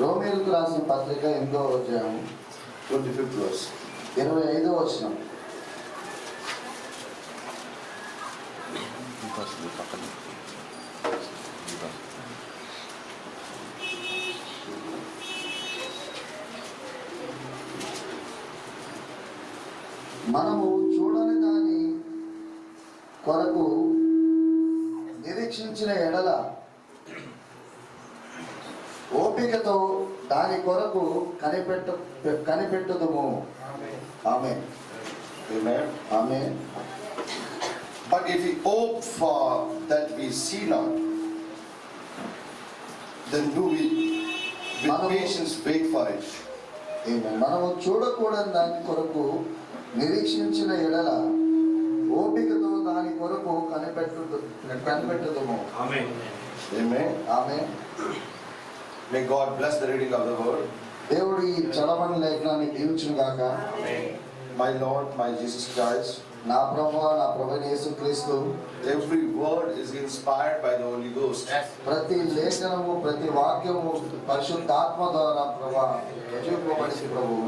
రోమీయులకు రాసిన పత్రిక 8వ అధ్యాయం 25th verse. 25వ వచనం. మనము చూడని దాని కొరకు నిరీక్షించిన ఎడల ఓపికతో దాని కొరకు కనిపెట్టుదుము. ఆమేన్. Amen. Amen. But if we hope for that we see not, then do we with patience wait for it. ఆమేన్. మనము చూడకూడని దాని కొరకు నిరీక్షించిన ఎడల ఓపికతో దాని కొరకు కనిపెట్టుదుము. Amen. Amen. Amen. May God bless the reading of the word. దేవుడు ఈ చదవని లేఖనాన్ని దీవించును గాక. My Lord, my Jesus Christ, నా ప్రభువా, నా ప్రభువైన యేసుక్రీస్తు, every word is inspired by the Holy Ghost. ప్రతి లేఖనము ప్రతి వాక్యము పరిశుద్ధాత్మ ద్వారా రచింపబడింది ప్రభువు.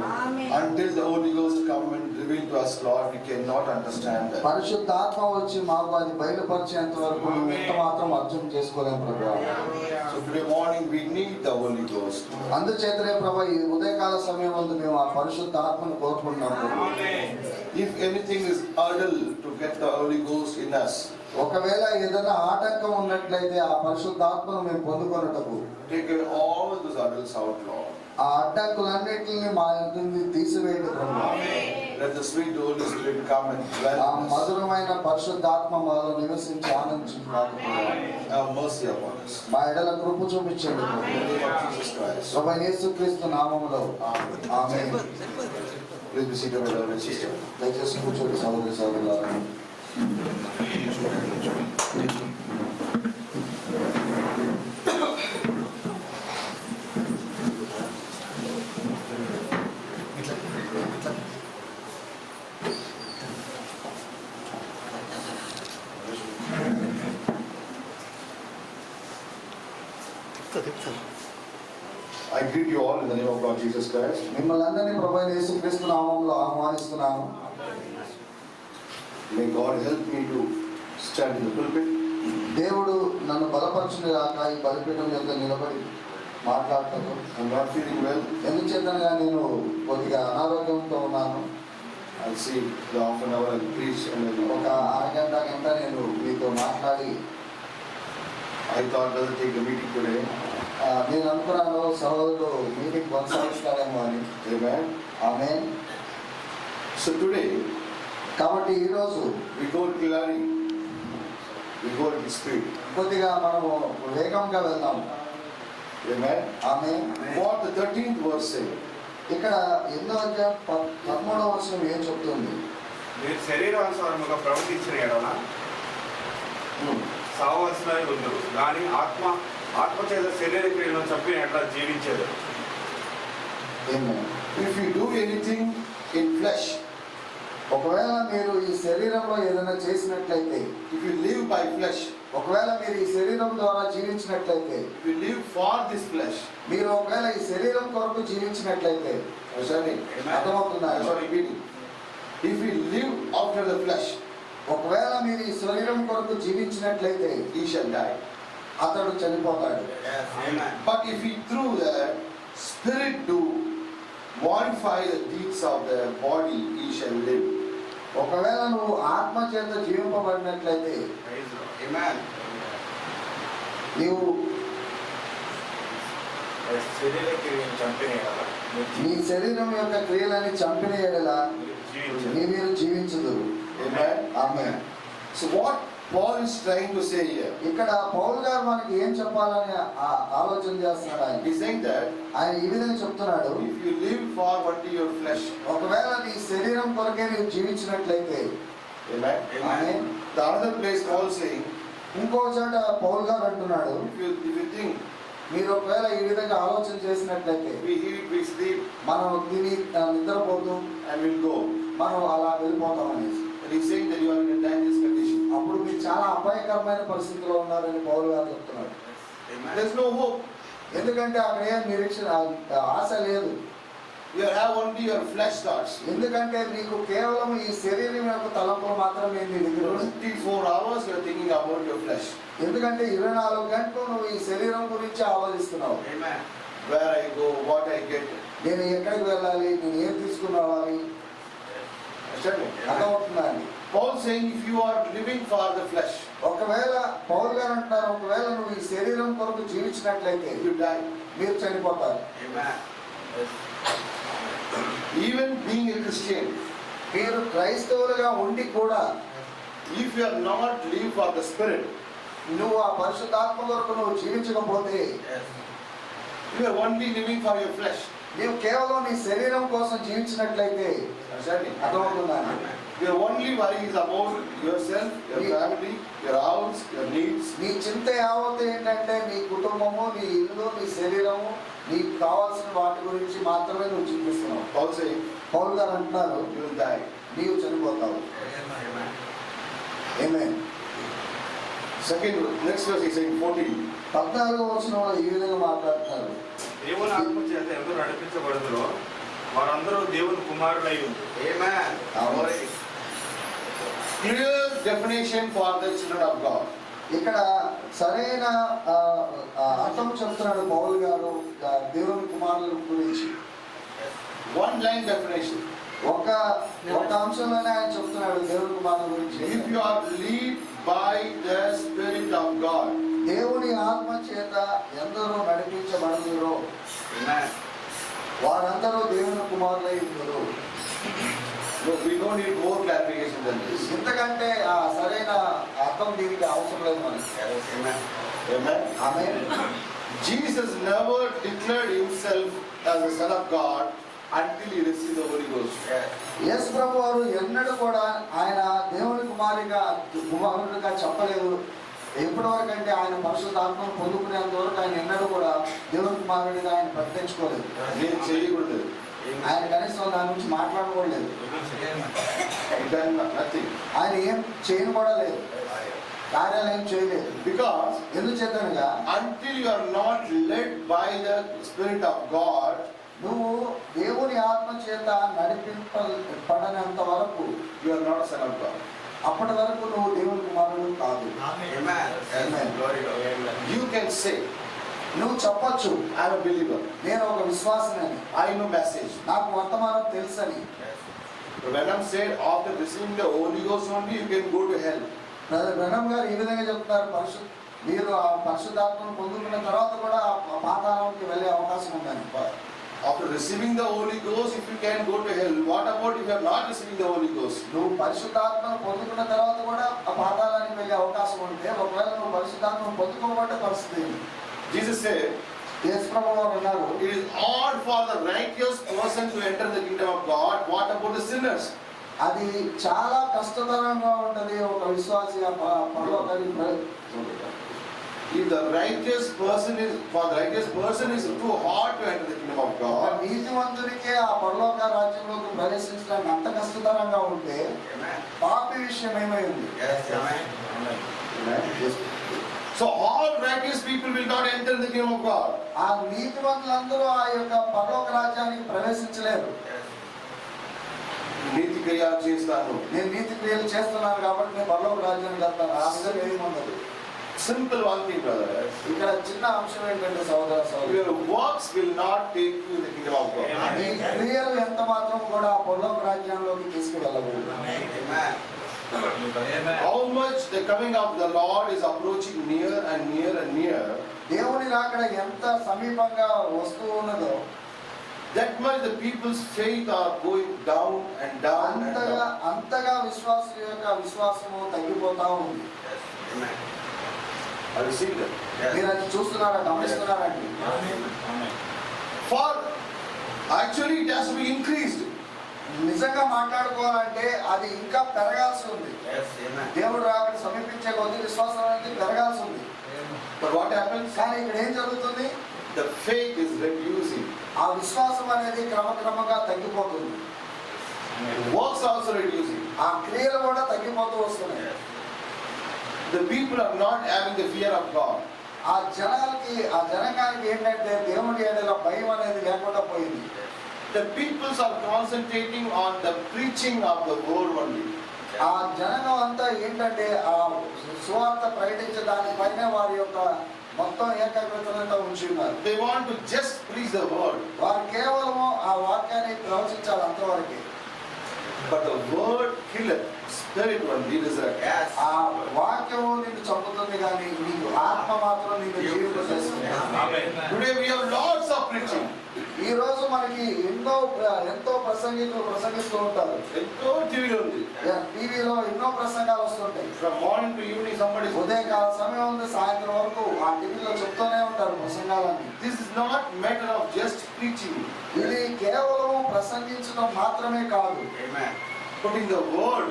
Until the Holy Ghost come and reveal to us, Lord, we cannot understand that. పరిశుద్ధాత్మ వచ్చి మాకు అది బయలుపరిచేంత వరకు ఎంత మాత్రం అర్థం చేసుకోలేము ప్రభువా. So today morning we need the Holy Ghost. అందుచేతనే ప్రభు ఈ ఉదయకాల సమయం నందు మేము ఆ పరిశుద్ధాత్మను కోరుకుంటున్నాము. If anything is hurdle to get the Holy Ghost in us, ఒకవేళ ఏదైనా ఆటంకం ఉన్నట్లయితే ఆ పరిశుద్ధాత్మను మేము పొందుకొనుటకు take away all those hurdles out, Lord. ఆ అడ్డంకులన్నిటిని మా నుండి తీసివేయండి ప్రభువా. Let the sweet Holy Spirit come and dwell ఆ in us. మధురమైన పరిశుద్ధాత్మ మాలో నివసించి ఆనందించుగాక. Have mercy upon us. మా ఎడల కృప చూపించండి In the name of Jesus Christ. ప్రభువైన యేసుక్రీస్తు నామములో Amen. Amen. Please be seated, brother and sister. దయచేసి కూర్చోండి సహోదరి సహోదరులారా. I greet you all in the name of Lord Jesus Christ. మిమ్మల్ని అందరినీ ప్రభువైన యేసుక్రీస్తు నామములో ఆహ్వానిస్తున్నాను. May God help me to stand in the pulpit. దేవుడు నన్ను బలపరచుగాక ఈ బలిపీఠం యొక్క నిలబడి మాట్లాడటకు. I'm not feeling well. ఎందుచేతనగా నేను కొద్దిగా అనారోగ్యంతో ఉన్నాను. I'll see the half an hour I'll preach and then ఒక అరగంట నేను మీతో మాట్లాడి I thought I'll take the meeting today. నేను అనుకున్నాను సహోదరుడు మీటింగ్ కొనసాగిస్తాడేమో అని. Amen. ఆమేన్. So today కాబట్టి ఈరోజు we go clearly. We go at speed. కొద్దిగా మనము వేగంగా వెళ్దాం. Amen. Amen. What the 13th verse says. ఇక్కడ 13వ వచనం ఏం చెప్తుంది? మీరు శరీరానుసారముగా ప్రవర్తించిన ఎడల సావవలసినవి ఉండదు, కానీ ఆత్మచేత శరీర క్రియలను చంపిన ఎట్లా జీవించేది. If you do anything in flesh, ఒకవేళ మీరు ఈ శరీరంలో ఏదైనా చేసినట్లయితే, if you live by flesh, ఒకవేళ మీరు ఈ శరీరం ద్వారా జీవించినట్లయితే, if you live for this flesh, మీరు ఒకవేళ ఈ శరీరం కొరకు జీవించినట్లయితే, అర్థమవుతుందా? if you live after the flesh, ఒకవేళ మీరు ఈ శరీరం కొరకు జీవించినట్లయితే he shall die. అతడు చనిపోతాడు. But if he through the spirit do modify the deeds of the body, he shall live. ఒకవేళ నువ్వు ఆత్మ చేత జీవింపబడినట్లయితే, నీవు శరీర క్రియలను చంపిన ఎడల నీ శరీరం యొక్క క్రియలని చంపిన ఎడల మీరు జీవించదురు. Amen. Amen. So what Paul is trying to say here, ఇక్కడ పౌలు గారు మనకి ఏం చెప్పాలని ఆలోచన చేస్తున్నాడు ఆయన. he's saying that ఆయన ఈ విధంగా చెప్తున్నాడు, if you live for only your flesh, ఒకవేళ నీ శరీరం కొరకే నీవు జీవించినట్లయితే. amen. Amen. The other place Paul saying, ఇంకో చోట పౌలు గారు అంటున్నాడు, if you think మీరు ఒకవేళ ఈ విధంగా ఆలోచన చేసినట్లయితే, we eat, we sleep, మనం తిని నిద్రపోతూ and we'll go. మనం అలా వెళ్ళిపోతాం అనేసి. And he's saying that you are in a dangerous condition. అప్పుడు మీరు చాలా అపాయకరమైన పరిస్థితిలో ఉన్నారని పౌలు గారు చెప్తున్నాడు. There's no hope. ఎందుకంటే అక్కడ ఏం నిరీక్షణ ఆశ లేదు. You have only your flesh thoughts. ఎందుకంటే నీకు కేవలం ఈ శరీరం యొక్క తలంపులు మాత్రమే నీ దగ్గర ఉన్నాయి. 24 hours you are thinking about your flesh. ఎందుకంటే 24 గంటలు నువ్వు ఈ శరీరం గురించి ఆలోచిస్తున్నావు. Where I go, what I get. నేను ఎక్కడికి వెళ్ళాలి, నేను ఏం తీసుకుని రావాలి, అర్థమవుతుందండి. Paul saying if you are living for the flesh, ఒకవేళ పౌలు గారు అంటారు, ఒకవేళ నువ్వు ఈ శరీరం కొరకు జీవించినట్లయితే you die. మీరు చనిపోతారు. Even being a Christian, మీరు క్రైస్తవులుగా ఉండి కూడా if you are not living for the spirit, నువ్వు ఆ పరిశుద్ధాత్మ కొరకు నువ్వు జీవించకపోతే you are only living for your flesh. నీవు కేవలం నీ శరీరం కోసం జీవించినట్లయితే అర్థమవుతుందండి. Your only worry is about yourself, your family, your house, your needs. నీ చింత యావత్తు ఏంటంటే నీ కుటుంబము, నీ ఇల్లు, నీ శరీరము, నీకు కావాల్సిన వాటి గురించి మాత్రమే నువ్వు చింతిస్తున్నావు. Paul saying పౌలు గారు అంటున్నారు, you will die. నీవు చనిపోతావు. ఆమేన్. Second, next verse is saying 14. 14వ వచనంలో ఈ విధంగా మాట్లాడుతున్నారు. దేవుని ఆత్మ చేత ఎవరు నడిపించబడుదురో వారందరూ దేవుని కుమారులై ఉంది. Clear definition for the children of God. ఇక్కడ సరైన అర్థం చెప్తున్నాడు పౌలు గారు దేవుని కుమారుల గురించి. One line definition. ఒక అంశంలోనే ఆయన చెప్తున్నాడు దేవుని కుమారుల గురించి. If you are led by the Spirit of God, దేవుని ఆత్మ చేత ఎందరో నడిపించబడుదురో వారందరూ దేవుని కుమారులై ఉందరు. no, we don't need more clarification than this. ఇంతకంటే సరైన అర్థం దీనికి అవసరం లేదు మనకి. Amen. Amen. Jesus never declared himself as the Son of God until he received the Holy Ghost. యేసు ప్రభు వారు ఎన్నడూ కూడా ఆయన దేవుని కుమారుడిగా చెప్పలేదు. ఎప్పటి వరకు అంటే ఆయన పరిశుద్ధాత్మను పొందుకునేంత వరకు ఆయన ఎన్నడూ కూడా దేవుని కుమారుడిగా ఆయన ప్రకటించుకోలేదు. నేను చేయకూడదు. ఆయన కనీసం దాని నుంచి మాట్లాడకూడలేదు. ఆయన ఏం చేయను కూడా లేదు, కార్యాలు ఏం చేయలేదు. Because ఎందుచేతనగా until you are not led by the Spirit of God, నువ్వు దేవుని ఆత్మ చేత నడిపింపబడనంత వరకు you are not a son of God. అప్పటి వరకు నువ్వు దేవుని కుమారుడు కాదు. You can say, నువ్వు చెప్పొచ్చు, I am a believer. నేను ఒక విశ్వాసనని, I know message. నాకు వర్తమానం తెలుసని. When I'm said after receiving the Holy Ghost only you can go to hell. బ్రహ్మం గారు ఈ విధంగా చెప్తున్నారు, మీరు ఆ పరిశుద్ధాత్మను పొందుకున్న తర్వాత కూడా పాతాళానికి వెళ్ళే అవకాశం ఉందని. After receiving the Holy Ghost, if you can go to hell, what about if you are not receiving the Holy Ghost? నువ్వు పరిశుద్ధాత్మను పొందుకున్న తర్వాత కూడా ఆ పాతాళానికి వెళ్ళే అవకాశం ఉంటే, ఒకవేళ నువ్వు పరిశుద్ధాత్మను పొందుకోబట్టే పరిస్థితి. Jesus said, యేసు ప్రభువు వారు అన్నారు, it is hard for the righteous person to enter the kingdom of God. What about the sinners? అది చాలా కష్టతరంగా ఉంటది ఒక విశ్వాసి పరలోకానికి. If the righteous person is, for the righteous person is too hard to enter the kingdom of God. నీతివంతుడికే ఆ పరలోక రాజ్యంలోకి ప్రవేశించడానికి అంత కష్టతరంగా ఉంటే పాపి విషయం ఏమైంది? So all righteous people will not enter the kingdom of God. ఆ నీతివంతులందరూ ఆ యొక్క పరలోక రాజ్యానికి ప్రవేశించలేరు. నీతి క్రియలు చేస్తాను, నేను నీతి క్రియలు చేస్తున్నాను కాబట్టి నేను పరలోక రాజ్యానికి వెళ్తాను, ఆ విధంగా ఏముండదు. simple one thing, brother. ఇక్కడ చిన్న అంశం ఏంటంటే సోదర సోదరి, Your works will not take you in the kingdom of God. నీ క్రియలు ఎంత మాత్రం కూడా ఆ పరలోక రాజ్యంలోకి తీసుకువెళ్ళకూడదు. How much the coming of the Lord is approaching near and near and near, దేవుని రాకడ ఎంత సమీపంగా వస్తూ ఉన్నదో that much the people's faith are going down and down and down. అంతగా విశ్వాసుల యొక్క విశ్వాసము తగ్గిపోతా ఉంది. Are you seeing that? మీరు అది చూస్తున్నారా, గమనిస్తున్నారండి? For actually it has to be increased. నిజంగా మాట్లాడుకోవాలంటే అది ఇంకా పెరగాల్సి ఉంది. దేవుడు రాకడ సమీపించే కొద్ది విశ్వాసం అనేది పెరగాల్సి ఉంది. But what happens? కానీ ఇక్కడ ఏం జరుగుతుంది? The faith is reducing. ఆ విశ్వాసం అనేది క్రమక్రమంగా తగ్గిపోతుంది. Works also reducing. ఆ క్రియలు కూడా తగ్గిపోతూ వస్తున్నాయి. The people are not having the fear of God. ఆ జనాంగానికి ఏంటంటే దేవుడి ఏడల భయం అనేది లేకుండా పోయింది. The peoples are concentrating on the preaching of the word only. ఆ జనాంగం అంతా ఏంటంటే ఆ సువార్త ప్రకటించే దానిపైనే వారి యొక్క మొత్తం ఏకాగ్రతతో ఉంచి ఉన్నారు. They want to just preach the word. వారు కేవలము ఆ వాక్యాన్ని ప్రవచించాలి అంతవరకే. But the word killeth, spirit only resurrects. ఆ వాక్యము నిన్ను చంపుతుంది కానీ నీకు ఆత్మ మాత్రం నీకు జీవింపజేస్తుంది. Today we have lots of preaching. ఈ రోజు మనకి ఎంతో ప్రసంగికులు ప్రసంగిస్తూ ఉంటారు. ఎంతో టీవీలో ఉంది. టీవీలో ఎన్నో ప్రసంగాలు వస్తుంటాయి. From morning to evening somebody is. ఉదయకాల సమయం ఉంది, సాయంత్రం వరకు ఆ టీవీలో చెప్తూనే ఉంటారు ప్రసంగాలన్నీ. This is not matter of just preaching. ఇది కేవలం ప్రసంగించడం మాత్రమే కాదు, Putting the word.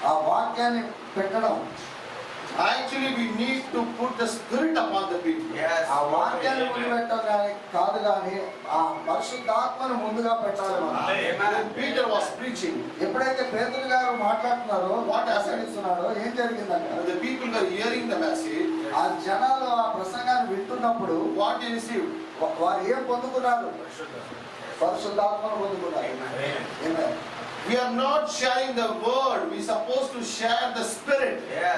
ఆ వాక్యాన్ని పెట్టడం. Actually we need to put the spirit upon the people. ఆ వాక్యాన్ని ముందు పెట్టడం కాదు కానీ ఆ పరిశుద్ధాత్మను ముందుగా పెట్టాలి మనం. When Peter was preaching, ఎప్పుడైతే పేతురు గారు మాట్లాడుతున్నారో ప్రసంగిస్తున్నాడో ఏం జరిగింది అక్కడ? when the people were hearing the message, ఆ జనాలు ఆ ప్రసంగాన్ని వింటున్నప్పుడు what they received? వారు ఏం పొందుకున్నారు? పరిశుద్ధాత్మను పొందుకున్నారు. Amen. We are not sharing the word, we are supposed to share the spirit.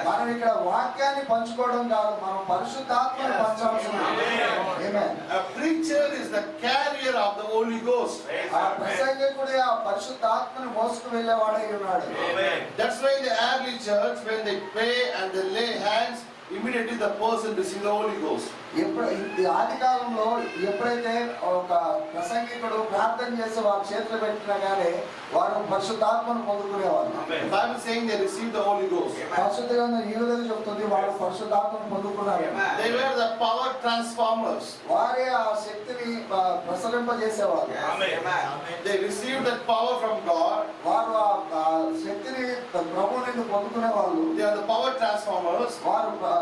మనం ఇక్కడ వాక్యాన్ని పంచుకోవడం కాదు, మనం పరిశుద్ధాత్మను పంచాల్సింది. Amen. A preacher is the carrier of the Holy Ghost. ఆ ప్రసంగికుడే ఆ పరిశుద్ధాత్మను మోసుకు వెళ్ళేవాడై ఉన్నాడు. That's why in the early church, when they pray and they lay hands, immediately the person receives the Holy Ghost. ఈ ఆది కాలంలో ఎప్పుడైతే ఒక ప్రసంగికుడు ప్రార్థన చేసి వారి చేతులు పెట్టినా కానీ వారు పరిశుద్ధాత్మను పొందుకునేవారు. The Bible saying they received the Holy Ghost. పరిశుద్ధ గ్రంథం ఈ విధంగా చెప్తుంది, వారు పరిశుద్ధాత్మను పొందుకున్నారు. They were the power transformers. వారే ఆ శక్తిని ప్రసరింపజేసేవారు. They received that power from God. వారు ఆ శక్తిని ప్రభువు నుండి పొందుకునే వాళ్ళు. They are the power transformers. వారు ఆ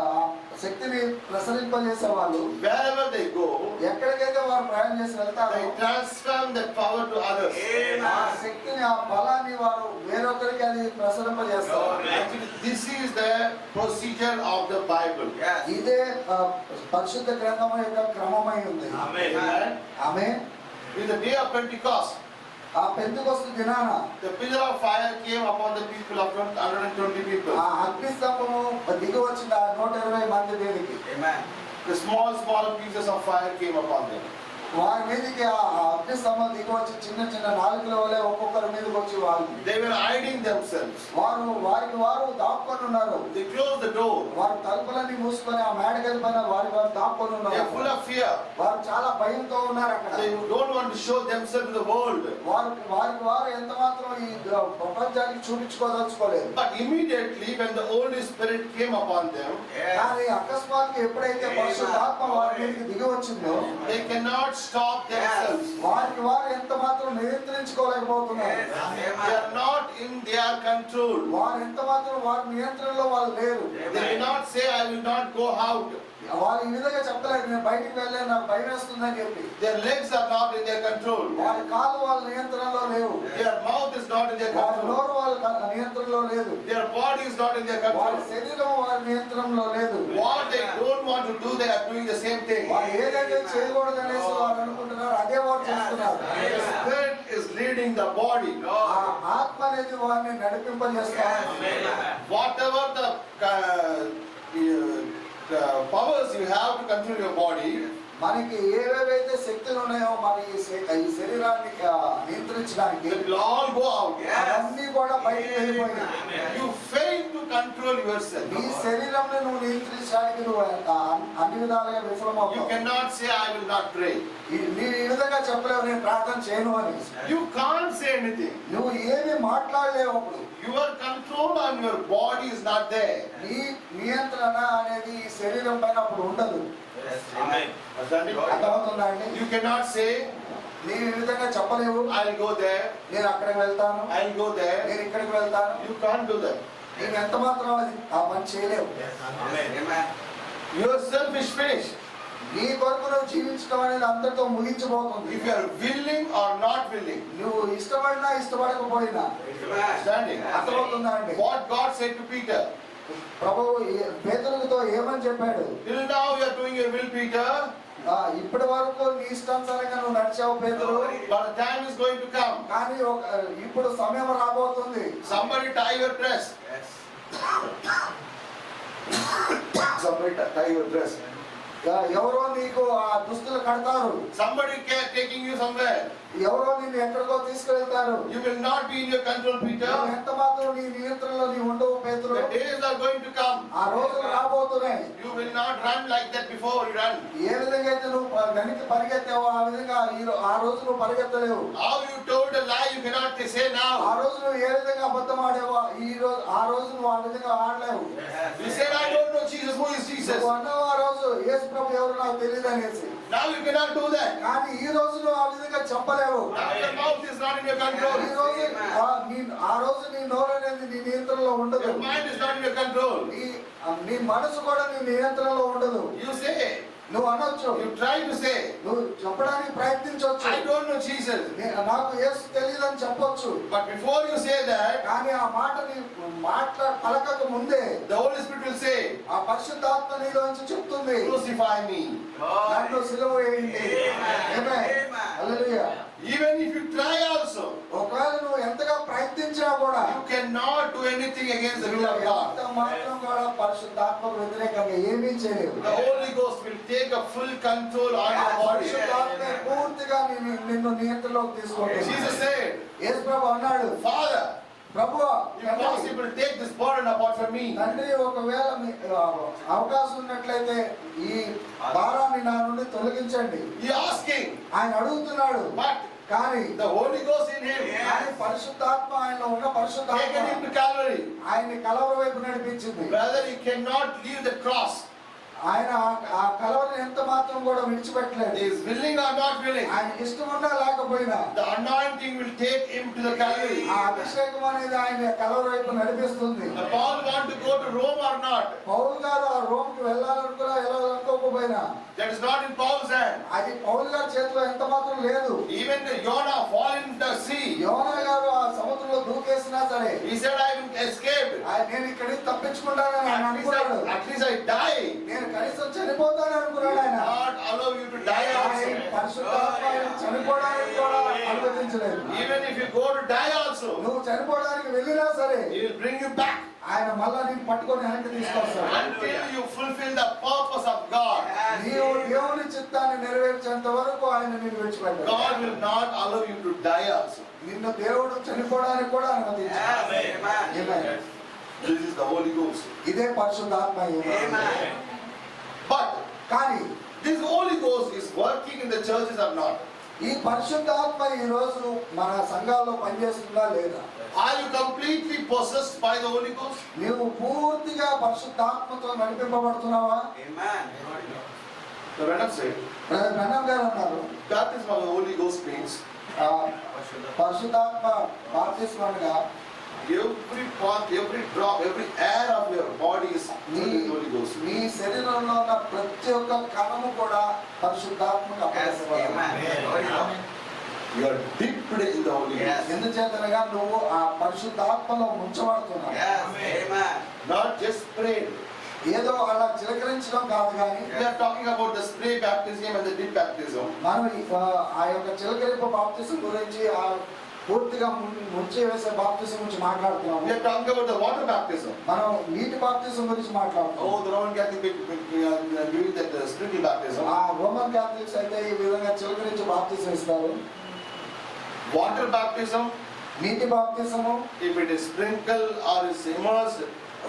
శక్తిని ప్రసరింపజేసేవాళ్ళు. Wherever they go, ఎక్కడికైతే వారు ప్రయాణం చేసి వెళ్తారో they transform that power to others. ఆ శక్తిని ఆ బలాన్ని వారు వేరొకరికి అది ప్రసరింపజేస్తారు. Actually, this is the procedure of the Bible. ఇదే పరిశుద్ధ గ్రంథం యొక్క క్రమమై ఉంది. Amen. Amen. In the day of Pentecost, ఆ పెంతెకొస్తు దినాన the pillar of fire came upon the people of 120 people. ఆ అగ్ని స్తంభము దిగి వచ్చిన 120 మంది మీదకి The small pieces of fire came upon them. వారి మీదకి ఆ అగ్ని స్తంభం దిగి వచ్చి చిన్న చిన్న నాలుకల వలె ఒక్కొక్కరి మీదకి వచ్చి They were hiding themselves. వారు దాక్కొని ఉన్నారు. They closed the door. వారు తలుపులన్నీ మూసుకొని ఆ మేడగది పైన వారు దాక్కొని They ఉన్నారు. are full of fear. వారు చాలా భయంతో ఉన్నారు అక్కడ. They don't want to show themselves to the world. వారు ఎంత మాత్రం ఈ ప్రపంచానికి చూపించుకోదలుచుకోలేదు. But immediately when the Holy Spirit came upon them, కానీ అకస్మాత్తుగా ఎప్పుడైతే పరిశుద్ధాత్మ వారి మీదకి దిగి వచ్చిందో they cannot stop themselves. వారు ఎంత మాత్రం నియంత్రించుకోలేకపోతున్నారు. They are not in their control. వారు ఎంత మాత్రం వారి నియంత్రణలో వాళ్ళు లేరు. They cannot say, I will not go out. వారు ఈ విధంగా చెప్పలేదు, నేను బయటికి వెళ్ళే నాకు భయం వేస్తుందని చెప్పి. Their legs are not in their control. వారి కాళ్ళు వాళ్ళ నియంత్రణలో లేవు. Their mouth is not in their వారి control. నోరు వాళ్ళ నియంత్రణలో లేదు. Their body is not in their వారి control. శరీరం వారి నియంత్రణలో లేదు. What they don't want to do, they are doing the same thing. వారు ఏదైతే చేయకూడదనేసి వారు అనుకుంటున్నారు అదే వారు చేస్తున్నారు. The Spirit is leading the body. ఆ ఆత్మ అనేది వారిని నడిపింపజేస్తారు. Whatever the powers you have to control your body, మనకి ఏవేవైతే శక్తులు ఉన్నాయో మన ఈ శరీరాన్ని నియంత్రించడానికి they will all go out. అవన్నీ కూడా బయటికి వెళ్ళిపోయినాయి. You fail to control yourself. నీ శరీరంలో నువ్వు నియంత్రించడానికి నువ్వు అన్ని విధాలుగా You విఫలమవుతావు. cannot say, I will not pray. నీవు ఈ విధంగా చెప్పలేవు, నేను ప్రార్థన చేయను అని. You can't say anything. నువ్వు ఏమీ మాట్లాడలేవు. అప్పుడు Your control on your body is not there. నీ నియంత్రణ అనేది ఈ శరీరం పైన అప్పుడు ఉండదు. అర్థమవుతుందా అండి? You cannot say, నీవు ఈ విధంగా చెప్పలేవు, I'll go there, నేను అక్కడికి వెళ్తాను, I'll go there. నేను ఇక్కడికి వెళ్తాను. You can't do that. నీవు ఎంత మాత్రం అది ఆ పని చేయలేవు. Yourself is finished. నీ కొరకు నువ్వు జీవించడం అనేది అందరితో ముగించబోతుంది. If you are willing or not willing. నువ్వు ఇష్టపడినా ఇష్టపడకపోయినా. Understanding? అర్థమవుతుందా అండి? What God said to Peter. ప్రభువు పేతురుతో ఏమని చెప్పాడు? Till now you are doing your will, Peter. ఇప్పటి వరకు నీ ఇష్టానుసారంగా నువ్వు నడిచావు పేతురు, But the time is going to come. కానీ ఇప్పుడు సమయం రాబోతుంది. Somebody tie your dress. Somebody tie your dress. ఎవరో నీకు ఆ దుస్తులు కడతారు. Somebody taking you somewhere. ఎవరో నిన్ను ఎక్కడికో తీసుకెళ్తారు. You will not be in your control, Peter. ఎంత మాత్రం నీ నియంత్రణలో నీ ఉండవు పేతురు. The days are going to come. ఆ రోజులు రాబోతున్నాయి. You will not run like that before you run. ఏ విధంగా అయితే నువ్వు గనికి పరిగెత్తావో ఆ విధంగా ఆ రోజు నువ్వు పరిగెత్తలేవు. How you told a lie you cannot say ఆ now. రోజు నువ్వు ఏ విధంగా అబద్ధం ఆడేవో ఆ రోజు నువ్వు ఆ విధంగా ఆడలేవు. You said I don't know Jesus. Who is Jesus? నువ్వు అన్నావు ఆ రోజు యేసు ప్రభు ఎవరు నాకు తెలియదు అనేసి. Now you cannot do that. కానీ ఈ రోజు నువ్వు ఆ విధంగా చెప్పలేవు. Now your mouth is not in your control. ఈ రోజు ఆ రోజు నీ నోరు అనేది నీ నియంత్రణలో ఉండదు. Your mind is not in your control. నీ మనసు కూడా నీ నియంత్రణలో ఉండదు. You say, నువ్వు అనొచ్చు, you try to say, నువ్వు చెప్పడానికి ప్రయత్నించవచ్చు, I don't know Jesus. నాకు యేసు తెలియదని చెప్పొచ్చు. But before you say that, కానీ ఆ మాటని పలకక ముందే the Holy Spirit will say, ఆ పరిశుద్ధాత్మ నీలోంచి చెప్తుంది, crucify me. నన్ను సిలువ వేయండి. ఆమేన్. హల్లెలూయా. Even if you try also, ఒకవేళ నువ్వు ఎంతగా ప్రయత్నించినా కూడా you cannot do anything against the will of God. ఎంత మాత్రం కూడా పరిశుద్ధాత్మకు వ్యతిరేకంగా ఏమీ చేయలేవు. The Holy Ghost will take a full control on your body. పరిశుద్ధాత్మ పూర్తిగా నిన్ను నియంత్రణలోకి తీసుకుంటుంది. Jesus said, యేసు ప్రభు అన్నాడు, Father, ప్రభువా, if possible, take this burden apart from me. తండ్రి ఒకవేళ అవకాశం ఉన్నట్లయితే ఈ భారాన్ని నా నుండి తొలగించండి. He asking, ఆయన అడుగుతున్నాడు. but కానీ the Holy Ghost in him ఆయన పరిశుద్ధాత్మ ఆయనలో ఉన్న పరిశుద్ధాత్మ taken him to Calvary. ఆయన్ని కలవర వైపు నడిపించింది. Brother, he cannot leave the cross. ఆయన ఆ కలవరని ఎంత మాత్రం కూడా విడిచిపెట్టలేదు. He is willing or not willing. ఆయనకి ఇష్టం ఉన్నా లేకపోయినా The anointing will take him to the Calvary. ఆ అభిషేకం అనేది ఆయన కలవర వైపు నడిపిస్తుంది. The Paul want to go to Rome or not? పౌలు గారు ఆ రోమ్కి వెళ్ళాలనుకున్నా వెళ్ళాలనుకోకపోయినా That is not in Paul's hand. అది పౌలు గారి చేతిలో ఎంత మాత్రం లేదు. Even the Jonah fall in the sea. యోనా గారు ఆ సముద్రంలో దూకేసినా సరే He said, I will escape. నేను ఇక్కడికి తప్పించుకుంటానని ఆయన అనుకున్నాడు. At least I die. నేను కనీసం చనిపోతాను అనుకున్నాడు ఆయన. Not allow you to die also. పరిశుద్ధాత్మ ఆయన చనిపోవడానికి కూడా అనుమతించలేదు. Even if you go to die also, నువ్వు చనిపోవడానికి వెళ్ళినా సరే He will bring you back ఆయన మళ్ళా నీకు పట్టుకొని వెనక్కి తీసుకొస్తాడు. until you fulfill the purpose of God. నీవు దేవుని చిత్తాన్ని నెరవేర్చేంత వరకు ఆయన నిన్ను విడిచిపెట్టాడు. God will not allow you to die also. నిన్ను దేవుడు చనిపోవడానికి కూడా అనుమతించాడు. ఆమేన్. This is the Holy Ghost. ఇదే పరిశుద్ధాత్మ. ఆమేన్. But కానీ this Holy Ghost is working in the churches or not? ఈ పరిశుద్ధాత్మ ఈ రోజు మన సంఘాల్లో పనిచేస్తుందా లేదా? Are you completely possessed by the Holy Ghost? నీవు పూర్తిగా పరిశుద్ధాత్మతో నడిపింపబడుతున్నావా? The Venom said, బ్రదర్ బ్రహ్మం గారు అన్నారు, that is what the Holy Ghost means. పరిశుద్ధాత్మ బాప్తిస్మగా Every part, every drop, every air of your body is filled with the Holy Ghost. నీ శరీరంలో ఉన్న ప్రతి ఒక్క కణము కూడా పరిశుద్ధాత్మకు అప్పగించబడాలి. You are dipped in the Holy Ghost. ఎందుచేతనగా నువ్వు ఆ పరిశుద్ధాత్మలో ముంచబడుతున్నావు. Not just prayed. ఏదో అలా చిలకరించడం కాదు కానీ We are talking about the spray baptism and the dip baptism. మనం ఆ యొక్క చిలకరింపు బాప్తిసం గురించి ఆ పూర్తిగా ముంచి వేసే బాప్తిసం గురించి మాట్లాడుతున్నాము. We are talking about the water baptism. మనం నీటి బాప్తిసం గురించి మాట్లాడుతున్నాం. Oh, the Roman Catholic doing that sprinkle baptism. ఆ రోమన్ కాథలిక్స్ అయితే ఈ విధంగా చిలకరించి బాప్తిసం ఇస్తారు. Water baptism, నీటి బాప్తిసము if it is sprinkle or is immersed,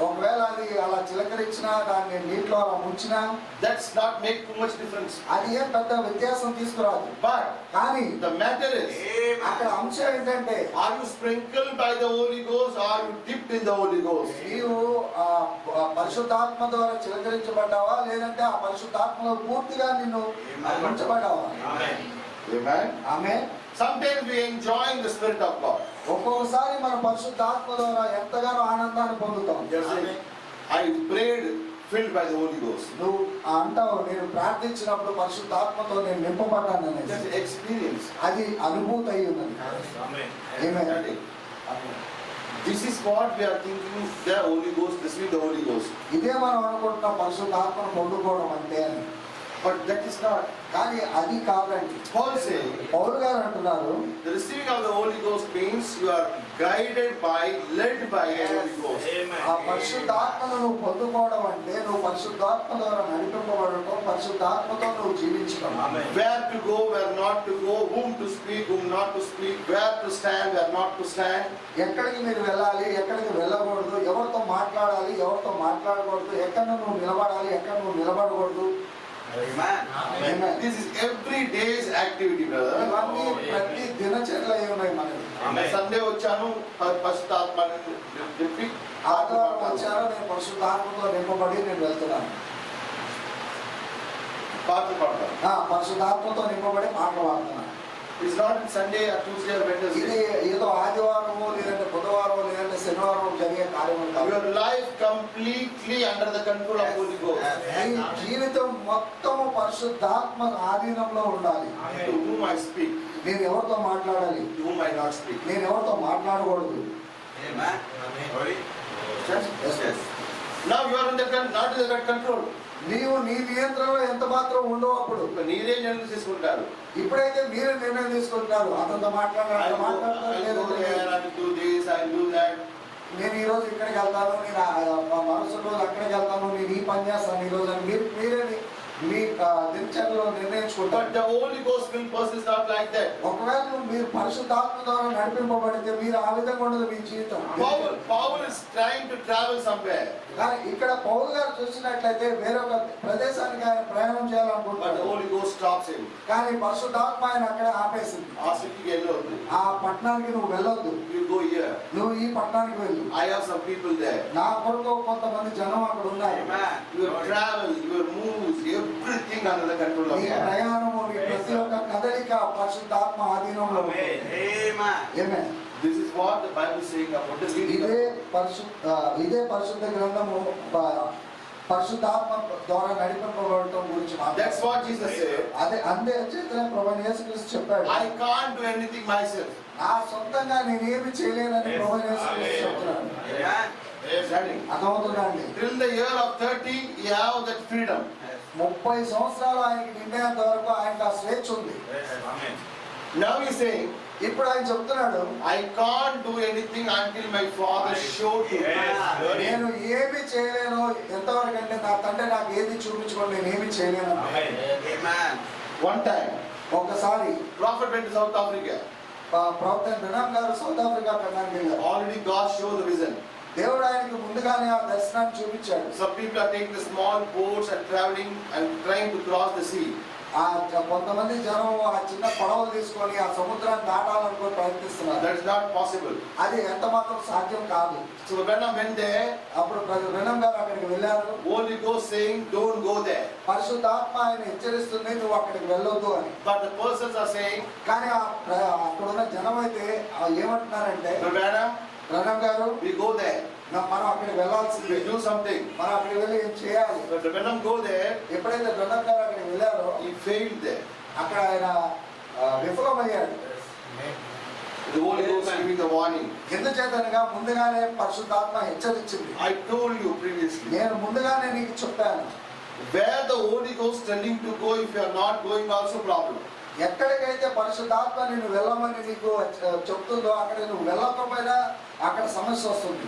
ఒకవేళ అది అలా చిలకరించినా దాన్ని నీటిలో అలా ముంచినా that's not make too much difference. అది ఏం పెద్ద వ్యత్యాసం తీసుకురాదు. But కానీ the matter is, అక్కడ అంశం ఏంటంటే are you sprinkled by the Holy Ghost or are you dipped in the Holy Ghost? నీవు ఆ పరిశుద్ధాత్మ ద్వారా చిలకరించబడ్డావా లేదంటే ఆ పరిశుద్ధాత్మలో పూర్తిగా నిన్ను ముంచబడ్డావా? Amen. Amen. Sometimes we enjoying the Spirit of God. ఒక్కొక్కసారి మన పరిశుద్ధాత్మ ద్వారా ఎంతగానో ఆనందాన్ని పొందుతాం. I prayed filled by the Holy Ghost. నువ్వు అంటావు నేను ప్రార్థించినప్పుడు పరిశుద్ధాత్మతో నేను నింపబడ్డాను That's అనేది. experience. అది అనుభూతి అయి ఉన్నది. ఆమేన్. This is what we are thinking, the Holy Ghost, receiving the Holy Ghost. ఇదే మనం అనుకుంటున్నాం పరిశుద్ధాత్మను పొందుకోవడం అంటే అని. But that is not. కానీ అది కాదండి. Paul saying, పౌలు గారు అంటున్నారు, the receiving of the Holy Ghost means you are guided by, led by the Holy Ghost. ఆ పరిశుద్ధాత్మను నువ్వు పొందుకోవడం అంటే నువ్వు పరిశుద్ధాత్మ ద్వారా నడిపింపబడటం, పరిశుద్ధాత్మతో నువ్వు జీవించడం. Where to go, where not to go, whom to speak, whom not to speak, where to stand, where not to stand. ఎక్కడికి మీరు వెళ్ళాలి, ఎక్కడికి వెళ్ళకూడదు, ఎవరితో మాట్లాడాలి, ఎవరితో మాట్లాడకూడదు, ఎక్కడ నువ్వు నిలబడాలి, ఎక్కడ నువ్వు నిలబడకూడదు. Amen. This is every day's activity, brother. ఇవన్నీ ప్రతి దినచర్యలు అయి ఉన్నాయి మనకి. సండే వచ్చాను పరిశుద్ధాత్మని చెప్పి ఆదివారం వచ్చారో నేను పరిశుద్ధాత్మతో నింపబడి నేను వెళ్తున్నాను. పాటలు పాడతాను. పరిశుద్ధాత్మతో నింపబడి పాటలు పాడుతున్నాను. It's not in Sunday or Tuesday or ఇది Wednesday. ఏదో ఆదివారము లేదంటే బుధవారం లేదంటే శనివారం జరిగే కార్యము కాదు. Your life completely under the control of Holy Ghost. ఈ జీవితం మొత్తము పరిశుద్ధాత్మ ఆధీనంలో ఉండాలి. To whom I speak, నేను ఎవరితో మాట్లాడాలి, to whom I not speak. నేను ఎవరితో మాట్లాడకూడదు. Yes. Now you are in the not in the control. నీవు నీ నియంత్రణలో ఎంత మాత్రం ఉండవు. అప్పుడు నీరే నిర్ణయం తీసుకుంటారు. ఇప్పుడైతే మీరే నిర్ణయం తీసుకుంటారు. అతనితో మాట్లాడాలి, I do this, I do that. నేను ఈ రోజు ఇక్కడికి వెళ్తాను, నేను మరుసటి రోజు అక్కడికి వెళ్తాను, నేను ఈ పని చేస్తాను ఈ రోజు అని మీరే మీ దినచర్యలో నిర్ణయించుకుంటారు. But the Holy Ghost filled person is not like that. ఒకవేళ మీరు పరిశుద్ధాత్మ ద్వారా నడిపింపబడితే మీరు ఆ విధంగా ఉండదు మీ జీవితం. Paul is trying to travel somewhere. కానీ ఇక్కడ పౌలు గారు చూసినట్లయితే వేరొక ప్రదేశానికి ఆయన ప్రయాణం But the చేయాలనుకుంటారు. Holy Ghost stops him. కానీ పరిశుద్ధాత్మ ఆయన అక్కడ ఆపేసింది. ఆ సిటీకి వెళ్ళొద్దు. ఆ పట్టణానికి నువ్వు వెళ్ళొద్దు, You go here. నువ్వు ఈ పట్టణానికి వెళ్ళు. I have some people there. నా కొరకు కొంతమంది జనం అక్కడ ఉన్నారు. Your travel, your moves, everything under the control of నీ God. ప్రయాణము, నీ ప్రతి ఒక్క కదలిక పరిశుద్ధాత్మ ఆధీనంలో ఉంది. ఆమేన్. This is what the Bible is saying about the leading. ఇదే పరిశుద్ధ గ్రంథము పరిశుద్ధాత్మ ద్వారా నడిపింపబడటం గురించి That's మాట్లాడుతుంది. what Jesus said. అదే అందే చేతనే ప్రభువైన యేసుక్రీస్తు చెప్పాడు, I can't do anything myself. నా సొంతంగా నేనేమి చేయలేనని ప్రభువైన యేసుక్రీస్తు చెప్తున్నాడు. అర్థమవుతుందా అండి? Till the year of 30, you have that freedom. 30 సంవత్సరాలు ఆయనకి నిండేంత వరకు ఆయనకు ఆ స్వేచ్ఛ ఉంది. Now he's saying, ఇప్పుడు ఆయన చెప్తున్నాడు, I can't do anything until my Father showed to me. నేను ఏమి చేయలేను ఎంతవరకు అంటే నా తండ్రి నాకు ఏది చూపించుకోండి, నేను ఏమి చేయలేను. One time, ఒకసారి prophet went to South Africa. ప్రవక్త బ్రహ్నాం గారు సౌత్ ఆఫ్రికా ఖండానికి వెళ్ళారు. Already God showed the vision. దేవుడు ఆయనకు ముందుగానే ఆ దర్శనాన్ని చూపించాడు. Some people are taking the small boats and traveling and trying to cross the sea. కొంతమంది జనం ఆ చిన్న పడవలు తీసుకొని ఆ సముద్రాన్ని దాటాలనుకుని ప్రయత్నిస్తున్నారు. That is not possible. అది ఎంత మాత్రం సాధ్యం కాదు. So Branham went there. అప్పుడు బ్రహ్నాం గారు అక్కడికి వెళ్ళారు. Holy Ghost saying, don't go there. పరిశుద్ధాత్మ ఆయన హెచ్చరిస్తుంది, నువ్వు అక్కడికి వెళ్ళొద్దు అని. But the persons are saying, కానీ అక్కడున్న జనం అయితే ఏమంటున్నారంటే, బ్రహ్నాం గారు we go there. మనం అక్కడికి వెళ్ళాల్సిందే, We do something. మనం అక్కడికి వెళ్ళి ఏం చేయాలి. But Branham go there. ఎప్పుడైతే బ్రహ్నాం గారు అక్కడికి వెళ్ళారో He failed there. అక్కడ ఆయన విఫలమయ్యాడు. The Holy Ghost giving the warning. ఎందుచేతనగా ముందుగానే పరిశుద్ధాత్మ హెచ్చరించింది. I told you previously. నేను ముందుగానే నీకు చెప్పాను, Where the Holy Ghost telling to go, if you are not going, also problem. ఎక్కడికైతే పరిశుద్ధాత్మ నేను వెళ్ళమని నీకు చెప్తుందో అక్కడ నువ్వు వెళ్ళకపోయినా అక్కడ సమస్య వస్తుంది.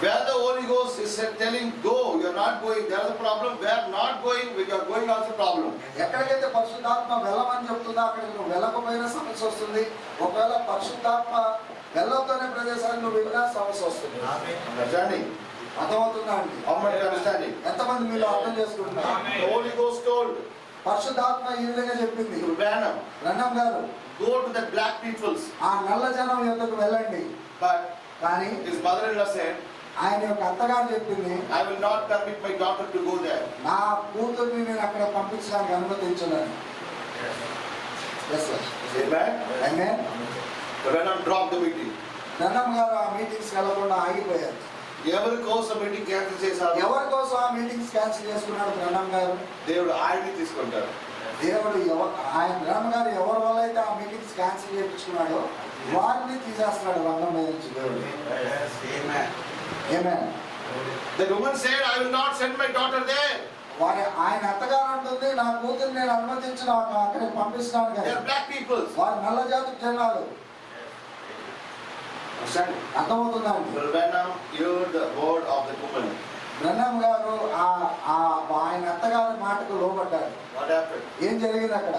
Where the Holy Ghost is telling go, you are not going, there is a problem. Where not going, when you are going, also problem. ఎక్కడికైతే పరిశుద్ధాత్మ వెళ్ళమని చెప్తుందో అక్కడ నువ్వు వెళ్ళకపోయినా సమస్య వస్తుంది. ఒకవేళ పరిశుద్ధాత్మ వెళ్ళొద్దనే ప్రదేశానికి నువ్వు వెళ్ళినా సమస్య వస్తుంది. Understanding? అర్థమవుతుందా అండి? How much understanding? ఎంతమంది మీరు అర్థం చేసుకుంటున్నారు? The Holy Ghost told పరిశుద్ధాత్మ ఈ విధంగా చెప్పింది, to Branham, బ్రహ్నాం గారు go to the black peoples. ఆ నల్ల జనం యొద్దకు వెళ్ళండి. But కానీ his mother-in-law said, ఆయన యొక్క అత్తగారు చెప్పింది, I will not permit my daughter to go there. నా కూతుర్ని నేను అక్కడ పంపించడానికి అనుమతించలేను. Amen? Amen. Branham dropped the meeting. బ్రహ్నాం గారు ఆ మీటింగ్స్ వెళ్ళకుండా ఆగిపోయారు. ఎవరి కోసం మీటింగ్ క్యాన్సిల్ చేశారు? ఎవరి కోసం ఆ మీటింగ్స్ క్యాన్సిల్ చేసుకున్నాడు బ్రహ్నాం గారు? దేవుడు ఆయన్ని తీసుకుంటారు. దేవుడు ఆయన బ్రహ్మ గారు ఎవరి వల్ల అయితే ఆ మీటింగ్స్ క్యాన్సిల్ ఏర్పరచుకున్నాడో వారిని తీసేస్తున్నాడు రంగం మీద నుంచి దేవుడు. ఆమేన్. The woman said, I will not send my daughter there. ఆయన అత్తగారు అంటుంది, నా కూతురు నేను అనుమతించిన అక్కడికి పంపిస్తున్నాను They కదా. are black people. వారు నల్ల జాతి జనాలు. అర్థమవుతుందా అండి? Brother Branham heard the word of the woman. బ్రహ్మం గారు ఆయన అత్తగారి మాటకు లోబడ్డారు. What happened? ఏం జరిగింది అక్కడ?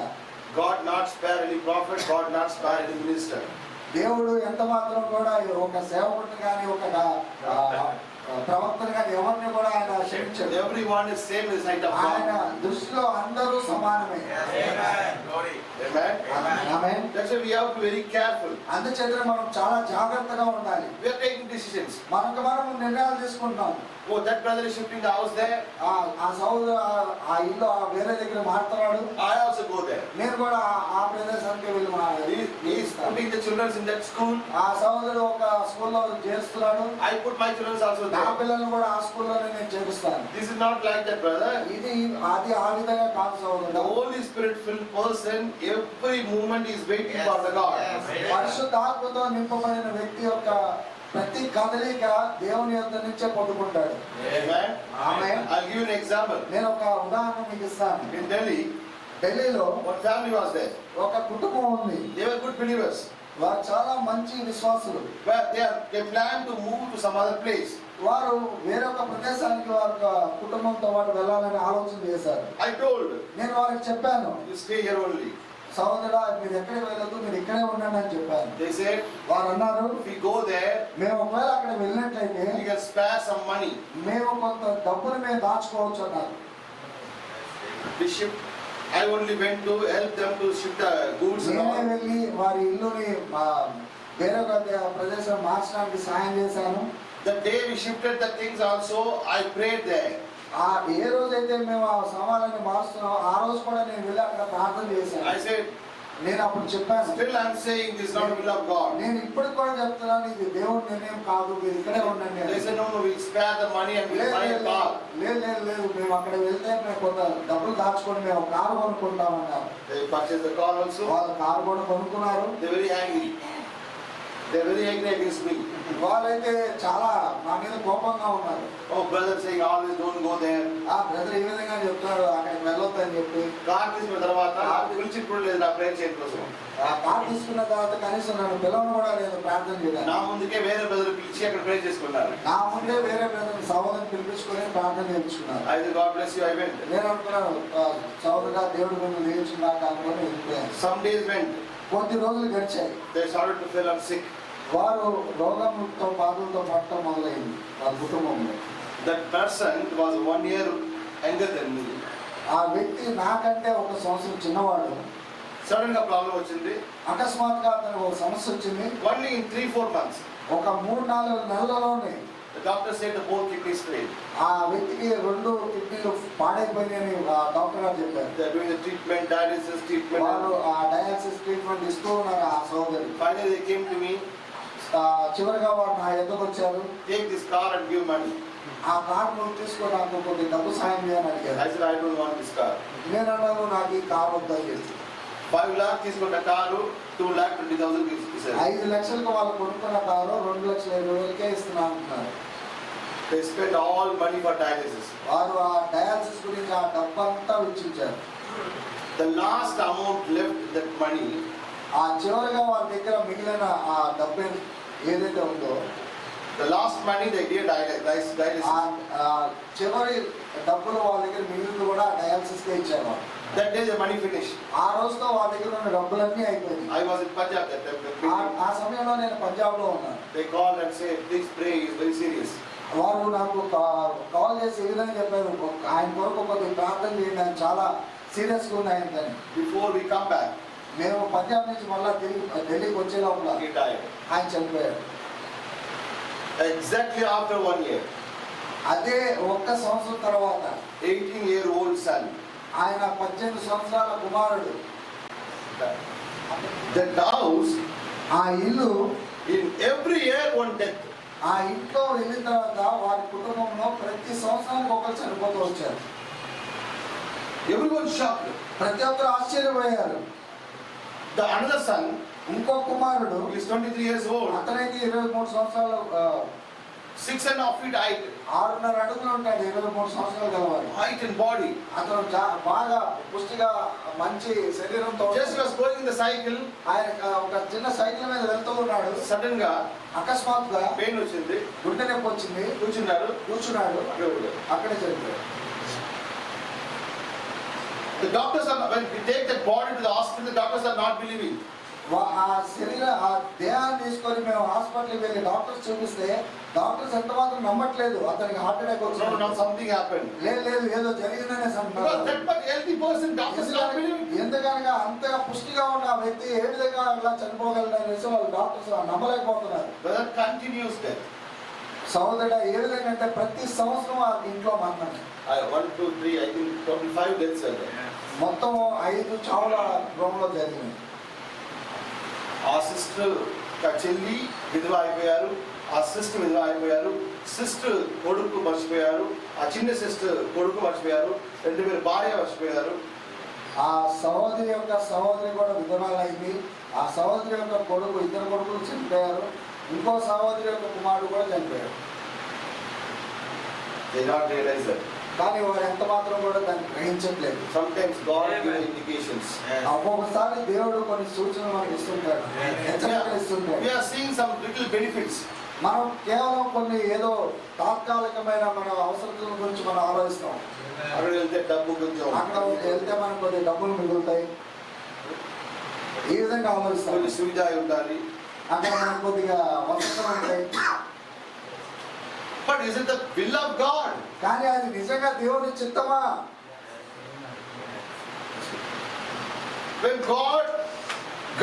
God not spare any prophet, God not spare any minister. దేవుడు ఎంత మాత్రం కూడా ఒక సేవకుడిని కానీ ఒక ప్రవక్తను కానీ ఎవరిని కూడా ఆయన క్షమించాడు. Everyone is same in the sight of ఆయన God. దృష్టిలో అందరూ సమానమే. Amen. Amen. That's why we have to be very careful. అందుచేత మనం చాలా జాగ్రత్తగా ఉండాలి. We are taking decisions. మనం నిర్ణయాలు తీసుకుంటాం. Oh, that brother is shifting the house there. ఆ సౌదరు ఆ ఇల్లు వేరే దగ్గర మారుతున్నాడు. I also go there. నేను కూడా ఆ ప్రదేశానికి వెళ్ళి He is putting the children in that school. ఆ సహోదరుడు ఒక స్కూల్లో చేస్తున్నాడు. I put my children also నా there. పిల్లల్ని కూడా ఆ స్కూల్లోనే నేను చేరుస్తాను. This is not like that, brother. అది ఆ విధంగా కాదు The సహోదరుడు. Holy Spirit filled person, every moment is waiting for the God. పరిశుద్ధాత్మతో నింపబడిన వ్యక్తి యొక్క ప్రతి కదలిక దేవుని యొక్క నుంచే పొందుకుంటాడు. Amen. Amen. I'll give you an example. నేను ఒక ఉదాహరణ మీకు ఇస్తాను. In Delhi, ఢిల్లీలో one family was there. ఒక కుటుంబం ఉంది. They were good believers. వారు చాలా మంచి విశ్వాసులు. But they planned to move to some other place. వారు వేరొక ప్రదేశానికి వారి కుటుంబంతో పాటు వెళ్ళాలని ఆలోచన చేశారు. I told, నేను వారికి చెప్పాను, you stay here only. సహోదరా మీరు ఎక్కడికి వెళ్ళదు, మీరు ఇక్కడే ఉండండి అని చెప్పాను. They said, వారు అన్నారు, if we go there, మేము ఒకవేళ అక్కడ వెళ్ళినట్లయితే we can spare some money. మేము కొంత డబ్బులు మేము దాచుకోవచ్చు అన్నారు. We shift. I only went to help them to shift the goods and నేనే all. వెళ్ళి వారి ఇల్లుని వేరొక ప్రదేశం మార్చడానికి సాయం చేశాను. The day we shifted the things also, I prayed there. ఏ రోజైతే మేము ఆ సామాన్లని మారుస్తున్నామో ఆ రోజు కూడా నేను వెళ్ళి అక్కడ ప్రార్థన చేశాను. I said, నేను అప్పుడు చెప్పాను, still I'm saying this is not the will of God. నేను ఇప్పటికి కూడా చెప్తున్నాను, ఇది దేవుడి నిర్ణయం కాదు, మీరు ఇక్కడే ఉండండి. They said, no, we'll spare the money and we'll buy a car. లేదు మేము అక్కడ వెళ్తే మేము కొంత డబ్బులు దాచుకొని మేము కారు కొనుక్కుంటామన్నారు. They purchased the car also. వాళ్ళు కారు కూడా కొనుక్కున్నారు. They're very angry. They're very angry against me. వాళ్ళైతే చాలా నా మీద కోపంగా ఉన్నారు. Oh, brother saying always don't go there. ఆ బ్రదర్ ఈ విధంగా చెప్తున్నాడు, అక్కడికి వెళ్ళొద్దు అని చెప్పి. కార్ తీసుకున్న తర్వాత పిలిచి కూడా లేదు నా ప్రేయర్ చేయడం కోసం. ఆ కారు తీసుకున్న తర్వాత కనీసం నన్ను పిలవను కూడా లేదు ప్రార్థన చేయడానికి. నా ముందుకే వేరే బ్రదర్ పిలిచి అక్కడ ప్రేయర్ చేసుకున్నారు. నా ముందే వేరే బ్రదర్ సహోదరుని పిలిపించుకొని ప్రార్థన చేయించుకున్నారు. I said, God bless you, I went. నేను అనుకున్నాను సహోదరుగా దేవుడు మిమ్మల్ని లేచుకున్నాక అనుకుని వెళ్ళిపోయాను. Some days went. కొద్ది రోజులు గడిచాయి. They started to feel sick. వారు రోగంతో బాధలతో పట్టడం మొదలైంది వాళ్ళ కుటుంబంలో. That person was 1 year younger than me. ఆ వ్యక్తి నాకంటే ఒక సంవత్సరం చిన్నవాడు. సడన్ గా ప్రాబ్లం వచ్చింది. అకస్మాత్తుగా అతనికి ఒక సమస్య వచ్చింది. Only in 3-4 months. ఒక 3-4 నెలల్లోనే The doctor said the whole kidney is failed. ఆ వ్యక్తికి 2 కిడ్నీలు పాడైపోయినాయని డాక్టర్ గారు చెప్పారు. They are doing the treatment, dialysis treatment. వారు ఆ డయాలసిస్ ట్రీట్మెంట్ ఇస్తూ ఉన్నారు ఆ సోదరి. Finally they came to me. చివరిగా వారు నా ఎదురుకు వచ్చారు. Take this car and give money. ఆ కారు నువ్వు తీసుకొని నాకు కొద్ది డబ్బు సాయం చేయని అడిగారు. I said, I don't want this car. నేను అన్నాను, నాకు ఈ కారు వద్దని చెప్పి. 5 lakh తీసుకున్న కారు 2,20,000 ఇచ్చారు. 5 లక్షలకు వాళ్ళు కొనుక్కున్న కారు 2,20,000కే ఇస్తున్నా అంటున్నారు. They spent all money for dialysis. వారు ఆ డయాలసిస్ గురించి ఆ డబ్బంతా వెచ్చించారు. The last amount left that money. ఆ చివరిగా వాళ్ళ దగ్గర మిగిలిన ఆ డబ్బు ఏదైతే ఉందో, the last money they did dialysis. ఆ చివరి డబ్బులు వాళ్ళ దగ్గర మిగిలింది కూడా డయాలసిస్ కే ఇచ్చారు. That day the money finished. ఆ రోజుతో వాళ్ళ దగ్గర ఉన్న డబ్బులన్నీ అయిపోయింది. I was in Punjab that time. ఆ సమయంలో నేను పంజాబ్ లో ఉన్నాను. They called and said, please pray, it's very serious. వారు నాకు కాల్ చేసి ఈ విధంగా చెప్పారు, ఆయన కొరకు కొద్దిగా ప్రార్థన చేయండి, ఆయన చాలా సీరియస్గా ఉంది ఆయనకని. Before we come back, మేము పంజాబ్ నుంచి మళ్ళా తిరిగి ఢిల్లీకి వచ్చే లోపల he died. ఆయన చనిపోయాడు. Exactly after 1 year. అదే 1 సంవత్సరం తర్వాత 18-year-old son. ఆయన 18 సంవత్సరాల కుమారుడు. That house, ఆ ఇల్లు, in every year one death. ఆ ఇంట్లో వెళ్ళిన తర్వాత వారి కుటుంబంలో ప్రతి సంవత్సరానికి ఒకరు చనిపోతూ వచ్చారు. Everyone shocked. ప్రతి ఒక్కరు ఆశ్చర్యపోయారు. The another son ఇంకో కుమారుడు who is 23 years old, అతనైతే 23 సంవత్సరాలు 6.5 feet height, 6.5 అడుగులు ఉంటాడు, 23 సంవత్సరాలు గలవాడు. height and body. అతను బాగా పుష్టిగా మంచి శరీరంతో Just was going in the cycle, ఆయన ఒక చిన్న సైకిల్ మీద వెళ్తూ ఉన్నాడు. sudden గా అకస్మాత్తుగా పెయిన్ వచ్చింది, గుండె నొప్పి వచ్చింది. కూర్చున్నారు. కూర్చున్నాడు, అక్కడే చనిపోయాడు. The doctors are, when we take that body to the hospital, the doctors are not believing. ఆ దేహాన్ని తీసుకొని మేము హాస్పిటల్కి వెళ్ళి డాక్టర్స్ చూపిస్తే డాక్టర్స్ ఎంత మాత్రం నమ్మట్లేదు అతనికి హార్ట్ అటాక్ No, వచ్చింది. something happened. లేదు ఏదో జరిగిందనే Because that much healthy person, doctors are not believing. ఎందుకనగా అంతగా పుష్టిగా ఉన్న ఆ వ్యక్తి ఏ విధంగా అలా చనిపోగలడు అనేసి వాళ్ళు డాక్టర్స్ నమ్మలేకపోతున్నారు. Brother continues death. సహోదరుడు ఏ విధంగా అంటే ప్రతి సంవత్సరం ఆ ఇంట్లో మరణం. 1, 2, 3, I think probably 5 deaths are there. మొత్తం 5 చావుల గృహంలో జరిగింది. ఆ సిస్టర్ చెల్లి విధవ అయిపోయారు, ఆ సిస్టర్ విధవ అయిపోయారు, సిస్టర్ కొడుకు మర్చిపోయారు, ఆ చిన్న సిస్టర్ కొడుకు మర్చిపోయారు, 2 పేరు భార్య మర్చిపోయారు. ఆ సహోదరి యొక్క సహోదరి కూడా విధవరాలైంది. ఆ సహోదరి యొక్క కొడుకు 2 కొడుకులు చనిపోయారు. ఇంకో సహోదరి యొక్క కుమారుడు కూడా చనిపోయాడు. They not realize that. కానీ వారు ఎంత మాత్రం కూడా దాన్ని గ్రహించట్లేదు. Sometimes God gives indications. ఒక్కొక్కసారి దేవుడు కొన్ని సూచనలు మనకి ఇస్తుంటాడు, హెచ్చరికలు ఇస్తుంటాడు. We are seeing some little benefits. మనం కేవలం కొన్ని ఏదో తాత్కాలికమైన మన అవసరాల గురించి మనం ఆలోచిస్తాం. అక్కడ వెళ్తే డబ్బు కొంచెం, అక్కడ వెళ్తే మనకు కొద్ది డబ్బులు మిగులుతాయి, ఈ విధంగా ఆలోచిస్తాం. కొన్ని సువిధ ఉండాలి. అక్కడ మనకు కొద్దిగా వసతులు ఉంటాయి. But is it the will of God? కానీ అది నిజంగా దేవుని చిత్తమా? When God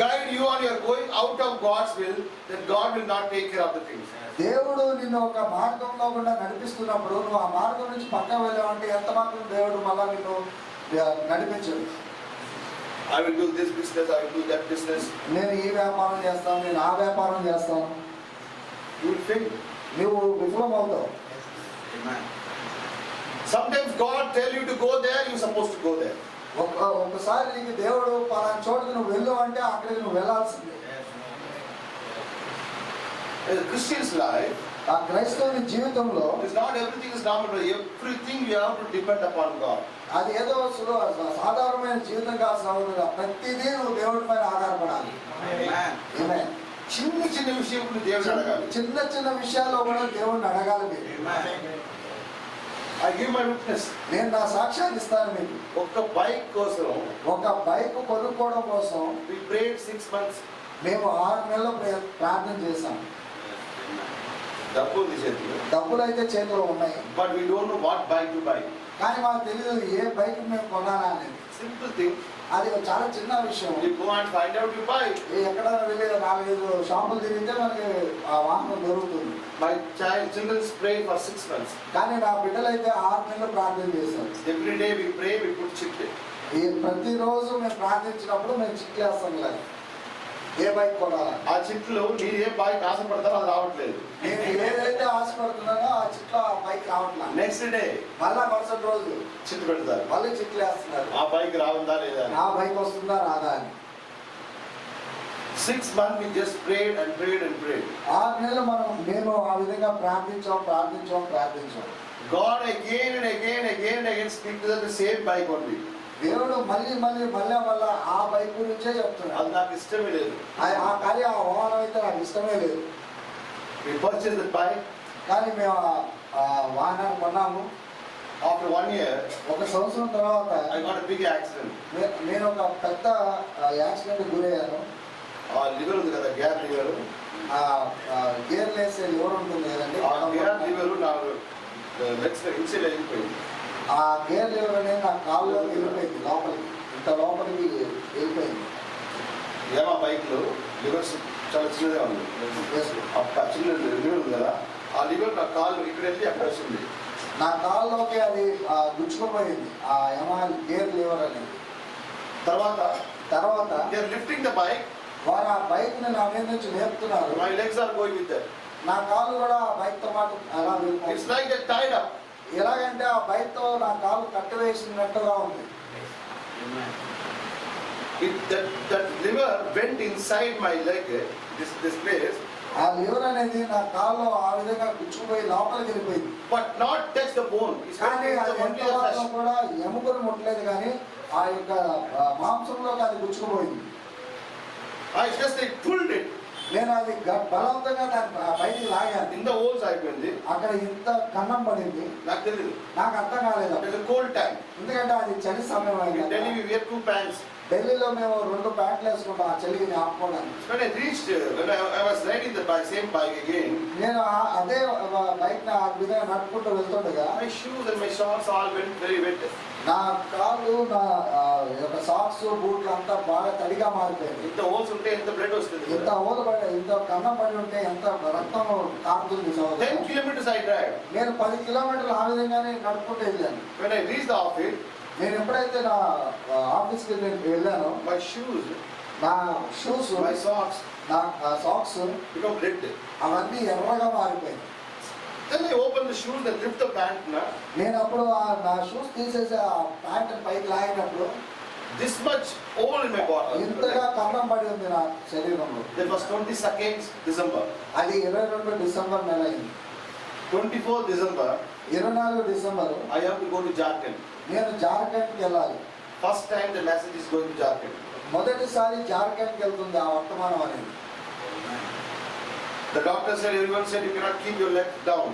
guide you and you are going out of God's will, then God will not take care of the things. దేవుడు నిన్ను ఒక మార్గంలో గుండా నడిపిస్తున్నప్పుడు నువ్వు ఆ మార్గం నుంచి పక్కకు వెళ్ళావంటే ఎంత మాత్రం దేవుడు మళ్ళా నిన్ను నడిపించడు. I will do this business, I will do that business. నేను ఈ వ్యాపారం చేస్తాను, నేను ఆ వ్యాపారం చేస్తాను. You will fail. నువ్వు విఫలమవుతావు. Sometimes God tell you to go there, you are supposed to go there. ఒకసారి నీకు దేవుడు పలానా చోటుకు నువ్వు వెళ్ళు అంటే అక్కడికి నువ్వు వెళ్ళాల్సిందే. In a Christian's life, ఆ క్రైస్తవుని జీవితంలో is not everything is normal, but everything you have to depend upon God. అది ఏదో సాధారణమైన జీవితం కాదు సహోదరుడా, ప్రతిదీ నువ్వు దేవుడి పైన ఆధారపడాలి. ఆమేన్. చిన్న చిన్న విషయం దేవుడు అడగాలి. చిన్న చిన్న విషయాల్లో కూడా దేవుడిని అడగాలి మీరు. I give my witness. నేను నా సాక్ష్యాన్ని ఇస్తాను మీకు. ఒక బైక్ కోసం ఒక బైక్ కొనుక్కోవడం కోసం we prayed 6 months. మేము 6 నెలలు ప్రార్థన చేశాం. డబ్బు ఉంది చేతిలో, డబ్బులు అయితే చేతిలో ఉన్నాయి, but we don't know what bike to buy. కానీ మాకు తెలియదు ఏ బైక్ మేము కొనాలా అనేది. Simple thing. అది ఒక చాలా చిన్న విషయం. You go and find out, you buy. ఎక్కడైనా వెళ్ళి 4-5 షాపులు తిరిగితే మనకి ఆ వాహనం దొరుకుతుంది. My children prayed for 6 months. కానీ నా బిడ్డలైతే 6 నెలలు ప్రార్థన చేశారు. Every day we pray, we put chit. ఈ ప్రతిరోజు మేము ప్రార్థించినప్పుడు మేము చిట్లేస్తాం లేదు ఏ బైక్ కొనాలి. ఆ చిట్లో మీరు ఏ బైక్ ఆశపడతారో అది రావట్లేదు. నేను ఏదైతే ఆశపడుతున్నానో ఆ చిట్లో ఆ బైక్ రావట్లేదు. నెక్స్ట్ డే మళ్ళా మరుసటి రోజు చిట్ పెడతారు, మళ్ళీ చిట్లేస్తున్నారు, ఆ బైక్ రావుందా లేదా. ఆ బైక్ వస్తుందా రాదా అని. 6 months we just prayed and prayed and prayed. 6 నెలలు మేము ఆ విధంగా ప్రార్థించాం. God again and again speak to them the same bike only. దేవుడు మళ్ళా ఆ బైక్ గురించే చెప్తున్నాడు. అది నాకు ఇష్టమే లేదు. ఆ కానీ ఆ వాహనం అయితే నాకు ఇష్టమే లేదు. We purchased the bike. కానీ మేము ఆ వాహనాన్ని కొన్నాము. After 1 year, ఒక సంవత్సరం తర్వాత I got a big accident. నేను ఒక పెద్ద యాక్సిడెంట్ గురయ్యాను. ఆ లివర్ ఉంది కదా, గ్యార్ లివర్, గేర్ లేసే లివర్ ఉంటుంది కదండి, ఆ గ్యార్ లివర్ నా లెగ్స్ ఇన్సైడ్ వెళ్ళిపోయింది. ఆ గేర్ లివర్ అనేది నా కాళ్ళలో వెళ్ళిపోయింది, లోపలికి ఇంత లోపలికి వెళ్ళిపోయింది. ఏమా బైక్ లో లివర్స్ చాలా చిన్నదే ఉంది, ఆ చిన్న లివర్ ఉంది కదా, ఆ లివర్ నా కాళ్ళు ఇక్కడ వెళ్ళి అక్కడ వచ్చింది. నా కాళ్ళలోకి అది గుచ్చుకుపోయింది ఆ గేర్ లివర్ అనేది. తర్వాత లిఫ్టింగ్ ద బైక్, వారు ఆ బైక్ ని నా మీద నుంచి లేపుతున్నారు. My legs are going with that. నా కాళ్ళు కూడా ఆ బైక్ తో పాటు అలా వెళ్ళిపోయింది. It's like that tied up. ఎలాగంటే ఆ బైక్ తో నా కాళ్ళు కట్టివేసినట్టుగా ఉంది. that liver went inside my leg, this place, ఆ లివర్ అనేది నా కాల్లో ఆ విధంగా గుచ్చుకుపోయి లోపలికి వెళ్ళిపోయింది. but not touch the bone. It's కానీ అది only the ఎంతవరకు flesh. కూడా ఎముకను ముట్టలేదు, కానీ ఆ యొక్క మాంసంలోకి అది గుచ్చుకుపోయింది. I just they pulled it. నేను అది బలవంతంగా దాన్ని బయటికి లాగాను. In the holes అయిపోయింది. అక్కడ ఇంత కన్నం పడింది. నాకు తెలియదు. నాకు అర్థం కాలేదు. It was a cold time. ఎందుకంటే అది చలి సమయం In Delhi అయింది. we wear 2 pants. ఢిల్లీలో మేము 2 ప్యాంట్లు వేసుకుంటాం ఆ చలిని ఆపుకోవడానికి. When I reached, when I was riding the same bike again, నేను అదే బైక్ ఆ విధంగా నడుపుకుంటూ వెళ్తుండగా my shoes and my shorts all went very wet. నా కాళ్ళు, నా యొక్క సాక్స్, బూట్లు అంతా బాగా తడిగా మారిపోయింది. ఇంత holes ఉంటే ఎంత blood వస్తుంది. ఇంత ఊరు పడి, ఇంత కన్నం పడి ఉంటే ఎంత రక్తం కారుతుంది. 10 kilometers I drive. నేను 10 కిలోమీటర్లు ఆ విధంగానే నడుపుకుంటూ వెళ్ళాను. When I reached the office, నేను ఎప్పుడైతే నా ఆఫీస్కి నేను వెళ్ళాను, my shoes, నా షూస్, my socks నా సాక్స్ become red. అవన్నీ ఎర్రగా మారిపోయాయి. Then I opened the shoes and lift the pant. నేను అప్పుడు నా షూస్ తీసేసి ఆ ప్యాంట్ పైకి లాగినప్పుడు This much hole in my body. ఇంతగా కన్నం పడి ఉంది నా శరీరంలో. That was 22nd December. అది 22 డిసెంబర్ నెల అయింది. 24th December, 24 December I have to go to Jharkhand. నేను జార్ఖండ్కి వెళ్ళాలి. First time the message is going to Jharkhand. మొదటిసారి జార్ఖండ్కి వెళ్తుంది ఆ వర్తమానం అనేది. The doctor said, everyone said you cannot keep your leg down.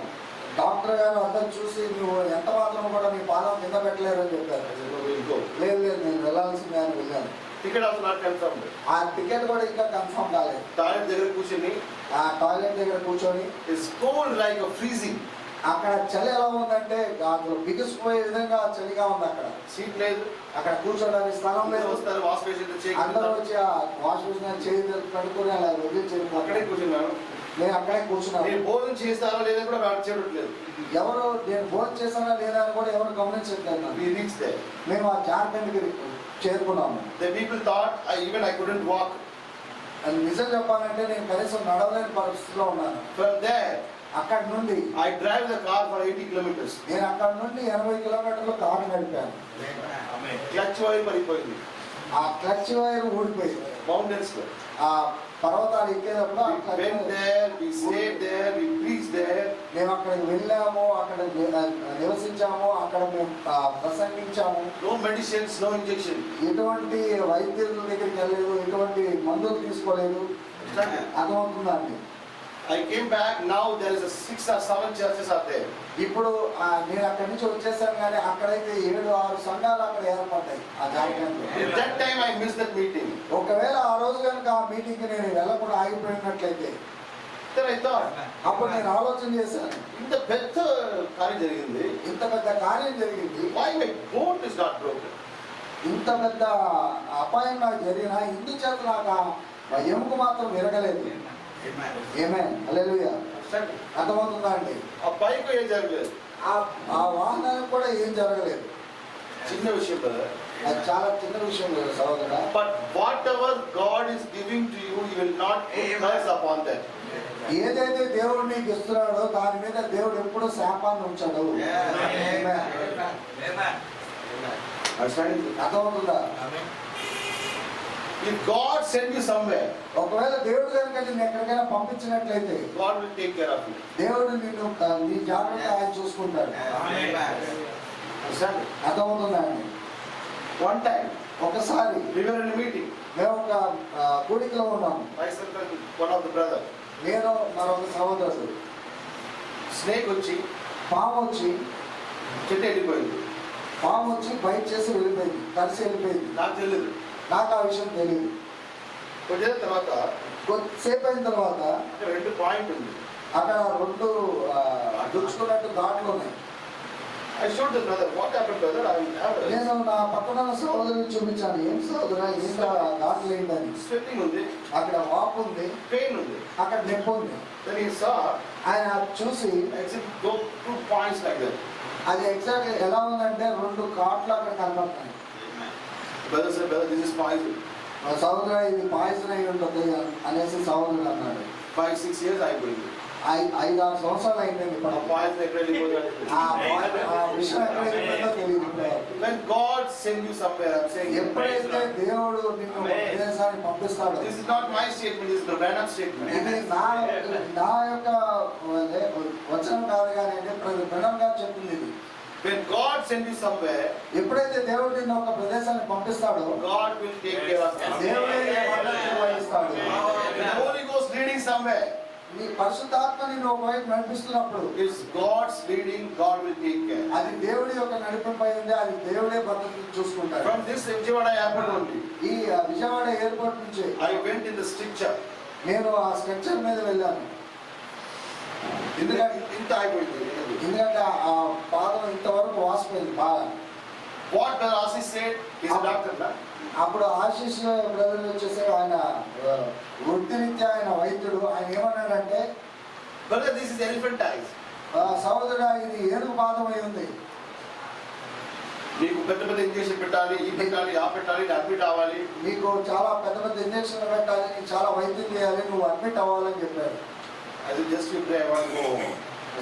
Doctor గారు అందరూ చూసి నువ్వు ఎంత మాత్రం కూడా నీ పాదం కింద పెట్టలేరు అని చెప్పారు. I said, no, we'll go. లేదు లేదు, నేను వెళ్ళాల్సిందే అని వెళ్ళాను. Ticket also not confirmed. ఆ టికెట్ కూడా ఇంకా కన్ఫర్మ్ కాలేదు. Toilet దగ్గర కూర్చొని, ఆ టాయిలెట్ దగ్గర కూర్చొని it's cold like a freezing. అక్కడ చలి ఎలా ఉందంటే అసలు బిగుసిపోయే విధంగా చలిగా ఉంది. అక్కడ Seat లేదు. అక్కడ కూర్చోడానికి స్థలం లేదు. వస్తారు వాష్ బేసిన్ అందరూ వచ్చి ఆ వాష్ బేసిన్ చేయి కడుక్కొని అలా వదిలి అక్కడే కూర్చున్నాను. నేను అక్కడే కూర్చున్నాను. నేను భోజనం చేస్తారా లేదా కూడా వాడు చేయట్లేదు. ఎవరు నేను భోజనం చేశానా లేదా అని కూడా ఎవరు గమనించట్లేదు. We reached there. మేము ఆ జార్ఖండ్కి చేరుకున్నాము. The people thought I couldn't walk. అది నిజం చెప్పాలంటే నేను కనీసం నడవలేని పరిస్థితిలో ఉన్నాను. From there, అక్కడ నుండి I drive the car for 80 kilometers. నేను అక్కడ నుండి 80 కిలోమీటర్లు కారు నడిపాను. క్లచ్ వైర్ పడిపోయింది. ఆ క్లచ్ వైర్ ఊడిపోయింది. Mountains లో. ఆ పర్వతాలు ఎక్కేటప్పుడు ఆ We clutch went wire there, we stayed there, we preached there. మేము అక్కడికి వెళ్ళాము, అక్కడ నివసించాము, అక్కడ మేము ప్రసంగించాము. No medicines, no injection. ఎటువంటి వైద్యుల దగ్గరికి వెళ్ళలేదు, ఎటువంటి మందులు తీసుకోలేదు. అర్థమవుతుందండి. I came back, now there is a 6 or 7 churches are there. ఇప్పుడు నేను అక్కడి నుంచి వచ్చేసాను, కానీ అక్కడైతే 7-6 సంఘాలు అక్కడ ఏర్పడ్డాయి ఆ జార్ఖండ్లో. At that time I missed that meeting. ఒకవేళ ఆ రోజు కనుక ఆ మీటింగ్కి నేను వెళ్ళకుండా ఆగిపోయినట్లయితే Then I thought, అప్పుడు నేను ఆలోచన చేశాను, ఇంత పెద్ద కార్యం జరిగింది. ఇంత పెద్ద కార్యం జరిగింది, Why my boat is not broken? ఇంత పెద్ద అపాయం నాకు జరిగినా ఇందుచేత నాకు ఆ ఎముక మాత్రం విరగలేదు. ఆమేన్, హల్లెలూయా. అర్థమవుతుందా అండి? ఆ బైక్ ఏం జరగలేదు. ఆ వాహనానికి కూడా ఏం జరగలేదు. చిన్న విషయం కదా. అది చాలా చిన్న విషయం లేదు సహోదరా. But whatever God is giving to you, He will not put curse upon that. ఏదైతే దేవుడు నీకు ఇస్తున్నాడో దాని మీద దేవుడు ఎప్పుడు శాపాన్ని ఉంచాడు. అర్థమవుతుందా? If God send you somewhere, ఒకవేళ దేవుడు కనుక నిన్ను ఎక్కడికైనా పంపించినట్లయితే God will take care of you. దేవుడు నిన్ను నీ జాగ్రత్త ఆయన చూసుకుంటాడు. అర్థమవుతుందా అండి? One time, ఒకసారి we were in a meeting. మేము ఒక కూడికలో ఉన్నాము. Myself and one of the brother. నేను మరొక సహోదరుడు. Snake వచ్చి పాము వచ్చి చెట్టు వెళ్ళిపోయింది. పాము వచ్చి బయట చేసి వెళ్ళిపోయింది, కలిసి వెళ్ళిపోయింది. నాకు తెలియదు. నాకు ఆ విషయం తెలియదు. కొంచెం తర్వాత కొద్దిసేపు అయిన తర్వాత 2 పాయింట్ ఉంది. అక్కడ 2 దుచ్చుకున్నట్టు ఘాట్లు ఉన్నాయి. I showed the brother, what happened brother? I have నేను నా పక్కన సహోదరుని చూపించాను. ఏం సహోదరా, ఏం ఘాట్లు ఏంటని. sweating ఉంది, అక్కడ వాపు ఉంది, pain ఉంది. అక్కడ నొప్పి ఉంది. Then he saw, ఆయన చూసి exit go 2 points like that. అది ఎగ్జాక్ట్ ఎలా ఉందంటే 2 ఘాట్లు అక్కడ కనబడుతున్నాయి. Brother said, brother, this is poison. సహోదరా, ఇది పాయిజన్ అయి ఉంటుంది అనేసి సహోదరుడు అన్నాడు. 5-6 years అయిపోయింది. 5-6 సంవత్సరాలు అయిపోయింది ఇప్పుడు. పాయింట్ ఎక్కడ వెళ్ళిపోతాడు. ఆ విషయం ఎక్కడ వెళ్ళిపోయిందో తెలియదు ఇప్పుడు. When God send you somewhere, I'm saying, ఎప్పుడైతే దేవుడు నిన్ను విదేశానికి పంపిస్తాడో, this is not my statement, this is the Branham statement. ఇది నా యొక్క వచనం కాదు కానీ అంటే బ్రహ్మం గారు చెప్పింది ఇది. When God send you somewhere, ఎప్పుడైతే దేవుడు నిన్ను ఒక ప్రదేశానికి పంపిస్తాడో, God will take care of you. దేవుడే నీ పనులను నిర్వహిస్తాడు. The Holy Ghost leading somewhere, నీ పరిశుద్ధాత్మ నిన్ను ఒకవైపు నడిపిస్తున్నప్పుడు, is God's leading, God will take care. అది దేవుడి యొక్క నడిపింపై ఉంది, అది దేవుడే భద్రతను చూసుకుంటాడు. From this Vijayawada airport only, ఈ విజయవాడ ఎయిర్పోర్ట్ నుంచి I went in the structure. నేను ఆ స్ట్రక్చర్ మీద వెళ్ళాను. ఇంత అయిపోయింది. ఎందుకంటే ఆ పాదం ఇంతవరకు వాసిపోయింది బాగా. What the Ashish said, he's a doctor, na? అప్పుడు ఆశీష్ బ్రదర్ వచ్చేసి ఆయన వృత్తిరీత్యా ఆయన వైద్యుడు. ఆయన ఏమన్నాడంటే, Brother, this is elephant eyes. సహోదరుడా ఇది ఏనుగు పాదం అయి ఉంది. నీకు పెద్ద పెద్ద ఇంజక్షన్ పెట్టాలి, ఈ పెట్టాలి, ఆ పెట్టాలి, అడ్మిట్ అవ్వాలి. నీకు చాలా పెద్ద పెద్ద ఇంజక్షన్లు పెట్టాలి, నీకు చాలా వైద్యం చేయాలి, నువ్వు అడ్మిట్ అవ్వాలని చెప్పాడు. అది జస్ట్ ఇప్పుడు I want to go home.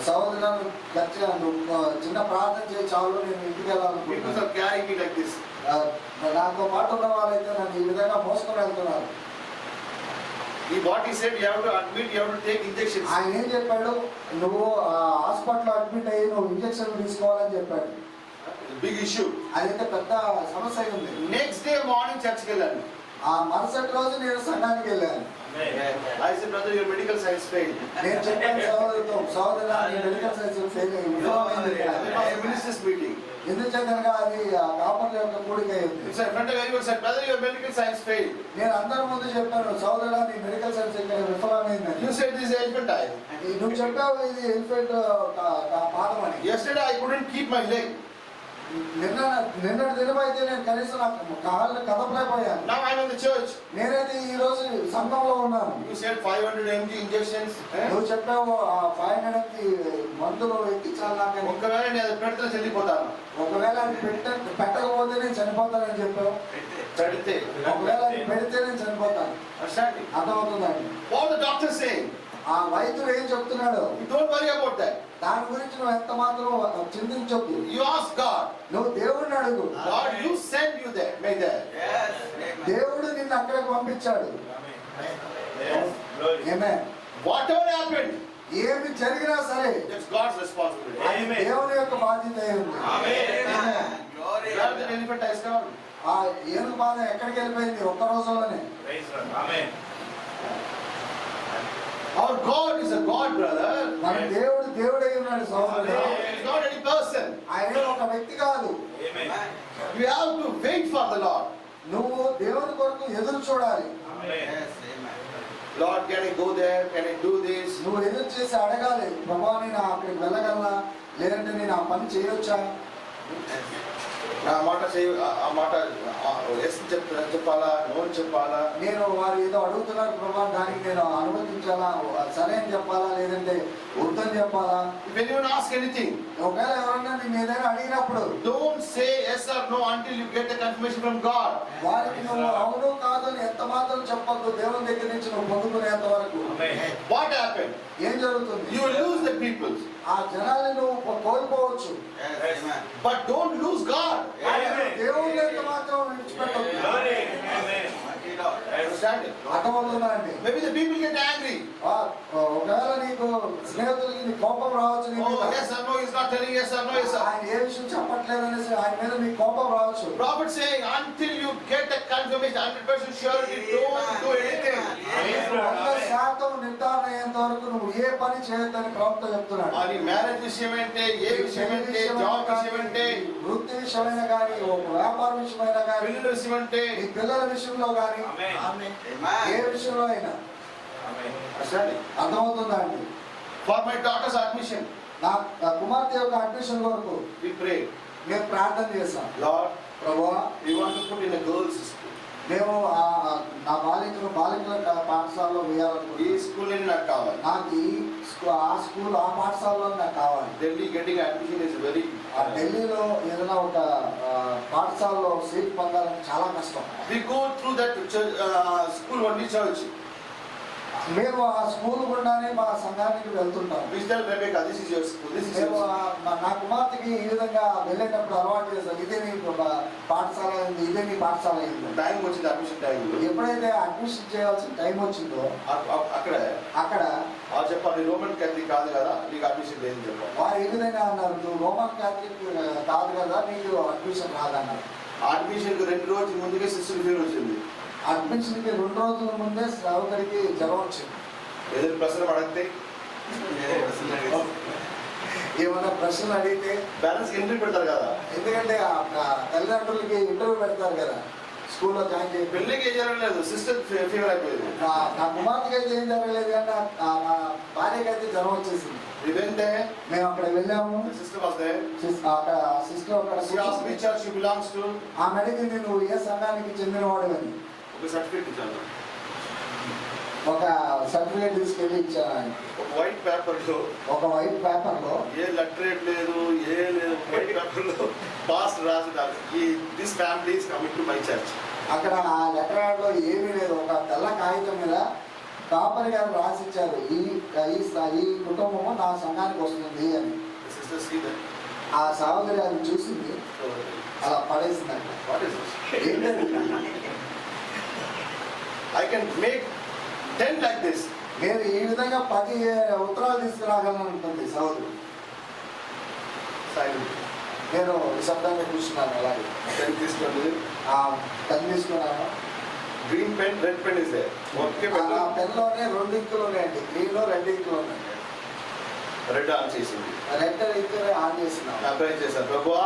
సహోదరులను గట్టిగా నువ్వు చిన్న ప్రార్థన చేయి చాలు, నేను ఇంటికి People వెళ్ళాలనుకుంటున్నాను. are carrying me like this. నాతో పాటు ఉన్న వాళ్ళైతే నన్ను ఈ విధంగా మోసుకొని వెళ్తున్నారు. What he said, you have to admit, you have to take injections. ఆయన ఏం చెప్పాడు, నువ్వు హాస్పిటల్లో అడ్మిట్ అయ్యి నువ్వు ఇంజక్షన్ తీసుకోవాలని చెప్పాడు. Big issue. అదైతే పెద్ద సమస్య అయి ఉంది. Next day morning church కి వెళ్ళాను. ఆ మరుసటి రోజు నేను సంఘానికి వెళ్ళాను. I said, brother, your medical science failed. నేను చెప్పాను సహోదరుతో, సహోదరుడా నీ మెడికల్ సైన్స్ ఫెయిల్ అయింది. It was a ministers meeting. ఎందుచేతనగా అది కాపర్ల యొక్క కూడిక అయింది. It's a friend of everyone said, brother, your medical science failed. నేను అందరి ముందు చెప్పాను, సహోదరుడా నీ మెడికల్ సైన్స్ ఇక్కడ విఫలమైందని. You said this is elephant eye. నువ్వు చెప్పావు ఇది ఎలిఫెంట్ పాదం అని. Yesterday I couldn't keep my leg. నిన్నటి దినమైతే నేను కనీసం నాకు కాళ్ళు కదపలేకపోయాను. Now I'm in the church. నేనైతే ఈ రోజు సంఘంలో ఉన్నాను. You said 500 mg injections. నువ్వు చెప్పావు 500కి మందులు ఎక్కించాలి నాకని. ఒకవేళ నేను అది పెడితే చనిపోతాను. ఒకవేళ అది పెట్టకపోతే నేను చనిపోతానని చెప్పావు. పెడితే ఒకవేళ అది పెడితే నేను చనిపోతాను. అర్థమవుతుందండి. What the doctor saying? ఆ వైద్యుడు ఏం చెప్తున్నాడు, You don't worry about that. దాని గురించి నువ్వు ఎంత మాత్రం చింతించొద్దు. You ask God. నువ్వు దేవుడిని అడుగు. God, you send you there, make there. దేవుడు నిన్ను అక్కడికి పంపించాడు. ఏమే Whatever happened, ఏమి జరిగినా సరే it's God's responsibility. అది దేవుని యొక్క బాధ్యత అయి ఉంది. Where the elephant has gone? ఆ ఏనుగు బాధ ఎక్కడికి వెళ్ళిపోయింది ఒక్క రోజులోనే. Our God is a God, brother. మన దేవుడు దేవుడై ఉన్నాడు సహోదరుడు. He's not any person. ఆయన ఒక వ్యక్తి కాదు. You have to wait for the Lord. నువ్వు దేవుని కొరకు ఎదురు చూడాలి. Lord, can I go there? Can I do this? నువ్వు ఎదురు చేసి అడగాలి, ప్రభా నేను అక్కడికి వెళ్ళగలనా, లేదంటే నేను ఆ పని చేయొచ్చా. ఆ మాట ఆ మాట ఎస్ చెప్పాలా, నో చెప్పాలా. నేను వారు ఏదో అడుగుతున్నారు ప్రభా, దానికి నేను అనుమతించాలా, సరే అని చెప్పాలా, లేదంటే వద్దని చెప్పాలా. If anyone asks anything, ఒకవేళ ఎవరన్నా నేను ఏదైనా అడిగినప్పుడు don't say yes or no until you get the confirmation from God. వారికి నువ్వు అవును కాదు అని ఎంత మాత్రం చెప్పొద్దు, దేవుని దగ్గర నుంచి నువ్వు పొందుకునేంత వరకు. What happened? ఏం జరుగుతుంది, You will lose the people. ఆ జనాన్ని నువ్వు కోల్పోవచ్చు. But don't lose God. దేవుని ఎంత మాత్రం విడిచిపెట్టొద్దు. Understand it? అర్థమవుతుందా అండి. Maybe the people get angry. ఒకవేళ నీకు స్నేహితులకి నీ కోపం రావచ్చు. Oh, yes or no, he's not telling yes or no, yes or no. ఆయన ఏ విషయం చెప్పట్లేదు అనేసి ఆయన మీద మీకు కోపం రావచ్చు. Prophet saying, until you get the confirmation, 100% surety, don't do anything. 100% నిర్ధారణ అయ్యేంత వరకు నువ్వు ఏ పని చేయొద్దని ప్రవక్త చెప్తున్నాడు. అది మ్యారేజ్ విషయం అంటే, ఏ విషయం అంటే, జాబ్ విషయం అంటే, వృత్తి విషయమైనా కానీ, ఒక వ్యాపార విషయమైనా కానీ, పిల్లల విషయం అంటే, నీ పిల్లల విషయంలో కానీ, ఏ విషయంలో అయినా. అర్థమవుతుందా అండి. for my daughter's admission, నా కుమార్తె యొక్క అడ్మిషన్ కొరకు we pray, మేము ప్రార్థన చేస్తాం. Lord, ప్రభువా we want to put in a girls' school. మేము నా బాలికల పాఠశాలలో ఈ వేయాలనుకుంటున్నాం. స్కూల్ నాకు కావాలి. నాకు ఆ స్కూల్ ఆ పాఠశాలలో నాకు కావాలి. Delhi getting admission is very. ఆ ఢిల్లీలో ఏదైనా ఒక పాఠశాలలో సీట్ పొందాలని చాలా కష్టం. We go through that church, school only church. మేము ఆ స్కూల్ గుండానే మా సంఘానికి వెళ్తుంటాం. We tell Rebecca, this is your school, this is మేము your school. నా కుమార్తెకి ఈ విధంగా వెళ్ళేటప్పుడు అలవాటు చేస్తాం. ఇదే నీ పాఠశాల అయింది, ఇదే నీ పాఠశాల అయింది. టైం వచ్చింది, అడ్మిషన్ టైం. ఎప్పుడైతే అడ్మిషన్ చేయాల్సిన టైం వచ్చిందో అక్కడ చెప్పాలి రోమన్ క్యాథలిక్ కాదు కదా, నీకు అడ్మిషన్ లేదని చెప్పాలి. వారు ఏ విధంగా అన్నారు, నువ్వు రోమన్ క్యాథలిక్ కాదు కదా, నీకు అడ్మిషన్ రాదన్నారు. అడ్మిషన్కి 2 రోజుల ముందుకే సిస్టర్ ఫీవర్ వచ్చింది. అడ్మిషన్కి 2 రోజుల ముందే సహోదరికి జ్వరం వచ్చింది. ఏదైనా ప్రశ్న అడిగితే ఏమైనా ప్రశ్నలు అడిగితే పేరెంట్స్కి ఇంటర్వ్యూ పెడతారు కదా, ఎందుకంటే ఆ తల్లిదండ్రులకి ఇంటర్వ్యూ పెడతారు కదా స్కూల్లో జాయిన్ చేసి. పెళ్ళికి ఏం జరగలేదు, సిస్టర్ ఫీవర్ అయిపోయింది. నా కుమార్తెకి అయితే ఏం జరగలేదు, కానీ నా భార్యకి అయితే జ్వరం వచ్చేసింది. ఇదంటే మేము అక్కడ వెళ్ళాము. సిస్టర్ వస్తే అక్కడ సిస్టర్ అక్కడ ఆమె అడిగింది, నువ్వు ఏ సంఘానికి చెందినవాడు అని. ఒక సర్టిఫికేట్ ఇచ్చాను, ఒక సర్టిఫికేట్ తీసుకెళ్ళి ఇచ్చాను ఆయన. ఒక వైట్ పేపర్లో, ఒక వైట్ పేపర్లో ఏ లెటరేట్ లేదు, ఏ లేదు, వైట్ పేపర్లో పాస్ట్ రాసినారు, ఈ this family is coming to my church. అక్కడ ఆ లెటర్ లో ఏమీ లేదు, ఒక తెల్ల కాగితం మీద కాపరి గారు రాసిచ్చారు, ఈ కుటుంబము నా సంఘానికి వస్తుంది అని. Sister see that. ఆ సహోదరి అది చూసింది, అలా పడేసిందంట. What is this? ఏంటంటే I can make 10 like this. నేను ఈ విధంగా 10 ఉత్తరాలు తీసుకురాగలను ఉంటుంది సహోదరు. Silent. నేను నిశ్శబ్దంగా కూర్చున్నాను. అలాగే 10 తీసుకోండి. పెన్ తీసుకున్నాను. Green pen, red pen is there. Okay, ఆ పెన్లోనే 2 ఇంకులు ఉన్నాయండి, గ్రీన్ లో 2 ఇంకులు ఉన్నాయి. రెడ్ ఆన్ చేసింది, రెడ్ ఇంకులు ఆన్ చేసినాను. అప్లై చేశాను. ప్రభువా,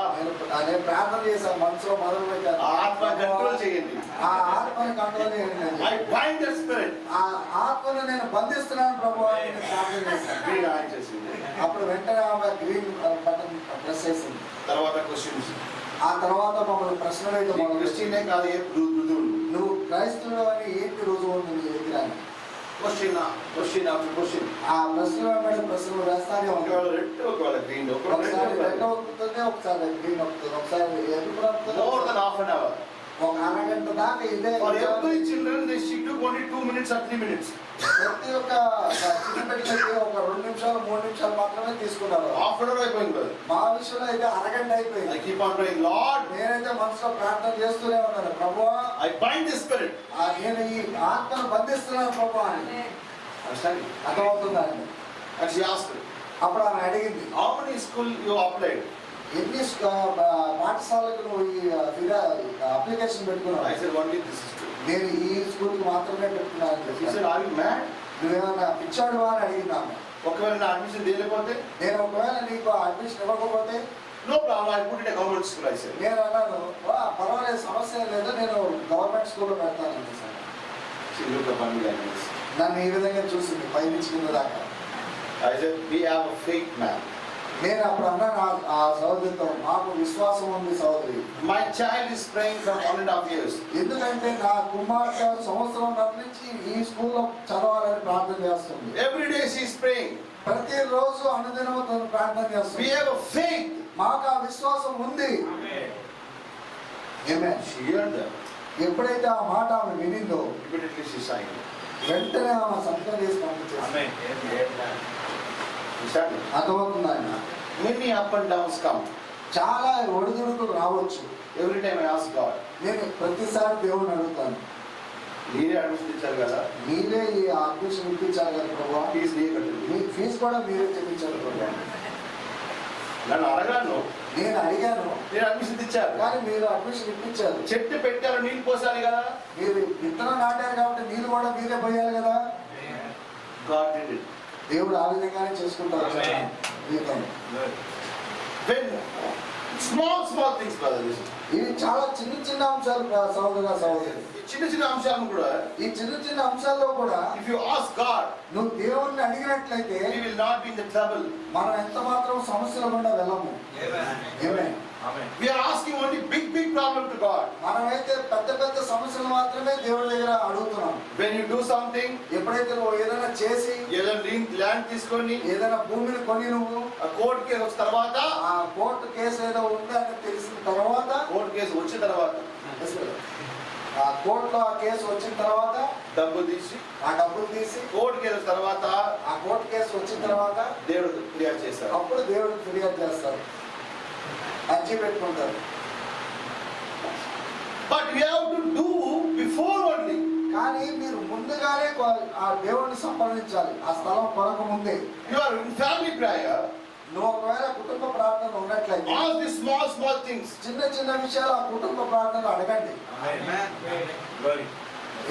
నేను ప్రార్థన చేశాను, మనసులో మొదలు పెట్టాను, ఆత్మ కంట్రోల్ చేయండి. ఆ ఆత్మని కంట్రోల్ చేయండి. I bind the spirit. ఆ ఆత్మను నేను బంధిస్తున్నాను ప్రభువా అని నేను ప్రార్థన చేశాను. గ్రీన్ ఆన్ చేసింది. అప్పుడు వెంటనే ఆమె గ్రీన్ బటన్ ప్రెస్ చేసింది. తర్వాత క్వశ్చన్స్. ఆ తర్వాత మమ్మల్ని ప్రశ్న వేయడం మొదలు క్రిస్టియనే కాదు, ఏ రుజువులు. నువ్వు క్రైస్తవుడు అని ఏంటి రుజువు ఉంది నీ దగ్గర అని. Question after question. ఆ ప్రశ్నలు వెంబడి ప్రశ్నలు వేస్తానే ఉంటాయి. ఒకవేళ రెడ్, ఒకవేళ గ్రీన్, ఒకసారి రెడ్ అవుతుంది, ఒకసారి గ్రీన్ అవుతుంది, ఒకసారి ఎరుపు అవుతుంది. More than half an hour. ఒక అరగంట దాకా ఇదే. For every children they should do only 2 minutes or 3 minutes. ప్రతి ఒక్క చిన్న బిడ్డలకి ఒక 2 నిమిషాలు 3 నిమిషాలు మాత్రమే తీసుకున్నారు. హాఫ్ అన్ అవర్ అయిపోయింది కదా. మా విషయంలో అయితే అరగంట I అయిపోయింది. keep on praying, Lord, నేనైతే మనసులో ప్రార్థన చేస్తూనే ఉన్నాను, ప్రభువా I bind the spirit. నేను ఈ ఆత్మను బంధిస్తున్నాను ప్రభువా అని. Understand? అర్థమవుతుందా అండి? And she asked me, అప్పుడు ఆమె అడిగింది, how many school you applied? ఎన్ని పాఠశాలకు నువ్వు ఈ అప్లికేషన్ పెట్టుకున్నావు? I said, only this is true. నేను ఈ స్కూల్కి మాత్రమే పెట్టుకున్నాను. She said, are you mad? నువ్వేమన్నా పిచ్చాడువా అని అడిగినాము. ఒకవేళ నా అడ్మిషన్ తీయలేకపోతే? నేను ఒకవేళ నీకు అడ్మిషన్ ఇవ్వకపోతే? No problem, I put it in a government school, I said. నేను అన్నాను, పర్వాలేదు, సమస్య లేదు, నేను గవర్నమెంట్ స్కూల్లో పెడతాను sir. She looked upon me like this. నన్ను ఈ విధంగా చూసింది పైనుంచి కింద దాకా. I said, we have a faith man. నేను అప్పుడు అన్నాను ఆ సహోదరితో, మాకు విశ్వాసం ఉంది సహోదరి. My child is praying for 1.5 years. ఎందుకంటే నా కుమార్తె సంవత్సరం నుంచి ఈ స్కూల్లో చదవాలని ప్రార్థన చేస్తుంది. Every day she is praying. ప్రతిరోజు అనుదినం తను ప్రార్థన We చేస్తుంది. have a faith. మాకు ఆ విశ్వాసం ఉంది. ఆమేన్. She heard that. ఎప్పుడైతే ఆ మాట ఆమె వినిందో Immediately she signed. వెంటనే ఆమె సంతకం చేసి పంపించేసింది. Understand? అర్థమవుతుందా ఆయన? Many up and downs come. చాలా ఒడిదుడుకులు రావచ్చు. Every time I ask God, నేను ప్రతిసారి దేవుని అడుగుతాను, మీరే అడ్మిషన్ ఇచ్చారు కదా, మీరే ఈ అడ్మిషన్ ఇప్పించారు కదా ప్రభావ, ఫీజు నీకే కట్టింది. మీ ఫీజు కూడా మీరే చెల్లించారు ప్రభావ. నన్ను అడగాను, నేను అడిగాను, నేను అడ్మిషన్ ఇచ్చారు, కానీ మీరు అడ్మిషన్ ఇప్పించారు. చెట్టు పెట్టారు, నీళ్ళు పోసాలి కదా. మీరు విత్తనం నాటారు కాబట్టి నీళ్ళు కూడా మీరే పోయాలి కదా. God did it. దేవుడు ఆ విధంగానే చేసుకుంటారు జీవితం. When small things, brother, listen. ఇవి చాలా చిన్న చిన్న అంశాలు సహోదర సహోదరి. చిన్న చిన్న అంశాలను కూడా, ఈ చిన్న చిన్న అంశాల్లో కూడా if you ask God, నువ్వు దేవుణ్ణి అడిగినట్లయితే we will not be in the trouble. మనం ఎంత మాత్రం సమస్యల గుండా వెళ్ళము. ఆమేన్. We are asking only big problem to God. మనమైతే పెద్ద పెద్ద సమస్యలు మాత్రమే దేవుడి దగ్గర అడుగుతున్నాం. When you do something, ఎప్పుడైతే నువ్వు ఏదైనా చేసి ఏదైనా ల్యాండ్ తీసుకొని ఏదైనా భూమిని కొని నువ్వు ఆ కోర్టు కేసు వచ్చిన తర్వాత, ఆ కోర్టు కేసు ఏదో ఉంది అని తెలిసిన తర్వాత, కోర్టు కేసు వచ్చిన తర్వాత ఆ కోర్టులో ఆ కేసు వచ్చిన తర్వాత డబ్బు తీసి ఆ డబ్బులు తీసి కోర్టుకి వెళ్ళిన తర్వాత ఆ కోర్టు కేసు వచ్చిన తర్వాత దేవుడు ఫిర్యాదు చేస్తారు. అప్పుడు దేవుడికి ఫిర్యాదు చేస్తారు, అర్జీ పెట్టుకుంటారు. But you have to do before only. కానీ మీరు ముందుగానే ఆ దేవుడిని సంప్రదించాలి, ఆ స్థలం కొరకు ముందే. You are in family prayer. నువ్వు ఒకవేళ కుటుంబ ప్రార్థన ఉన్నట్లయితే ఆల్ ది స్మాల్ థింగ్స్, చిన్న చిన్న విషయాలు ఆ కుటుంబ ప్రార్థనలు అడగండి.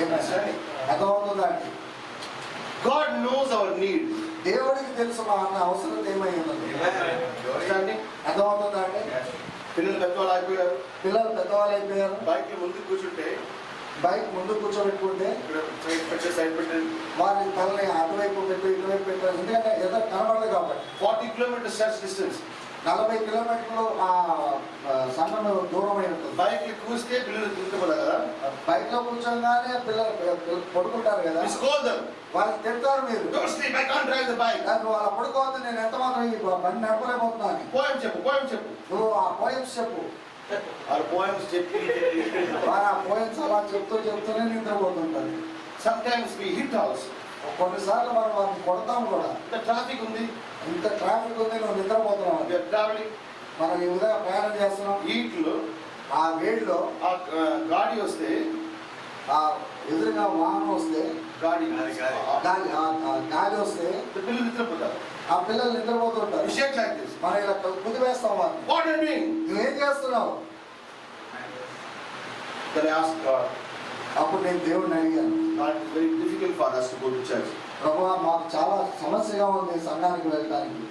ఏమైనా అర్థమవుతుందా అండి? God knows our need. దేవుడికి తెలుసు మా అన్న అవసరం ఏమై ఉన్నది. Understanding? అర్థమవుతుందా అండి? పిల్లలు పెద్దవాళ్ళు అయిపోయారు. పిల్లలు పెద్దవాళ్ళు అయిపోయారు. బైక్ ముందు కూర్చుంటే బైక్ ముందు కూర్చోబెట్టుకుంటే సైడ్ పెట్టండి. వారి తలని అటువైపు పెట్టు ఇటువైపు పెట్టారు, ఎందుకంటే ఏదో కనబడదు కాబట్టి. 40 kilometers such distance. 40 కిలోమీటర్లు ఆ సంఘం దూరం అయి ఉంటుంది. బైక్ కూస్తే పిల్లలు తింటున్నారు కదా. బైక్ లో కూర్చోగానే పిల్లలు పడుకుంటారు కదా, You scold them. వాళ్ళకి తింటారు మీరు. Don't sleep, I can't drive the bike. నువ్వు వాళ్ళ పడుకోవద్దు, నేను ఎంత మాత్రం ఈ బండి నడపలేకపోతున్నాను. Poem చెప్పు. నువ్వు ఆ పోయమ్స్ చెప్పు. ఆ poems చెప్పి వారు ఆ పోయమ్స్ అలా చెప్తూనే నిద్రపోతుంటారు. sometimes we hit also. కొన్నిసార్లు మనం వారిని కొడతాం కూడా. ఇంత ట్రాఫిక్ ఉంది, ఇంత ట్రాఫిక్ ఉంది, నువ్వు నిద్రపోతున్నావు. we are traveling. మనం ఈ విధంగా ప్రయాణం చేస్తున్నాం. ఈట్లో ఆ వేడిలో ఆ గాడి వస్తే, ఆ ఎదురుగా వాహనం వస్తే, గాడి గాలి వస్తే పిల్లలు నిద్రపోతారు. ఆ పిల్లలు నిద్రపోతుంటారు. You shake like this. మనం ఇలా కుదివేస్తాం వారిని. What are you doing? నువ్వేం చేస్తున్నావు? Then I asked God. అప్పుడు నేను దేవుడిని అడిగాను, God, it's very difficult for us to go to church. ప్రభువా మాకు చాలా సమస్యగా ఉంది సంఘానికి వెళ్ళడానికి.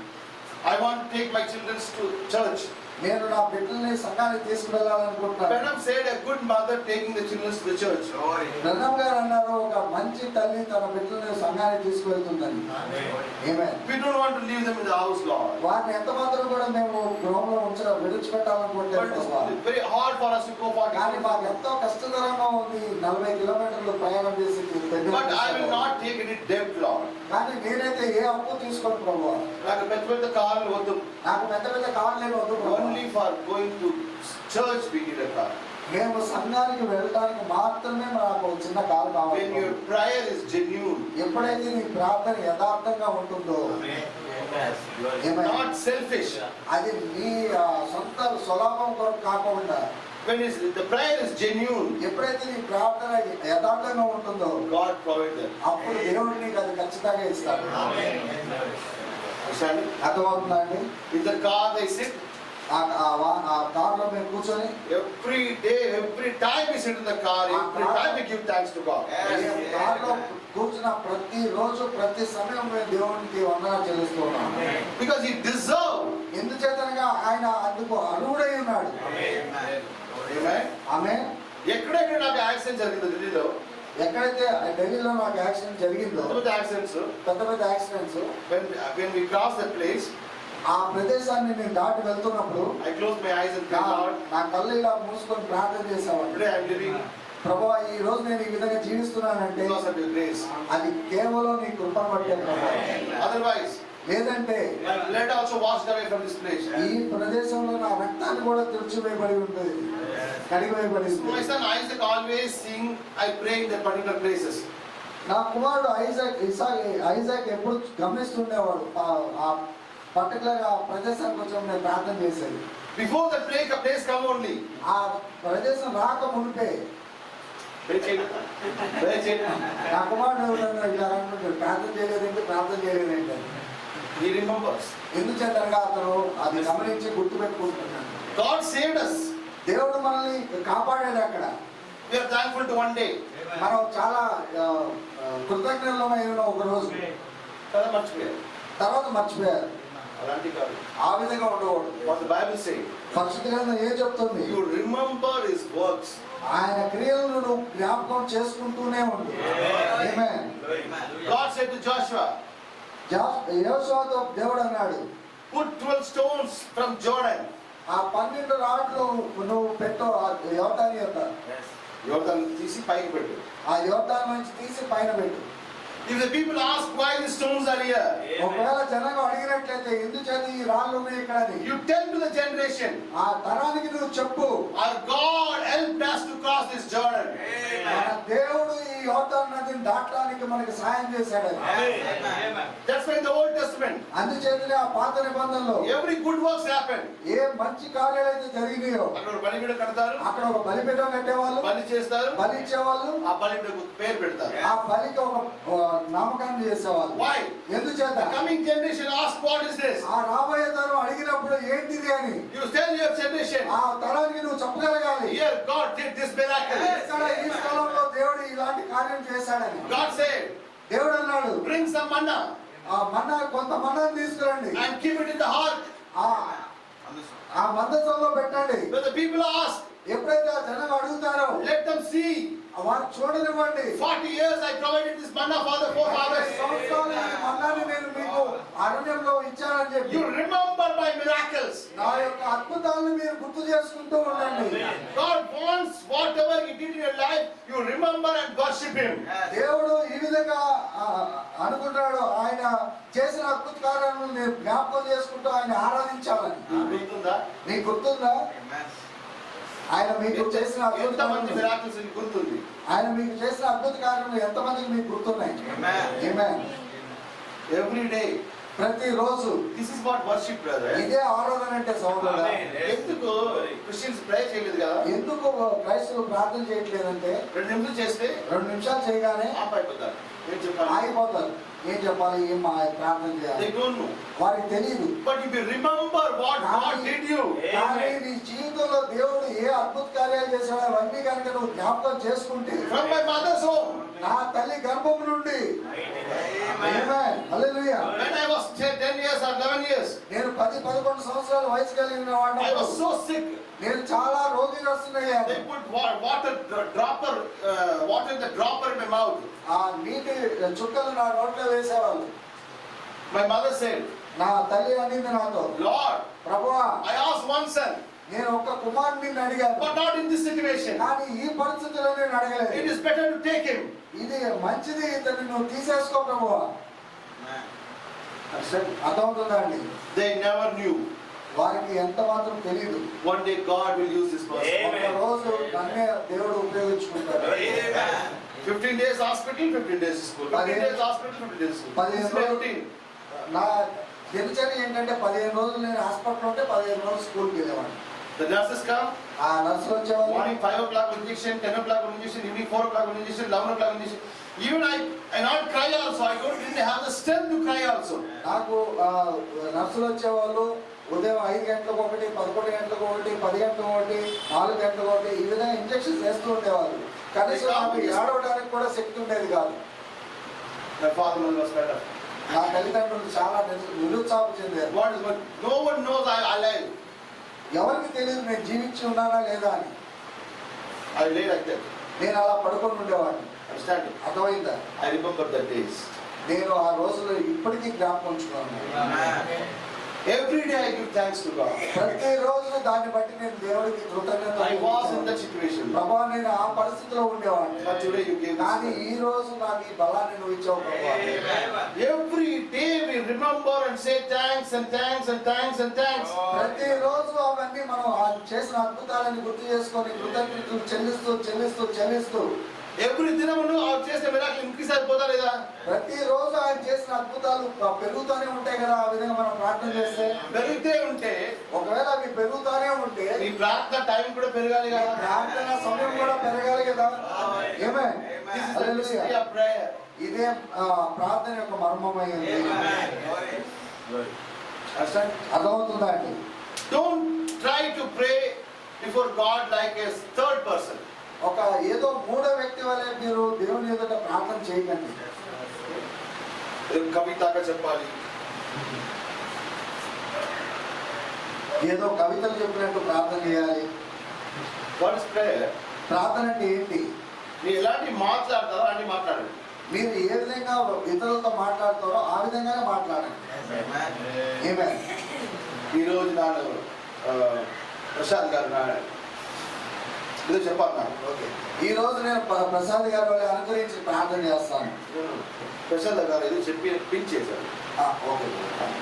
I want to take my children to church. నేను నా బిడ్డల్ని సంఘానికి తీసుకువెళ్ళాలనుకుంటున్నాను. Branham said a good mother taking the children to the church. బ్రహ్మం గారు అన్నారు, ఒక మంచి తల్లి తన బిడ్డల్ని సంఘానికి తీసుకువెళ్తుందని. ఆమేన్. We don't want to leave them in the house, Lord. వారిని ఎంత మాత్రం కూడా మేము గృహంలో విడిచిపెట్టాలనుకుంటే But it's very hard for us to go 40 కానీ మాకు kilometers. ఎంతో కష్టతరంగా ఉంది 40 కిలోమీటర్లు ప్రయాణం చేసి But I will not take any debt, Lord. కానీ నేనైతే ఏ అప్పు తీసుకోను ప్రభువా. నాకు పెద్ద కార్లు వద్దు. నాకు పెద్ద కావాలని వద్దు ప్రభువా. Only for going to church we need a car. మేము సంఘానికి వెళ్ళడానికి మాత్రమే నాకు ఒక చిన్న కారు When కావాలి. your prayer is genuine, ఎప్పుడైతే నీ ప్రార్థన యథార్థంగా ఉంటుందో, ఏమైనా not selfish. అది నీ సొంత స్వలాభం కొరకు కాకుండా, When the prayer is genuine, ఎప్పుడైతే నీ ప్రార్థన యథార్థంగా ఉంటుందో, God provides that. అప్పుడు దేవుడు నీకు అది ఖచ్చితంగా ఇస్తాడు. Understand? అర్థమవుతుందా అండి? In the car they sit. ఆ కార్లో మేము కూర్చొని Every day, every time we sit in the car, every time we give thanks to God. కార్లో కూర్చున్న ప్రతి రోజు ప్రతి సమయం మేము దేవునికి వందనాలు చెల్లిస్తూ ఉన్నాం. Because He deserves. ఎందుచేతనగా ఆయన అందుకు అర్హుడై ఉన్నాడు. Amen. ఆమె ఎక్కడెక్కడ నాకు యాక్సిడెంట్ జరిగింది ఢిల్లీలో. ఎక్కడైతే ఢిల్లీలో నాకు యాక్సిడెంట్ జరిగిందో, పెద్ద యాక్సిడెంట్స్. పెద్ద accidents, When we cross that place, ఆ ప్రదేశాన్ని నేను దాటి వెళ్తున్నప్పుడు I closed my eyes and prayed, Lord, నా కళ్ళు ఇలా మూసుకొని ప్రార్థన చేసేవాడిని. today I am living ప్రభువా, ఈ రోజు నేను ఈ విధంగా జీవిస్తున్నానంటే because of your grace. అది కేవలం నీ కృపను బట్టే ప్రభువా. Otherwise, లేదంటే my blood also washed away from this place. ఈ ప్రదేశంలో నా రక్తాన్ని కూడా తుడిచివేయబడి ఉంటుంది, కడిగివేయబడింది. My son Isaac always sing, I pray in the particular places. నా కుమారుడు ఐజాక్ ఎప్పుడు గమనిస్తుండేవాడు, ఆ పర్టికులర్ ఆ ప్రదేశానికి వచ్చి నేను ప్రార్థన చేసేది. Before the place come only. ఆ ప్రదేశం రాక మునిపే Pray చేయలేదు. నా కుమారుడు ఎవరన్నా ఇలా అంటుంటాడు, ప్రార్థన చేయలేదేంటి. He remembers. ఎందుచేతనగా అతను అది గమనించి గుర్తుపెట్టుకుంటున్నాడు. God saved us. దేవుడు మనల్ని కాపాడాడు. అక్కడ We are thankful to one day. మనం చాలా కృతజ్ఞతలమై ఉన్నాం ఒక రోజు. కదా మర్చిపోయారు. తర్వాత మర్చిపోయారు. అలాంటి కాదు. ఆ విధంగా ఉండకూడదు. What the Bible says. పరిశుద్ధ గ్రంథం ఏం చెప్తుంది? You remember His works. ఆయన క్రియలను నువ్వు జ్ఞాపకం చేసుకుంటూనే ఉండు. ఆమేన్. God said to Joshua, యెహోషువతో దేవుడు అన్నాడు, put 12 stones from Jordan. ఆ 12 రాళ్ళు నువ్వు పెట్టు యోర్దాను యొక్క. యోర్దాను తీసి పైకి పెట్టు. ఆ యోర్దాను నుంచి తీసి పైన పెట్టు. If the people ask why the stones are here, ఒకవేళ జనాలు అడిగినట్లయితే ఎందుచేత ఈ రాళ్ళు ఉన్నాయి ఇక్కడ అని, you tell to the generation, ఆ తరానికి నువ్వు చెప్పు, our God helped us to cross this Jordan. మన దేవుడు ఈ యోర్దాను నదిని దాటడానికి మనకి సాయం చేశాడని. That's why in the Old Testament, అందుచేతనే ఆ పాత నిబంధనలో every good works happen. ఏ మంచి కార్యాలు అయితే జరిగినాయో అక్కడ బలిపీఠం కడతారు, అక్కడ ఒక బలిపీఠం కట్టేవాళ్ళు, బలి చేస్తారు, బలి ఇచ్చేవాళ్ళు, ఆ బలిపీఠం పేరు పెడతారు. ఆ బలికి ఒక నామకరణం చేసేవాళ్ళు. Why? ఎందుచేత The coming generation ask, what is this? ఆ రాబోయే తరం అడిగినప్పుడు ఏంటిది అని You tell your generation, ఆ తరానికి నువ్వు చెప్పగలగాలి. here God did this miracle. ఇక్కడ ఈ స్థలంలో దేవుడు ఇలాంటి కార్యం చేశాడని. God said, దేవుడు అన్నాడు, bring some manna ఆ మన్నా కొంత మన్నాను తీసుకురండి, and keep it in the heart. ఆ మందసంలో పెట్టండి. When the people ask, ఎప్పుడైతే ఆ జనం అడుగుతారో let them see. వారు చూడనివ్వండి. 40 years I provided this manna for the 4 fathers. సంవత్సరాలు ఈ మన్నాని నేను మీకు అరణ్యంలో ఇచ్చానని చెప్పి You remember my miracles. నా యొక్క అద్భుతాలను మీరు గుర్తు చేసుకుంటూ ఉండండి. God wants whatever He did in your life, you remember and worship Him. దేవుడు ఈ విధంగా అనుకుంటాడు, ఆయన చేసిన అద్భుత కార్యాలను నేను జ్ఞాపకం చేసుకుంటూ ఆయన ఆరాధించాలని. గుర్తుందా? నీకు గుర్తుందా? ఆయన మీకు చేసిన అద్భుత ఎంతమంది కార్యములు, miracles మీకు గుర్తుంది? ఆయన మీకు చేసిన అద్భుత కార్యములు ఎంతమందికి మీకు గుర్తున్నాయి? ఆమేన్. Every day. ప్రతిరోజు This is what worship, brother. ఇదే ఆరాధన అంటే సోదరుడా. ఎందుకు క్రిస్టియన్స్ ప్రే చేయలేదు కదా? ఎందుకు క్రైస్తవులు ప్రార్థన చేయట్లేదంటే 2 నిమిషాలు చేస్తే 2 నిమిషాలు చేయగానే ఆఫ్ అయిపోతారు. ఏం చెప్పాలి? ఆగిపోతారు. ఏం చెప్పాలి, ఏం ప్రార్థన They చేయాలి don't know. వారికి తెలియదు. But if you remember what God did you, కానీ నీ జీవితంలో దేవుడు ఏ అద్భుత కార్యాలు చేశాడో అవన్నీ కనుక నువ్వు జ్ఞాపకం చేసుకుంటే, from my mother's home, నా తల్లి గర్భం నుండి, ఆమేన్, హల్లెలూయా, when I was 10 years or 11 years, నేను 10-11 సంవత్సరాల వయసు కలిగిన I వాడిని. was so sick. నేను చాలా రోగిగ్రస్తునయ్యాను. They put water in the dropper in my mouth. ఆ నీటి చుక్కలు నా నోట్లో వేసేవాళ్ళు. My mother said, నా తల్లి అనింది నాతో, Lord, ప్రభువా, I asked one son, నేను ఒక్క కుమారుని అడిగాను, but not in this situation. కానీ ఈ పరిస్థితిలో నేను It అడగలేదు. is better to take him. ఇది మంచిది, ఇతన్ని నువ్వు తీసేసుకో ప్రభువా. అర్థమవుతుందా అండి? They never knew. వారికి ఎంత మాత్రం తెలియదు. One day God will use this person. ఒక రోజు నన్నే దేవుడు ఉపయోగించుకుంటాడు. 15 days hospital, 15 days school. 15 days hospital, 15 days school. This is my routine. నా దినచర్య ఏంటంటే 15 రోజులు నేను హాస్పిటల్ ఉంటే 15 రోజులు స్కూల్కి వెళ్ళేవాడిని. The nurses come. ఆ నర్సులు వచ్చేవాళ్ళు. Morning 5 o'clock injection, 10 o'clock injection, evening 4 o'clock injection, 11 o'clock injection. Even I not cry also. I didn't have the strength to cry also. నాకు నర్సులు వచ్చేవాళ్ళు. ఉదయం 5 గంటలకు ఒకటి, 11 గంటలకు ఒకటి, 10 గంటలకు ఒకటి, 4 గంటలకు ఒకటి, ఈ విధంగా ఇంజక్షన్స్ వేస్తూ ఉండేవాళ్ళు. కనీసం నాకు ఏడవడానికి కూడా శక్తి ఉండేది కాదు. My father was fed up. నా తల్లిదండ్రులు చాలా నిరుత్సాహం చెందారు. What is what? No one knows I alive. ఎవరికి తెలియదు నేను జీవించి ఉన్నానా లేదా అని. I lay like that. నేను అలా పడుకొని ఉండేవాడిని. Understand? అర్థమైందా? I remember the days. నేను ఆ రోజులు ఇప్పటికీ జ్ఞాపకం ఉంచుకున్నాను. Every day I give thanks to God. ప్రతి రోజు దాన్ని బట్టి నేను దేవుడికి కృతజ్ఞత. I was in that situation. ప్రభా, నేను ఆ పరిస్థితిలో ఉండేవాడిని. But today you gave కానీ this. ఈ రోజు నాకు ఈ బలాన్ని నువ్వు ఇచ్చావు ప్రభా. Every day we remember and say thanks and thanks and thanks and thanks. ప్రతి రోజు అవన్నీ మనం ఆ చేసిన అద్భుతాలని గుర్తు చేసుకొని కృతజ్ఞతలు చెల్లిస్తూ చెల్లిస్తూ చెల్లిస్తూ Every దినమును ఆయన చేసిన మిరాకిల్ ఇంక్రీజ్ అయిపోతా లేదా? ప్రతి రోజు ఆయన చేసిన అద్భుతాలు పెరుగుతూనే ఉంటాయి కదా. ఆ విధంగా మనం ప్రార్థన చేస్తే పెరిగితే ఉంటే ఒకవేళ అవి పెరుగుతూనే ఉంటే నీ ప్రార్థన టైం కూడా పెరగాలి కదా. ప్రార్థన సమయం కూడా పెరగాలి కదా. ఏమే ఇదే ప్రార్థన యొక్క మర్మమైంది. అర్థమవుతుందా అండి? Don't try to pray before God like a third person. ఒక ఏదో మూడో వ్యక్తి వలె మీరు దేవుని ఎదుట ప్రార్థన చేయకండి. కవితగా చెప్పాలి, ఏదో కవితలు చెప్పినట్టు ప్రార్థన చేయాలి. What is prayer? ప్రార్థన అంటే ఏంటి? మీరు ఎలాంటి మాట్లాడతారో అన్ని మాట్లాడండి. మీరు ఏ విధంగా ఇతరులతో మాట్లాడతారో ఆ విధంగానే మాట్లాడండి. ఏమే ఈరోజు నాడు ప్రశాంత్ గారు ఏదో చెప్పాలి నాకు. ఓకే, ఈ రోజు నేను ప్రసాద్ గారి వాళ్ళ అనుగ్రహించి ప్రార్థన చేస్తాను. ప్రసాద్ గారు ఏదో చెప్పి పిన్ చేశారు. ఓకే,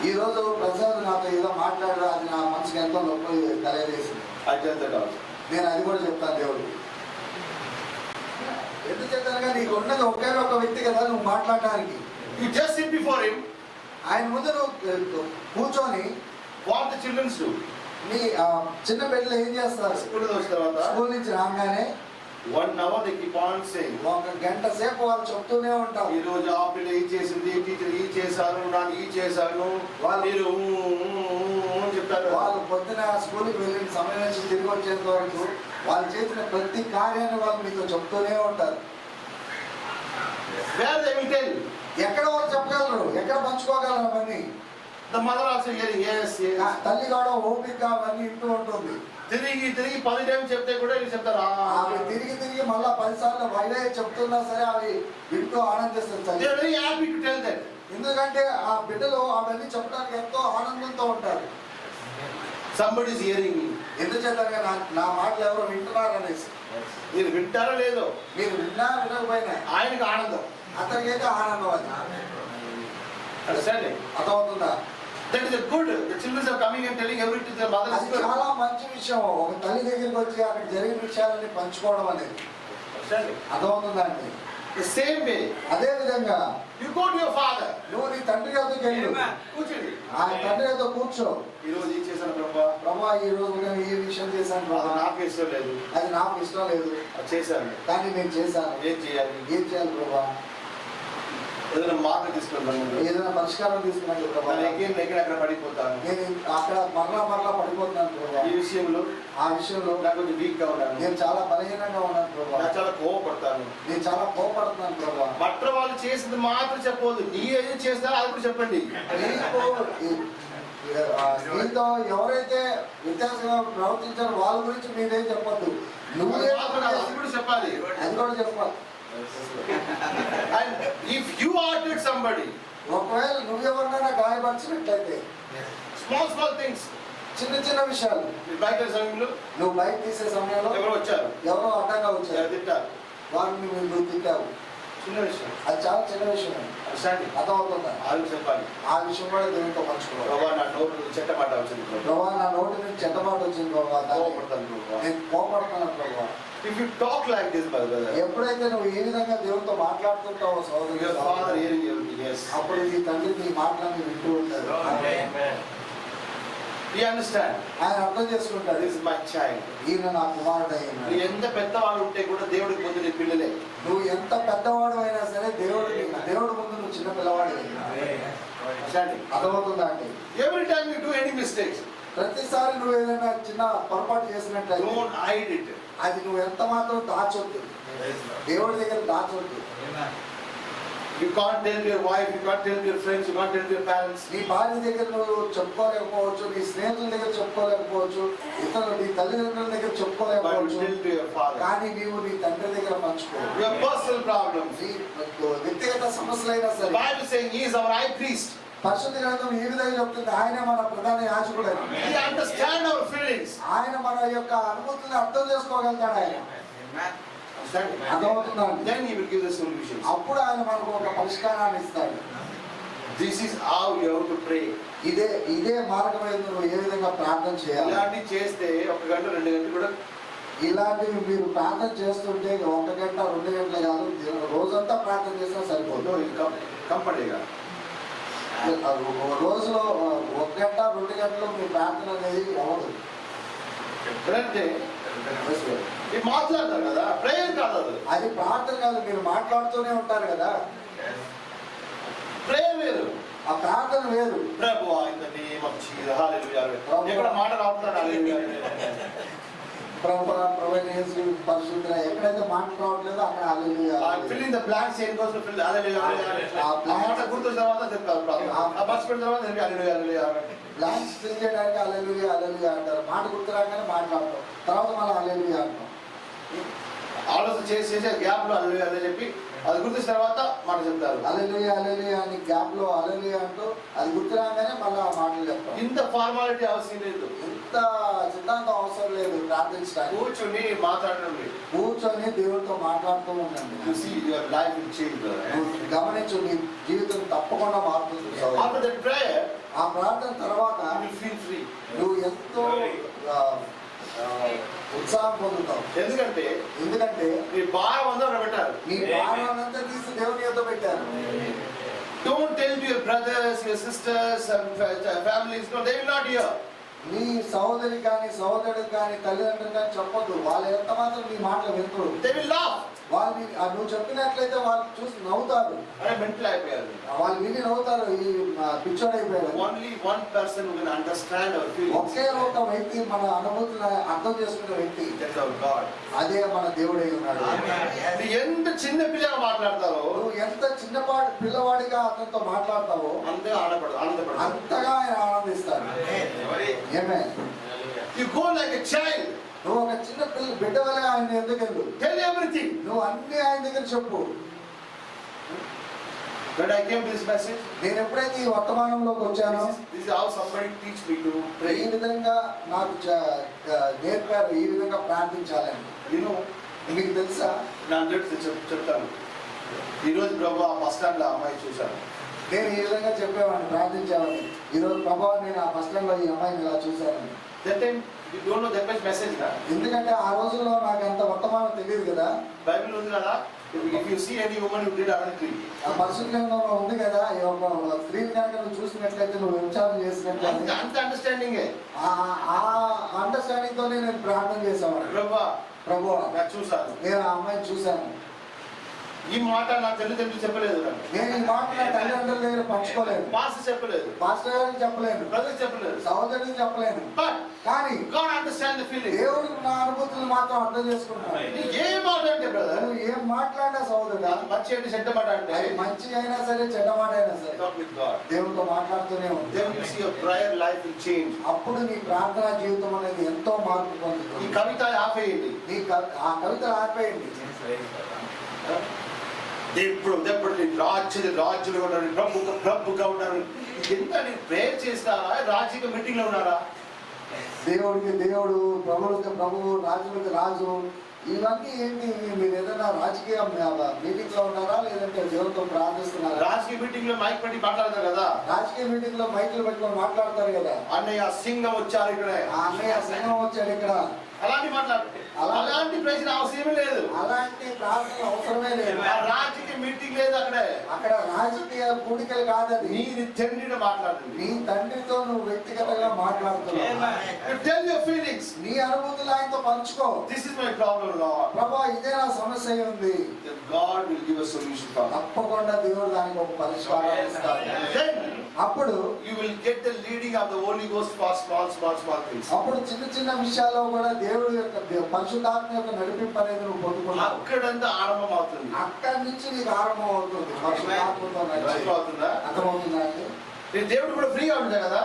ఈ రోజు ప్రసాద్ నాతో ఏదో మాట్లాడారు, అది నా మనసుకి ఎంతో నొప్పి కలిగజేసింది. అత్యంత కాదు. నేను అది కూడా చెప్తాను దేవుడికి. ఎందుకు చెప్తానుగా, నీకు ఉన్నది ఒకే ఒక వ్యక్తి కదా నువ్వు మాట్లాడడానికి. You just sit before him. ఆయన ముందు నువ్వు కూర్చొని What the children do. నీ చిన్న బిడ్డలు ఏం చేస్తారు? స్కూల్ వచ్చిన తర్వాత స్కూల్ నుంచి రాగానే 1 hour they keep on saying. ఒక గంట సేపు వాళ్ళు చెప్తూనే ఉంటారు. ఈ రోజు ఆ పిల్ల ఈ చేసింది, టీచర్ ఈ చేశాను, ನಾನು ఈ చేశాను, మీరు అని చెప్తారు. వాళ్ళు పొద్దున స్కూల్కి వెళ్ళిన సమయం నుంచి తిరిగి వచ్చేంత వరకు వాళ్ళు చేసిన ప్రతి కార్యాన్ని వాళ్ళు మీతో చెప్తూనే ఉంటారు. Where they will tell. ఎక్కడ వాళ్ళు చెప్పగలరు, ఎక్కడ పంచుకోగలరు అవన్నీ? The mother also hearing, yes, yes. తల్లి కూడా ఓపిక అవన్నీ ఇంటూ ఉంటుంది. తిరిగి 10 టైం చెప్తే కూడా వీళ్ళు చెప్తారు. అవి తిరిగి మళ్ళా 10 సార్లు వైరే చెప్తున్నా సరే అవి వింటూ ఆనందిస్తారు తల్లి. They are very happy to tell that. ఎందుకంటే ఆ బిడ్డలు అవన్నీ చెప్పడానికి ఎంతో ఆనందంతో ఉంటారు. Somebody is hearing me. ఎందుచేతగా నా మాటలు ఎవరు వింటున్నారు అనేసి. మీరు వింటారో లేదో, మీరు విన్నా వినకపోయినా ఆయనకు ఆనందం. అతనికి అయితే ఆనందం. అది Understanding? అర్థమవుతుందా? That is a good. The children are coming and telling everything to their mother. అది చాలా మంచి విషయం. ఒక తల్లి దగ్గరికి వచ్చి అక్కడ జరిగిన విషయాలని పంచుకోవడం అనేది. Understanding? అర్థమవుతుందా అండి? The same way. అదే విధంగా You go to your father. నువ్వు నీ తండ్రి వద్దకు వెళ్ళు. కూర్చోండి. ఆ తండ్రి వద్ద కూర్చో. ఈ రోజు ఏం చేశాను ప్రభా? ప్రభా ఈ రోజు నేను ఈ విషయం చేశాను అది ప్రభా. నాకు ఇష్టం లేదు. అది నాకు ఇష్టం లేదు, అది చేశాను. కానీ నేను చేశాను. ఏం చేయాలి? ఏం చేయాలి ప్రభా? ఏదైనా మార్గం తీసుకుంటాను. ఏదైనా పరిష్కారం తీసుకున్నాను ప్రభా. నేను ఎక్కడ అక్కడ పడిపోతాను. నేను అక్కడ మరలా పడిపోతున్నాను ప్రభా. ఈ విషయంలో ఆ విషయంలో నాకు కొంచెం వీక్ గా ఉన్నాను. నేను చాలా బలహీనంగా ఉన్నాను ప్రభా. నాకు చాలా కోపపడతాను. నేను చాలా కోపడుతున్నాను ప్రభా. మట్ర వాళ్ళు చేసింది మాత్రం చెప్పవద్దు. నీ ఏం చేస్తారో అది కూడా చెప్పండి. నీతో ఎవరైతే వ్యత్యాసంగా ప్రవర్తించారో వాళ్ళ గురించి మీరేం చెప్పద్దు. నువ్వే అది కూడా చెప్పాలి. అది కూడా చెప్పాలి. And if you hurted somebody, ఒకవేళ నువ్వెవరినైనా గాయపరిచినట్లయితే small things. చిన్న విషయాలు, బయట సమయంలో నువ్వు బయట తీసే సమయంలో ఎవరో వచ్చారు, ఎవరో అడ్డంగా వచ్చారు, తిట్టారు, వారిని నువ్వు తిట్టావు. చిన్న విషయం. అది చాలా చిన్న విషయం. అర్థమవుతుందా? అది చెప్పాలి. ఆ విషయం కూడా దేవునితో పంచుకోవాలి. ప్రభా నా నోటు చెడ్డ మాట వచ్చింది. ప్రభా నా నోటి నుంచి చెడ్డ మాట వచ్చింది ప్రభా. కోపడతాను ప్రభా. నేను కోపడుతున్నాను ప్రభా. If you talk like this, brother, ఎప్పుడైతే నువ్వు ఏ విధంగా దేవునితో మాట్లాడుతుంటావో your సోదరుడు, father hearing everything. Yes. అప్పుడు నీ తండ్రి నీ మాటలను వింటూ ఉంటాడు. He understand. ఆయన అర్థం చేసుకుంటాడు, This is my child. ఈయన నా కుమారుడు అయినా. నువ్వు ఎంత పెద్దవాడు ఉంటే కూడా దేవుడికి ముందు నీ పిల్లలే. నువ్వు ఎంత పెద్దవాడు అయినా సరే దేవుడు ముందు నువ్వు చిన్న పిల్లవాడు. అర్థమవుతుందా అండి? Every time you do any mistakes, ప్రతిసారి నువ్వు ఏదైనా చిన్న పొరపాటు చేసినట్లయితే don't hide it. అది నువ్వు ఎంత మాత్రం దాచొద్దు, దేవుడి దగ్గర దాచొద్దు. You can't tell your wife, you can't tell your friends, you can't tell your parents. నీ భార్య దగ్గర నువ్వు చెప్పుకోలేకపోవచ్చు, నీ స్నేహితుల దగ్గర చెప్పుకోలేకపోవచ్చు, ఇతరులు నీ తల్లిదండ్రుల దగ్గర But you చెప్పుకోలేకపోవచ్చు, tell to your father. కానీ నీవు నీ తండ్రి దగ్గర పంచుకో. Your personal problems. నీ వ్యక్తిగత సమస్యలైనా The సరే. Bible saying he is our high priest. పరిశుద్ధ గ్రంథం ఈ విధంగా చెప్తుంది, ఆయన మన ప్రధాన యాజకుడు. He understands our feelings. ఆయన మన యొక్క అనుభూతిని అర్థం చేసుకోగలుగుతాడు. ఆయన Understand? అర్థమవుతుందా? Then he will give the solutions. అప్పుడు ఆయన మనకు ఒక పరిష్కారాన్ని ఇస్తాడు. This is how you have to pray. ఇదే మార్గమైన నువ్వు ఏ విధంగా ప్రార్థన చేయాలి. ఇలాంటివి చేస్తే 1 గంట 2 గంటలు కూడా ఇలాంటివి మీరు ప్రార్థన చేస్తుంటే 1 గంట 2 గంటలే కాదు, రోజంతా ప్రార్థన చేసినా సరిపోదు. కంపల్సరీగా రోజులో 1 గంట 2 గంటలు మీ ప్రార్థన అనేది అవ్వదు. అంటే మాట్లాడతారు కదా, ప్రేయర్ కాదు అది. అది ప్రార్థన కాదు, మీరు మాట్లాడుతూనే ఉంటారు కదా. ప్రేయర్ వేరు, ఆ ప్రార్థన వేరు. ప్రభువా in the name of Jesus హల్లెలూయా. ఎక్కడ మాట రావుతాడు హల్లెలూయా. పరిశుద్ధ ఎక్కడైతే మాట రావట్లేదో అక్కడ హల్లెలూయా. ఫిల్ ఇన్ ద బ్లాంక్స్ ఏం కోసం ఫిల్ హల్లెలూయా. ఆ మాట గుర్తొచ్చిన తర్వాత చెప్తారు ప్రార్థన. ఆ బస్ పెట్టిన తర్వాత హల్లెలూయా హల్లెలూయా. బ్లాంక్స్ ఫిల్ చేయడానికి హల్లెలూయా హల్లెలూయా అంటారు. మాట గుర్తు రాగానే మాట్లాడతాం, తర్వాత మళ్ళీ హల్లెలూయా అంటాం. ఆలోచన చేసి గ్యాప్ లో హల్లెలూయా అని చెప్పి అది గుర్తించిన తర్వాత మాట చెప్తారు. హల్లెలూయా హల్లెలూయా అని గ్యాప్ లో హల్లెలూయా అంటూ అది గుర్తు రాగానే మళ్ళీ ఆ మాటలు చెప్తాం. ఇంత ఫార్మాలిటీ అవసరం లేదు, ఇంత సిద్ధాంతం అవసరం లేదు. ప్రార్థించడానికి కూర్చొని మాట్లాడడం లేదు. కూర్చొని దేవుడితో మాట్లాడుతూ ఉండండి. You see your life will change, brother. నువ్వు గమనించు, నీ జీవితం తప్పకుండా మారుతుంది. After that prayer, ఆ ప్రార్థన తర్వాత you will feel free. నువ్వు ఎంతో ఉత్సాహం పొందుతావు. ఎందుకంటే నీ భారం అంతా అక్కడ పెట్టారు. నీ భారాన్నంతా తీసి దేవుని యొద్ద పెట్టారు. Don't tell to your brothers, your sisters and families, no, they will not hear. నీ సహోదరి కానీ సహోదరుడు కానీ తల్లిదండ్రులు కానీ చెప్పొద్దు. వాళ్ళు ఎంత మాత్రం నీ మాటలు వింటారు. They will laugh. వాళ్ళు నువ్వు చెప్పినట్లయితే వాళ్ళు చూసి నవ్వుతారు. అరే మెంటల్ అయిపోయారు. వాళ్ళు విని నవ్వుతారు. ఈ పిచ్చోడైపోయారు. Only one person who can understand our feelings. ఒకే ఒక వ్యక్తి మన అనుభూతులను అర్థం చేసుకునే వ్యక్తి, That's our God. అదే మన దేవుడై ఉన్నాడు. నువ్వు ఎంత చిన్న పిల్లగా మాట్లాడతారో, నువ్వు ఎంత చిన్నపాటి పిల్లవాడిగా అతనితో మాట్లాడతావో అంతే ఆనందపడతారు. అంతగా ఆయన ఆనందిస్తాడు. ఏమే You go like a child. నువ్వు ఒక చిన్న బిడ్డ వల్ల ఆయన ఎందుకెళ్ళు. Tell everything. నువ్వు అన్ని ఆయన దగ్గర చెప్పు. When I came to this message, నేను ఎప్పుడైతే ఈ వర్తమానంలోకి వచ్చానో, this is how somebody teach me to ఈ pray. విధంగా నాకు నేర్పారు ఈ విధంగా ప్రార్థించాలని. You know, మీకు తెలుసా, నా అందరికీ చెప్తాను. ఈరోజు ప్రభు ఆ బస్ స్టాండ్ లో అమ్మాయి చూశాను. నేను ఈ విధంగా చెప్పేవాడిని, ప్రార్థించేవాడిని. ఈరోజు ప్రభావ నేను ఆ బస్ స్టాండ్ లో ఈ అమ్మాయిని ఇలా చూశాను. That time you don't know that much message, na? ఎందుకంటే ఆ రోజుల్లో నాకు అంత వర్తమానం తెలియదు కదా. Bible ఉంది కదా. If you see any woman who did adultery, ఆ పరిశుద్ధ గ్రంథంలో ఉంది కదా, ఒక స్త్రీని కనుక నువ్వు చూసినట్లయితే, నువ్వు వ్యభిచారం చేసినట్లయితే, అంత అండర్స్టాండింగ్ ఆ అండర్స్టాండింగ్ తోనే నేను ప్రార్థన చేసేవాడిని. ప్రభువా నాకు చూసాను. నేను ఆ అమ్మాయిని చూశాను. ఈ మాట నా తల్లిదండ్రులు చెప్పలేదు. నేను ఈ మాట నా తల్లిదండ్రుల దగ్గర పంచుకోలేదు. పాస్టర్ చెప్పలేదు. పాస్టర్ గారికి చెప్పలేను. బ్రదర్ చెప్పలేదు. సహోదరుడికి చెప్పలేను. But కానీ God understand the feeling. దేవుడు నా అనుభూతులు మాత్రం అర్థం చేసుకుంటాను. నీకు ఏం మాట అంటే బ్రదర్, నువ్వు ఏం మాట్లాడినా సహోదరుడా, మంచి అంటే చెడ్డ మాట అంటే, అది మంచి అయినా సరే చెడ్డ మాట అయినా సరే, talk with God. దేవుడితో మాట్లాడుతూనే ఉంది. Then you see your prayer life will change. అప్పుడు నీ ప్రార్థనా జీవితం అనేది ఎంతో మార్పు ఈ పొందుతుంది. కవిత ఆపేయండి. ఆ కవిత ఆపేయండి. దేవుడు రాజులు ఉన్నారు, ప్రభుగా ఉన్నారు. ఎంత నేను ప్రేయర్ చేస్తారా, రాజకీయ మీటింగ్ లో ఉన్నారా? దేవుడికి దేవుడు, ప్రభువుకి ప్రభువు, రాజులకి రాజు, ఇవన్నీ ఏంటి? మీరు ఏదైనా రాజకీయ మీటింగ్ లో ఉన్నారా, లేదంటే దేవుడితో ప్రార్థిస్తున్నారా? రాజకీయ మీటింగ్ లో మైక్ పెట్టి మాట్లాడతారు కదా. రాజకీయ మీటింగ్ లో మైకులు పెట్టుకొని మాట్లాడతారు కదా. అన్నయ్య సింగం వచ్చారు ఇక్కడ, ఆ అన్నయ్య సింహం వచ్చాడు ఇక్కడ, అలాంటి మాట్లాడు. అలాంటి ప్రశ్న అవసరం లేదు. అలాంటి ప్రార్థన అవసరమే లేదు. రాజకీయ మీటింగ్ లేదు అక్కడ రాజకీయ కూడికలు కాదది. నీ తండ్రిని మాట్లాడండి. నీ తండ్రితో నువ్వు వ్యక్తిగతంగా మాట్లాడుతున్నావు. Tell your feelings. నీ అనుభూతులు ఆయనతో పంచుకో. This is my problem, Lord. ప్రభా ఇదే నా సమస్య ఉంది. Then God will give a solution for it. తప్పకుండా దేవుడు దానికి ఒక పరిష్కారం ఇస్తాడు. Then అప్పుడు you will get the leading of the Holy Ghost for small things. అప్పుడు చిన్న చిన్న విషయాల్లో కూడా దేవుడి యొక్క పరిశుద్ధాత్మ యొక్క నడిపింపు అనేది నువ్వు పొందుకున్నావు. అక్కడంతా ఆరంభం అవుతుంది. అక్కడి నుంచి నీకు ఆరంభం అవుతుంది. పరిశుద్ధాత్మతో అర్థమవుతుందా? అర్థమవుతుందా అంటే దేవుడు కూడా ఫ్రీగా ఉంటాడు కదా.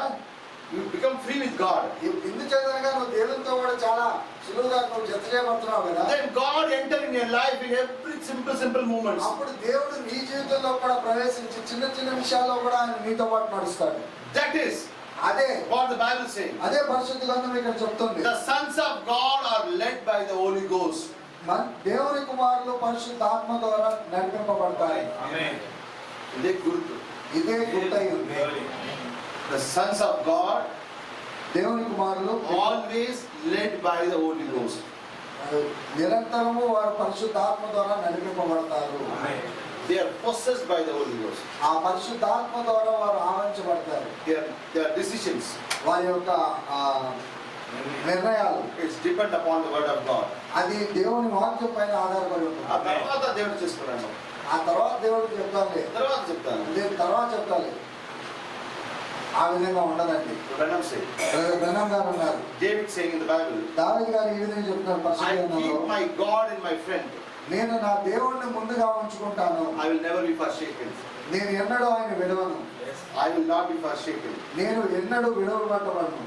You become free with God. ఎందుచేతనగా నువ్వు దేవునితో కూడా చాలా సులువుగా నువ్వు జత చేయబడుతున్నావు కదా. Then God enter in your life in every simple moments. అప్పుడు దేవుడు నీ జీవితంలో కూడా ప్రవేశించి చిన్న చిన్న విషయాల్లో కూడా ఆయన నీతో పాటు నడుస్తాడు. That is అదే what the Bible says. అదే పరిశుద్ధ గ్రంథం ఇక్కడ చెప్తుంది. The sons of God are led by the Holy Ghost. దేవుని కుమారులు పరిశుద్ధాత్మ ద్వారా నడిపింపబడతారు. ఇదే గుర్తు. ఇదే గుర్తై ఉంది. The sons of God దేవుని కుమారులు always led by the Holy Ghost. నిరంతరము వారు పరిశుద్ధాత్మ ద్వారా నడిపింపబడతారు. They are possessed by the Holy Ghost. ఆ పరిశుద్ధాత్మ ద్వారా వారు ఆవరించబడతారు. Their decisions, వారి యొక్క నిర్ణయాలు it's depend upon the word of God. అది దేవుని వాక్యం పైన ఆధారపడి ఉంటుంది. ఆ తర్వాత దేవుడు చేసుకున్నాను. ఆ తర్వాత దేవుడు చెప్తాను, తర్వాత చెప్తాను. నేను తర్వాత చెప్తాను. ఆ విధంగా ఉండదండి. Branham say. బ్రహ్నం గారు ఉన్నారు. David saying in the Bible, దావీదు గారు ఈ విధంగా చెప్తున్నారు I పరిశుద్ధ keep గ్రంథంలో, my God in my friend. నేను నా దేవుణ్ణి ముందుగా ఉంచుకుంటాను. I will never be forsaken. నేను ఎన్నడూ ఆయన విడవను. I will not be forsaken. నేను ఎన్నడూ విడవబడను.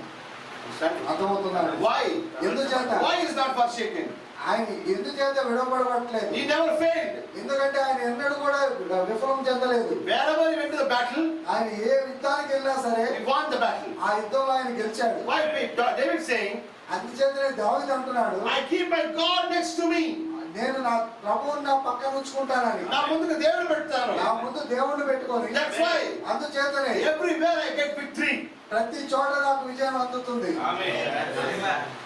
అర్థమవుతున్నాడు. Why? ఎందుచేత Why is not forsaken? ఆయన ఎందుచేత విడవబడట్లేదు? He never failed. ఎందుకంటే ఆయన ఎన్నడూ కూడా విఫలం చెందలేదు. Wherever he went to the battle, ఆయన ఏ యుద్ధానికి వెళ్ళినా సరే he won the battle. ఆ యుద్ధంలో ఆయన గెలిచాడు. Why David saying, అందుచేతనే దావీదు అంటున్నాడు, I keep my God next to me. నేను నా ప్రభువుని నా పక్కన ఉంచుకుంటానని. నా ముందుకు దేవుడు పెడతాను. నా ముందు దేవుణ్ణి పెట్టుకొని. That's why అందుచేతనే everywhere I get victory. ప్రతి చోట నాకు విజయం అందుతుంది.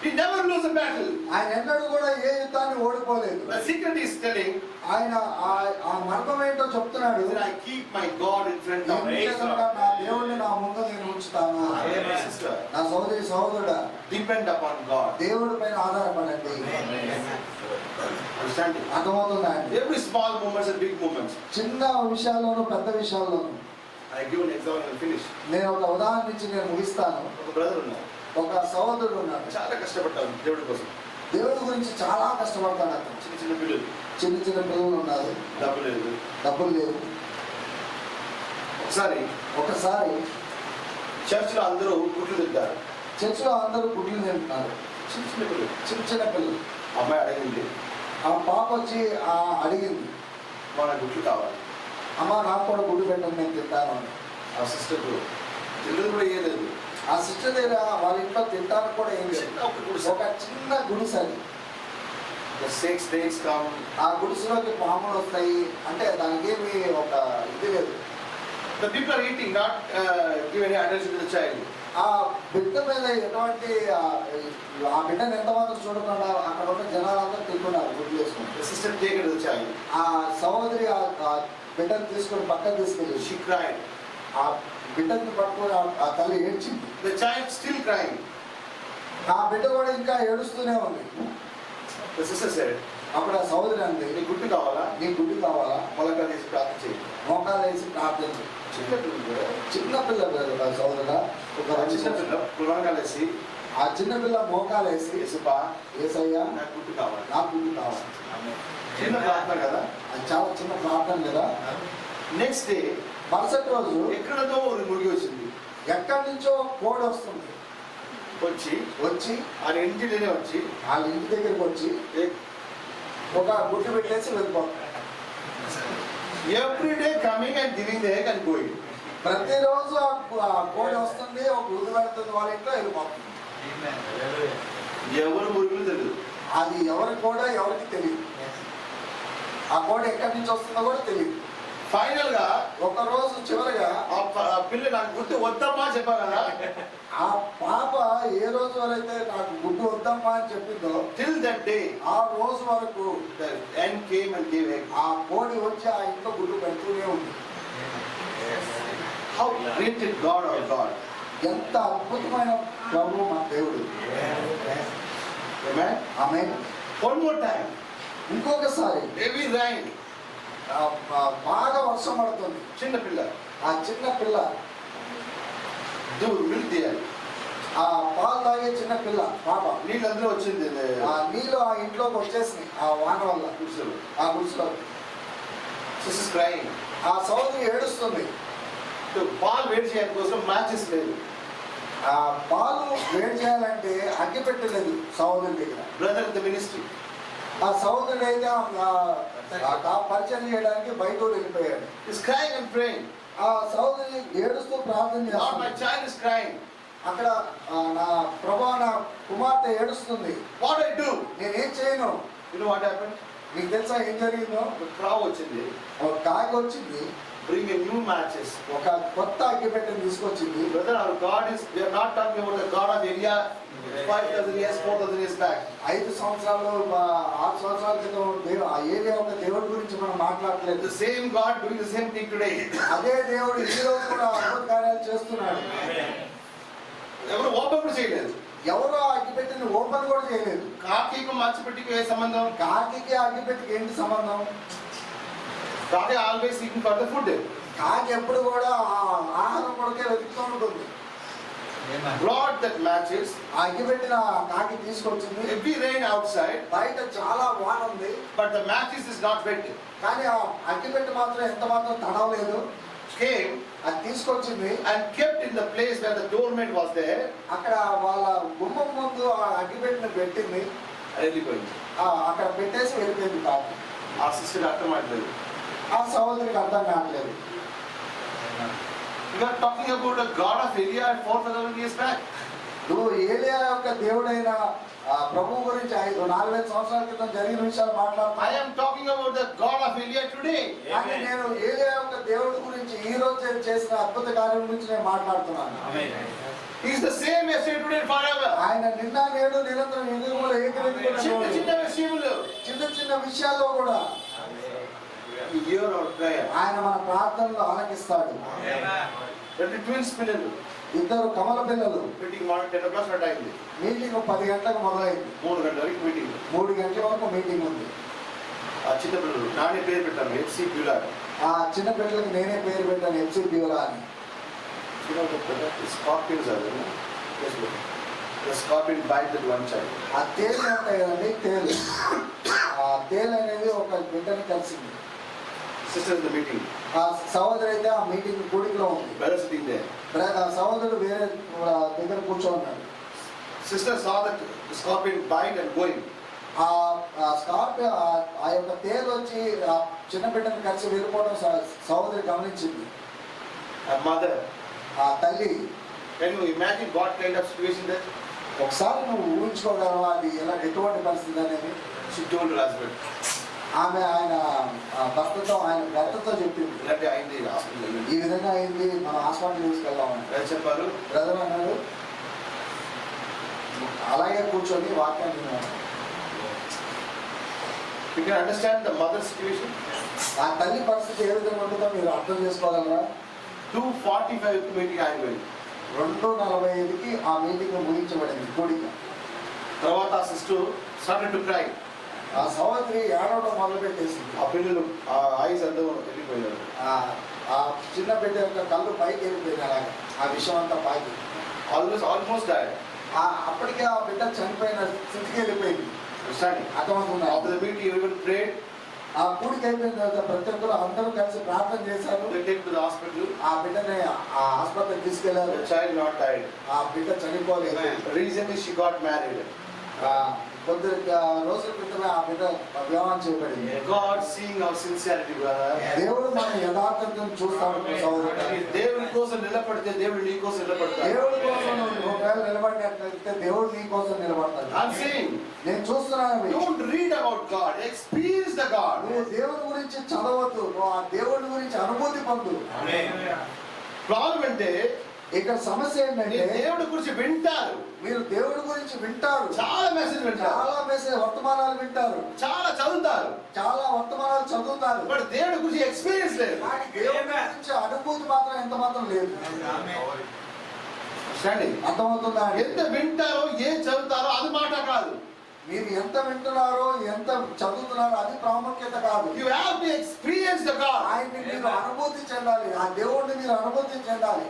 He never lose a battle. ఆయన ఎన్నడూ కూడా ఏ యుద్ధాన్ని ఓడిపోలేదు. The secret is telling, ఆయన ఆ మర్మం ఏంటో చెప్తున్నాడు. that I keep my God in front of me. నా దేవుణ్ణి నా ముందు నేను ఉంచుతాను. Sister, నా సోదరి సోదరుడా, depend upon God. దేవుడి పైన ఆధారపడండి. Understanding? అర్థమవుతుందా అండి? Every small moments and big moments. చిన్న విషయాల్లోనూ పెద్ద విషయాల్లోనూ. I give an example and finish. నేను ఒక ఉదాహరణ ఇచ్చి నేను ముగిస్తాను. ఒక బ్రదర్ ఉన్నారు, ఒక సహోదరుడు ఉన్నాడు. చాలా కష్టపడ్డారు దేవుడి కోసం. దేవుడి గురించి చాలా కష్టపడతాడు అతను. చిన్న చిన్న పిల్లలు, చిన్న చిన్న పిల్లలు ఉన్నారు, డబ్బు లేదు. డబ్బులు లేవు. ఒకసారి చర్చిలో అందరూ గుడ్లు తింటారు. చర్చిలో అందరూ గుడ్లు తింటున్నారు. చిన్న చిన్న పిల్లలు. చిన్న చిన్న పిల్లలు. అమ్మాయి అడిగింది, ఆ పాప వచ్చి అడిగింది, మన గుడ్లు కావాలి. అమ్మ నాకు కూడా గుడ్డు పెట్టండి, నేను తింటాను అని. ఆ సిస్టర్ పిల్లలు కూడా ఏలేదు. ఆ సిస్టర్ దగ్గర వాళ్ళ ఇంట్లో తింటాను కూడా ఏం లేదు. చిన్న ఒక గుడిసె. ఒక చిన్న గుడిసె అది. The 6 days come. ఆ గుడిసెలోకి పాములు వస్తాయి. అంటే దానికి ఏమి ఒక ఇది లేదు. The people are eating, not give any attention to the child. ఆ బిడ్డ మీద ఎటువంటి ఆ బిడ్డను ఎంతమాత్రం చూడకుండా అక్కడ ఉన్న జనాలందరూ తింటున్నారు గుడ్లు వేసుకుని. The sister take it to the child. ఆ సహోదరి ఆ బిడ్డను తీసుకొని పక్కన తీసుకెళ్ళి She cried. ఆ బిడ్డని పట్టుకొని ఆ తల్లి ఏడ్చింది. The child still crying. ఆ బిడ్డ కూడా ఇంకా ఏడుస్తూనే ఉంది. The sister said, అప్పుడు ఆ సహోదరి అంది, నీ గుడ్డు కావాలా? నీ గుడ్డు కావాలా? మొలక తీసి ప్రార్థన చేయి. మోకాలు వేసి ప్రార్థన చేయి. చిన్న పిల్లలు, చిన్న పిల్ల సహోదరుడా, ఒక చిన్న పిల్ల మొలకలు వేసి, ఆ చిన్న పిల్ల మోకాలు వేసి, యేసుపా యేసయ్యా నాకు గుడ్డు కావాలి. నాకు గుడ్డు కావాలి. చిన్న ప్రార్థన కదా. అది చాలా చిన్న ప్రార్థన కదా. నెక్స్ట్ డే మరుసటి రోజు ఎక్కడతో ఒక మురిగి వచ్చింది. ఎక్కడి నుంచో కోడి వస్తుంది. వచ్చి ఆయన ఇంటిలోనే వచ్చి వాళ్ళ ఇంటి దగ్గరికి వచ్చి ఒక గుడ్డు పెట్టేసి వెళ్ళిపోతుంది. Every day coming and giving the egg and going. ప్రతిరోజు ఆ కోడి వస్తుంది, ఒక గుడ్డు పెడుతుంది, వాళ్ళ ఇంట్లో వెళ్ళిపోతుంది. ఎవరు మురుగులు తెలియదు. అది ఎవరి కూడా ఎవరికి తెలియదు. ఆ కోడి ఎక్కడి నుంచి వస్తుందో కూడా తెలియదు. ఫైనల్ గా ఒక రోజు చివరిగా ఆ పిల్ల నాకు గుర్తు వద్దమ్మా చెప్పారు కదా. ఆ పాప ఏ రోజు వరైతే నాకు గుడ్డు వద్దమ్మా అని చెప్పిందో టిల్ దట్ డే ఆ రోజు వరకు the end came and gave egg. ఆ కోడి వచ్చి ఆ ఇంట్లో గుడ్డు పెడుతూనే ఉంది. How great is God our God. ఎంత అద్భుతమైన ప్రభు మన దేవుడు. Amen. ఆమేన్. One more time. ఇంకొకసారి Heavy rain. బాగా వర్షం పడుతుంది. చిన్న పిల్ల, ఆ చిన్న పిల్ల మిల్క్ తీయాలి. ఆ పాలు తాగే చిన్న పిల్ల పాప నీళ్ళు అందులో వచ్చింది. ఆ నీళ్ళు ఆ ఇంట్లోకి వచ్చేసినాయి ఆ వాన వల్ల. గుడిసెలో. ఆ గుడిసెలో This is crying. ఆ సహోదరి ఏడుస్తుంది. పాలు వేడి చేయడం కోసం మ్యాచెస్ లేదు. ఆ పాలు వేడి చేయాలంటే అగ్గి పెట్టలేదు సహోదరి దగ్గర. Brother the ministry. ఆ సహోదరుడు అయితే పరిచయం చేయడానికి బయట వెళ్ళిపోయాడు. Is crying and praying. ఆ సహోదరి ఏడుస్తూ ప్రార్థన Lord, my చేస్తుంది. child is crying. అక్కడ నా ప్రభా నా కుమార్తె ఏడుస్తుంది. What I do? నేనేం చేయను. You know what happened? నీకు తెలుసా ఏం జరిగిందో? ఒక క్రావ్ వచ్చింది. ఒక కాకి వచ్చింది. Bring a new matches. ఒక కొత్త అగ్గిపెట్టెను తీసుకొచ్చింది. Brother, our God is, we are not talking about the God of India 5,000 years, 4,000 years back. 5 సంవత్సరాలు 6 సంవత్సరాల క్రితం ఆ ఏరియా ఒక దేవుడి గురించి మనం మాట్లాడలేదు. The same God doing the same thing today. అదే దేవుడు ఈ రోజు కూడా అద్భుత కార్యాలు చేస్తున్నాడు. ఎవరు ఓపెన్ కూడా చేయలేదు. ఎవరో అగ్గిపెట్టిని ఓపెన్ కూడా చేయలేదు. కాకికి మర్చిపెట్టికి ఏ సంబంధం? కాకి అగ్గిపెట్టికి ఏంటి సంబంధం? కాకి always seeking for the food. కాకి ఎప్పుడు కూడా ఆహారం కొరకే వెతుకుతూ ఉంటుంది. Brought that matches. ఆ అగ్గిపెట్టిన కాకి తీసుకొచ్చింది. Heavy rain outside, బయట చాలా వాన ఉంది. but the matches is not wet. కానీ ఆ అగ్గిపెట్టి మాత్రం ఎంత మాత్రం తడవలేదు. Came అది తీసుకొచ్చింది. and kept in the place where the doormat was there. అక్కడ వాళ్ళ గుమ్మం ముందు ఆ అగ్గిపెట్టిని పెట్టింది. వెళ్ళిపోయింది. అక్కడ పెట్టేసి వెళ్ళిపోయింది కాదు. ఆ సిస్టర్ అర్థం అవ్వట్లేదు. ఆ సహోదరికి అర్థం కావట్లేదు. You are talking about a God of Elia 4,000 years back. నువ్వు ఏలియా యొక్క దేవుడైన ప్రభు గురించి 4,000 సంవత్సరాల క్రితం జరిగిన విషయాలు I మాట్లాడుతున్నాను. am talking about the God of Elia today. కానీ నేను ఏలియా యొక్క దేవుడి గురించి ఈ రోజు చేసిన అద్భుత కార్యం గురించి నేను మాట్లాడుతున్నాను. He is the same yesterday, today, and forever. ఆయన నిన్న నేడు నిరంతరం యుగములు ఏకరీతిగా చిన్న ఉన్నాడు. చిన్న విషయములు చిన్న చిన్న విషయాల్లో కూడా He hear our prayer. ఆయన మన ప్రార్థనలు ఆలకిస్తాడు. రెండు ట్విన్స్ పిల్లలు ఇద్దరు కమల పిల్లలు. మీటింగ్ మార్నింగ్ 10 o'clock స్టార్ట్ అయింది. మీటింగ్ 10 గంటలకు మొదలైంది. 3 గంటల వరకు మీటింగ్. 3 గంటల వరకు మీటింగ్ ఉంది. ఆ చిన్న పిల్లలు నానే పేరు పెట్టాను FC ప్యూలార్. ఆ చిన్న పిల్లలకి నేనే పేరు పెట్టాను FC ప్యూలా అని. Scorpions are there. Yes, look. The scorpion bite that one child. ఆ తేలు ఉంటాయి కదండి, తేలు. ఆ తేలు అనేది ఒక బిడ్డని కలిసింది. Sister in the meeting. ఆ సహోదరు అయితే ఆ మీటింగ్ కూడికలో ఉంది. Brother sitting there. ఆ సహోదరుడు వేరే దగ్గర కూర్చోన్నాడు. Sister saw that the scorpion bite and going. ఆ స్కార్పియో ఆ యొక్క తేలు వచ్చి ఆ చిన్న బిడ్డని కలిసి వెళ్ళిపోవడం సహోదరి గమనించింది. A mother. ఆ తల్లి. Can you imagine what kind of situation that? ఒకసారి నువ్వు ఊహించుకోగలవా అది ఎటువంటి పరిస్థితి అనేది? She told her husband. ఆమె ఆయన భర్తతో చెప్పింది, ఇలాంటి అయింది హాస్పిటల్. ఈ విధంగా అయింది, మనం హాస్పిటల్ తీసుకెళ్దామని. చెప్పారు. బ్రదర్ అన్నాడు అలాగే కూర్చొని వాక్యాన్ని విన్నాడు. You can understand the mother's situation. ఆ తల్లి పరిస్థితి ఏ విధంగా ఉంటుందో మీరు అర్థం చేసుకోగలరా? 2:45 మీటింగ్ అయిపోయింది. 2:45కి ఆ మీటింగ్ ముగించబడింది కూడిక. తర్వాత ఆ సిస్టర్ started to cry. ఆ సహోదరి ఏడవడం మొదలు పెట్టేసింది. ఆ పిల్లలు ఆ ఐస్ అంతా వెళ్ళిపోయారు. ఆ చిన్న బిడ్డ యొక్క కళ్ళు పైకి వెళ్ళిపోయింది. అలాగే ఆ విషయం అంతా పైకి ఆల్మోస్ట్ died. అప్పటికే ఆ బిడ్డ చనిపోయిన స్థితికి వెళ్ళిపోయింది. అర్థమవుతుంది. After the meeting, everyone prayed. ఆ కూడిక అయిపోయిన తర్వాత ప్రతి ఒక్కరు అందరూ కలిసి ప్రార్థన చేశారు. They take to the hospital. ఆ బిడ్డని ఆ ఆసుపత్రికి తీసుకెళ్లారు. The child not died. ఆ బిడ్డ చనిపోలేదు. Recently she got married. కొద్ది రోజుల క్రితమే ఆ బిడ్డ వివాహం చేయబడింది. God seeing our sincerity, brother. దేవుడు మన యథార్థతను చూస్తాడు సహోదరుడు. దేవుని కోసం నిలబడితే దేవుడు నీ కోసం నిలబడతాడు. దేవుడి కోసం నువ్వు ఒకవేళ నిలబడినట్లయితే దేవుడు నీ కోసం నిలబడతాడు. I'm saying, నేను చూస్తున్నాను. don't read about God, experience the God. నువ్వు దేవుడి గురించి చదవద్దు, నువ్వు ఆ దేవుడి గురించి అనుభూతి పొందు. ప్రాబ్లం అంటే ఇక్కడ సమస్య ఏంటంటే దేవుడి గురించి వింటారు, మీరు దేవుడి గురించి వింటారు, చాలా మెసేజ్ వింటారు, చాలా మెసేజ్ వర్తమానాలు వింటారు, చాలా చదువుతారు, చాలా వర్తమానాలు చదువుతారు, బట్ దేవుడి గురించి ఎక్స్పీరియన్స్ లేదు. కానీ దేవుడి గురించి అనుభూతి మాత్రం ఎంత మాత్రం లేదు. అర్థమవుతుందా? ఎంత వింటారో ఏం చదువుతారో అది మాట కాదు. మీరు ఎంత వింటున్నారో ఎంత చదువుతున్నారో అది ప్రాముఖ్యత కాదు. You have to experience the God. ఆయన్ని మీరు అనుభూతి చెందాలి, ఆ దేవుడిని మీరు అనుభూతి చెందాలి.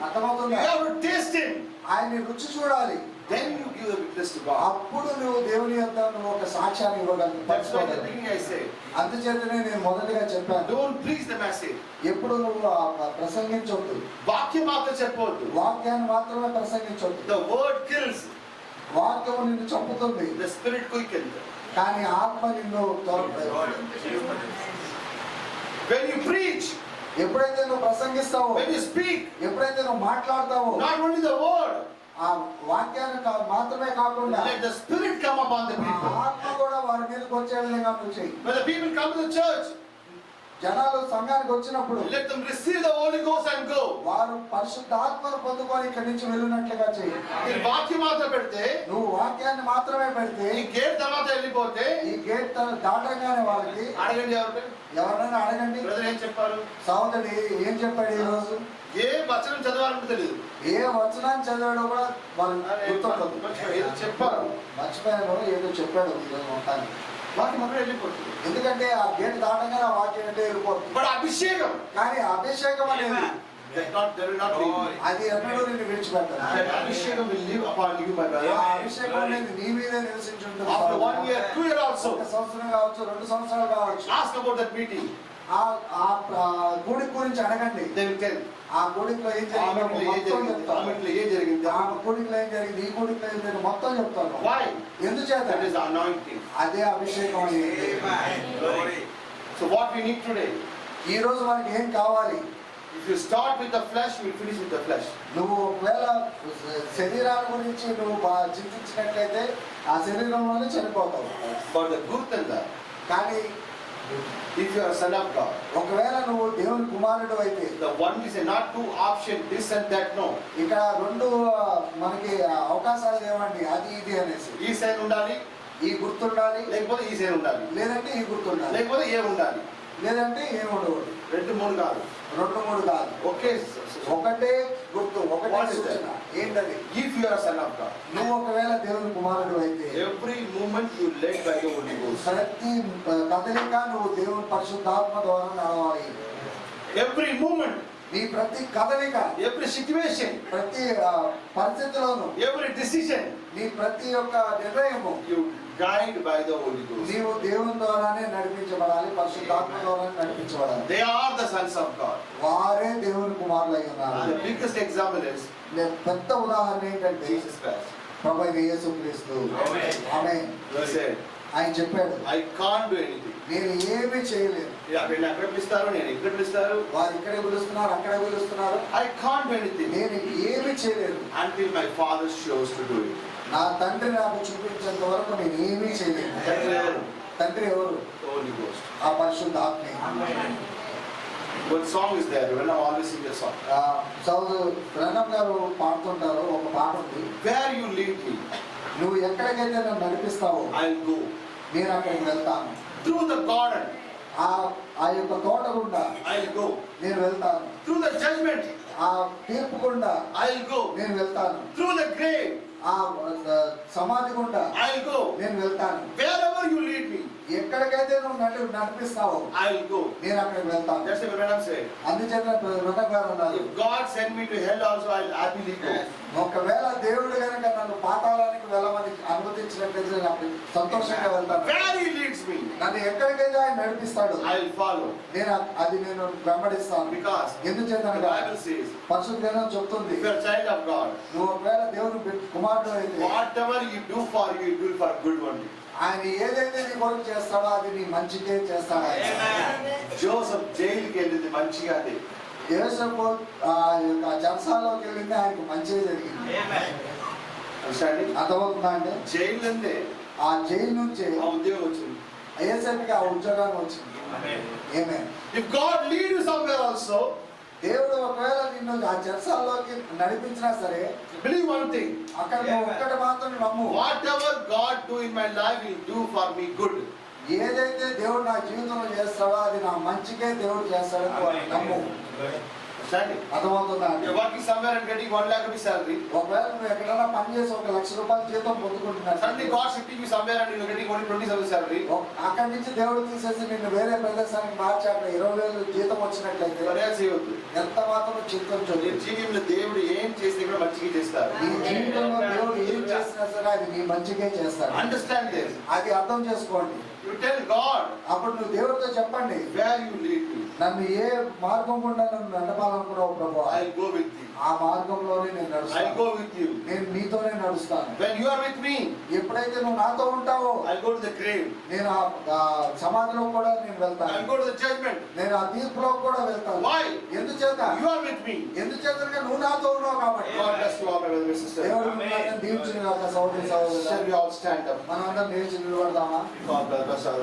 అర్థమవుతుందా? You have to taste him. ఆయన్ని రుచి చూడాలి. Then you give the witness to God. అప్పుడు నువ్వు దేవుని యొక్క నువ్వు ఒక సాక్ష్యాన్ని ఇవ్వగలవు. That's why at the beginning I say, అందుచేతనే నేను మొదటిగా చెప్పాను, don't preach the message. ఎప్పుడు నువ్వు ప్రసంగించొద్దు, వాక్యం మాత్రం చెప్పవద్దు. వాక్యాన్ని మాత్రమే ప్రసంగించొద్దు. The word kills, వాక్యము నిన్ను చంపుతుంది, the spirit quickens. కానీ ఆత్మ నిన్ను When you preach, ఎప్పుడైతే నువ్వు ప్రసంగిస్తావో, when you speak, ఎప్పుడైతే నువ్వు మాట్లాడతావో, not only the word, ఆ వాక్యాన్ని మాత్రమే కాకుండా let the spirit come upon the people. ఆత్మ కూడా వారి మీదకి వచ్చే విధంగా నువ్వు చెయ్యి. When the people come to the church, జనాలు సంఘానికి వచ్చినప్పుడు let them receive the Holy Ghost and go. వారు పరిశుద్ధ ఆత్మను పొందుకొని ఇక్కడి నుంచి వెళ్ళినట్లుగా చెయ్యి. ఈ వాక్యం మాత్రం పెడితే, నువ్వు వాక్యాన్ని మాత్రమే పెడితే, ఈ గేట్ తర్వాత వెళ్ళిపోతే, ఈ గేట్ దాటంగానే వాళ్ళకి అడగండి ఎవరైనా అడగండి, బ్రదర్ ఏం చెప్పారు, సహోదరుడు ఏం చెప్పాడు ఈ రోజు, ఏ వచనం చదవాలంటే తెలియదు, ఏ వచనాన్ని చదివాడో కూడా వాళ్ళు గుర్తుండదు. ఏదో చెప్పారు, మర్చిపోయాను, ఏదో చెప్పాడు ఈరోజు మొత్తానికి. వాక్యం అక్కడ వెళ్ళిపోతుంది. ఎందుకంటే ఆ గేట్ దాటంగానే ఆ వాక్యం అంటే వెళ్ళిపోతుంది. బట్ అభిషేకం, కానీ అభిషేకం అనేది అది ఎన్నడూ నిన్ను విడిచిపెట్టాలి. అభిషేకం will live upon you, my brother. ఆ అభిషేకం అనేది నీ మీదే నివసించుంటుంది. After 1 year, 2 years also. 1 సంవత్సరం కావచ్చు, 2 సంవత్సరాలు కావచ్చు. Ask about that meeting. ఆ గుడి గురించి అడగండి. They will tell. ఆ గుడిలో ఏం ఆ జరిగిందో మెట్లో ఏం మొత్తం జరిగింది, ఆ చెప్తాను. మెట్లో ఏం జరిగింది. ఆ గుడిలో ఏం జరిగింది, ఈ గుడిలో ఏం జరిగింది మొత్తం చెప్తాను. Why? ఎందుచేత? That is the anointing. అదే అభిషేకం అనేది. So what we need today, ఈ రోజు మనకి ఏం కావాలి? if you start with the flesh, you will finish with the flesh. నువ్వు ఒకవేళ శరీరాల గురించి నువ్వు బాగా చింతించినట్లయితే ఆ శరీరంలోనే చనిపోతావు. But the good thing that, కానీ if you are a son of God, ఒకవేళ నువ్వు దేవుని కుమారుడు అయితే, the one is not two option, this and that, no. ఇక్కడ రెండు మనకి అవకాశాలు లేవండి, అది ఇది అనేసి. ఈ సైన్ ఉండాలి, ఈ గుర్తుండాలి, లేకపోతే ఈ సైన్ ఉండాలి, లేదంటే ఈ గుర్తుండాలి, లేకపోతే ఏ ఉండాలి. లేదంటే ఏముండకూడదు. 2, 3 కాదు. 2, 3 కాదు, ఓకే. ఒకటే గుర్తు, ఒకటే What is సూచన. ఏంటది? If you are a son of God, నువ్వు ఒకవేళ దేవుని కుమారుడు అయితే every movement you led by the Holy Ghost. ప్రతి కదలిక నువ్వు దేవుని పరిశుద్ధాత్మ ద్వారా నడవాలి. Every movement, నీ ప్రతి కదలిక, every situation, ప్రతి పరిస్థితిలోను, every decision, నీ ప్రతి ఒక్క నిర్ణయము you guide by the Holy Ghost. నీవు దేవుని ద్వారానే నడిపించబడాలి, పరిశుద్ధాత్మ ద్వారానే నడిపించబడాలి. They are the sons of God. వారే దేవుని కుమారులై ఉన్నారు. And the biggest example is పెద్ద ఉదాహరణ ఏంటంటే Jesus Christ. ప్రభు అయిన యేసుక్రీస్తు. ఆమేన్. He said, ఆయన చెప్పాడు, I can't do anything. నేను ఏమీ చేయలేను. అక్కడ పిలుస్తారు, నేను ఇక్కడ పిలుస్తారు. వారు ఇక్కడే పిలుస్తున్నారు, అక్కడే పిలుస్తున్నారు. I can't do anything నేను ఏమీ చేయలేను. until my Father shows to do it. నా తండ్రి నాకు చూపించేంత వరకు నేను ఏమీ చేయలేను. తండ్రి ఎవరు? తండ్రి ఎవరు? The Holy Ghost. ఆ పరిశుద్ధాత్మే. One song is there. When I always sing a song. సౌదు ప్రణం గారు పాడుతుంటారు, ఒక పాట ఉంది. Where you lead me, నువ్వు ఎక్కడికైతే నన్ను నడిపిస్తావో I'll go. నేను అక్కడికి వెళ్తాను. Through the garden, ఆ యొక్క తోట గుండా I'll go. నేను వెళ్తాను. Through the judgment, ఆ తీర్పు గుండా I'll go. నేను వెళ్తాను. Through the grave, ఆ సమాధి గుండా I'll go. నేను వెళ్తాను. Wherever you lead me, ఎక్కడికైతే నువ్వు నడిపిస్తావో I'll go. నేను అక్కడికి వెళ్తాను. That's what Madam said. అందుచేత రుణం గారు ఉన్నారు, If God send me to hell also, I'll happily go. ఒకవేళ దేవుడు కనుక నన్ను పాతాళానికి వెళ్ళమని అనుమతించినట్లయితే నేను అప్పుడు సంతోషంగా వెళ్తాను. Where He leads me, నన్ను ఎక్కడికైతే ఆయన నడిపిస్తాడు I'll follow. నేను వెంబడిస్తాను. Because the ఎందుచేతనగా Bible says, పరిశుద్ధ గ్రంథం చెప్తుంది, if you're a child of God, నువ్వు ఒకవేళ దేవుని కుమారుడు అయితే whatever you do for you, you do for good only. ఆయన ఏదైతే నీ కొరకు చేస్తాడో అది నీ మంచికే చేస్తాడు ఆయన. జోసెఫ్ జైలుకి వెళ్ళింది మంచిగా అది. యేసపు జలసాలోకి వెళ్ళింది ఆయనకు మంచిగా జరిగింది. Understanding? అర్థమవుతుందా అంటే జైలు నుండే ఆ జైలు నుంచి ఆ ఉద్యోగం వచ్చింది. యేసపుకి ఆ ఉద్యోగాన్ని వచ్చింది. ఏమే If God lead you somewhere also, దేవుడు ఒకవేళ నిన్ను ఆ జలసాల్లోకి నడిపించినా సరే believe one thing. అక్కడ నువ్వు ఒక్కటి మాత్రం నమ్ము, Whatever God do in my life, He'll do for me good. ఏదైతే దేవుడు నా జీవితంలో చేస్తాడో అది నా మంచికే దేవుడు చేస్తాడని నమ్ము. Understanding? అర్థమవుతుందా అంటే You're working somewhere and getting 1 lakh rupees salary. ఒకవేళ నువ్వు ఎక్కడైనా పని చేసి 1 లక్ష రూపాయల జీతం పొందుకుంటున్నాడు, Suddenly God shifting you somewhere and you're getting only 20,000 salary. అక్కడి నుంచి దేవుడు తీసేసి నిన్ను వేరే ప్రదేశానికి మార్చి అక్కడ 20,000 జీతం వచ్చినట్లయితే మరి ఏం చేయవద్దు. ఎంత మాత్రం చింతించదు. నీ జీవితంలో దేవుడు ఏం చేస్తే కూడా మంచిగా చేస్తారు. నీ జీవితంలో దేవుడు ఏం చేసినా సరే అది నీ మంచికే చేస్తాడు. Understand this. అది అర్థం చేసుకోండి. You tell God, అప్పుడు నువ్వు దేవుడితో చెప్పండి, where you lead me, నన్ను ఏ మార్గం గుండా నన్ను నడపాలనుకున్నావు ప్రభు, I'll go with you. ఆ మార్గంలోనే నేను I'll నడుస్తాను. go with you. నేను నీతోనే నడుస్తాను. When you are with me, ఎప్పుడైతే నువ్వు నాతో ఉంటావో I'll go to the grave. నేను ఆ సమాధిలో కూడా నేను I'll వెళ్తాను. go to the judgment. నేను ఆ తీర్పులో కూడా వెళ్తాను. Why? ఎందుచేత? You are with me. ఎందుచేతగా నువ్వు నాతో ఉన్నావు కాబట్టి. God bless you all, my brothers and sisters. దేవుడు మిమ్మల్ని దీవించును గాక సహోదరి Shall సహోదరులారా. we all stand up? మనం అందరం లేచి నిలబడదామా? God bless us.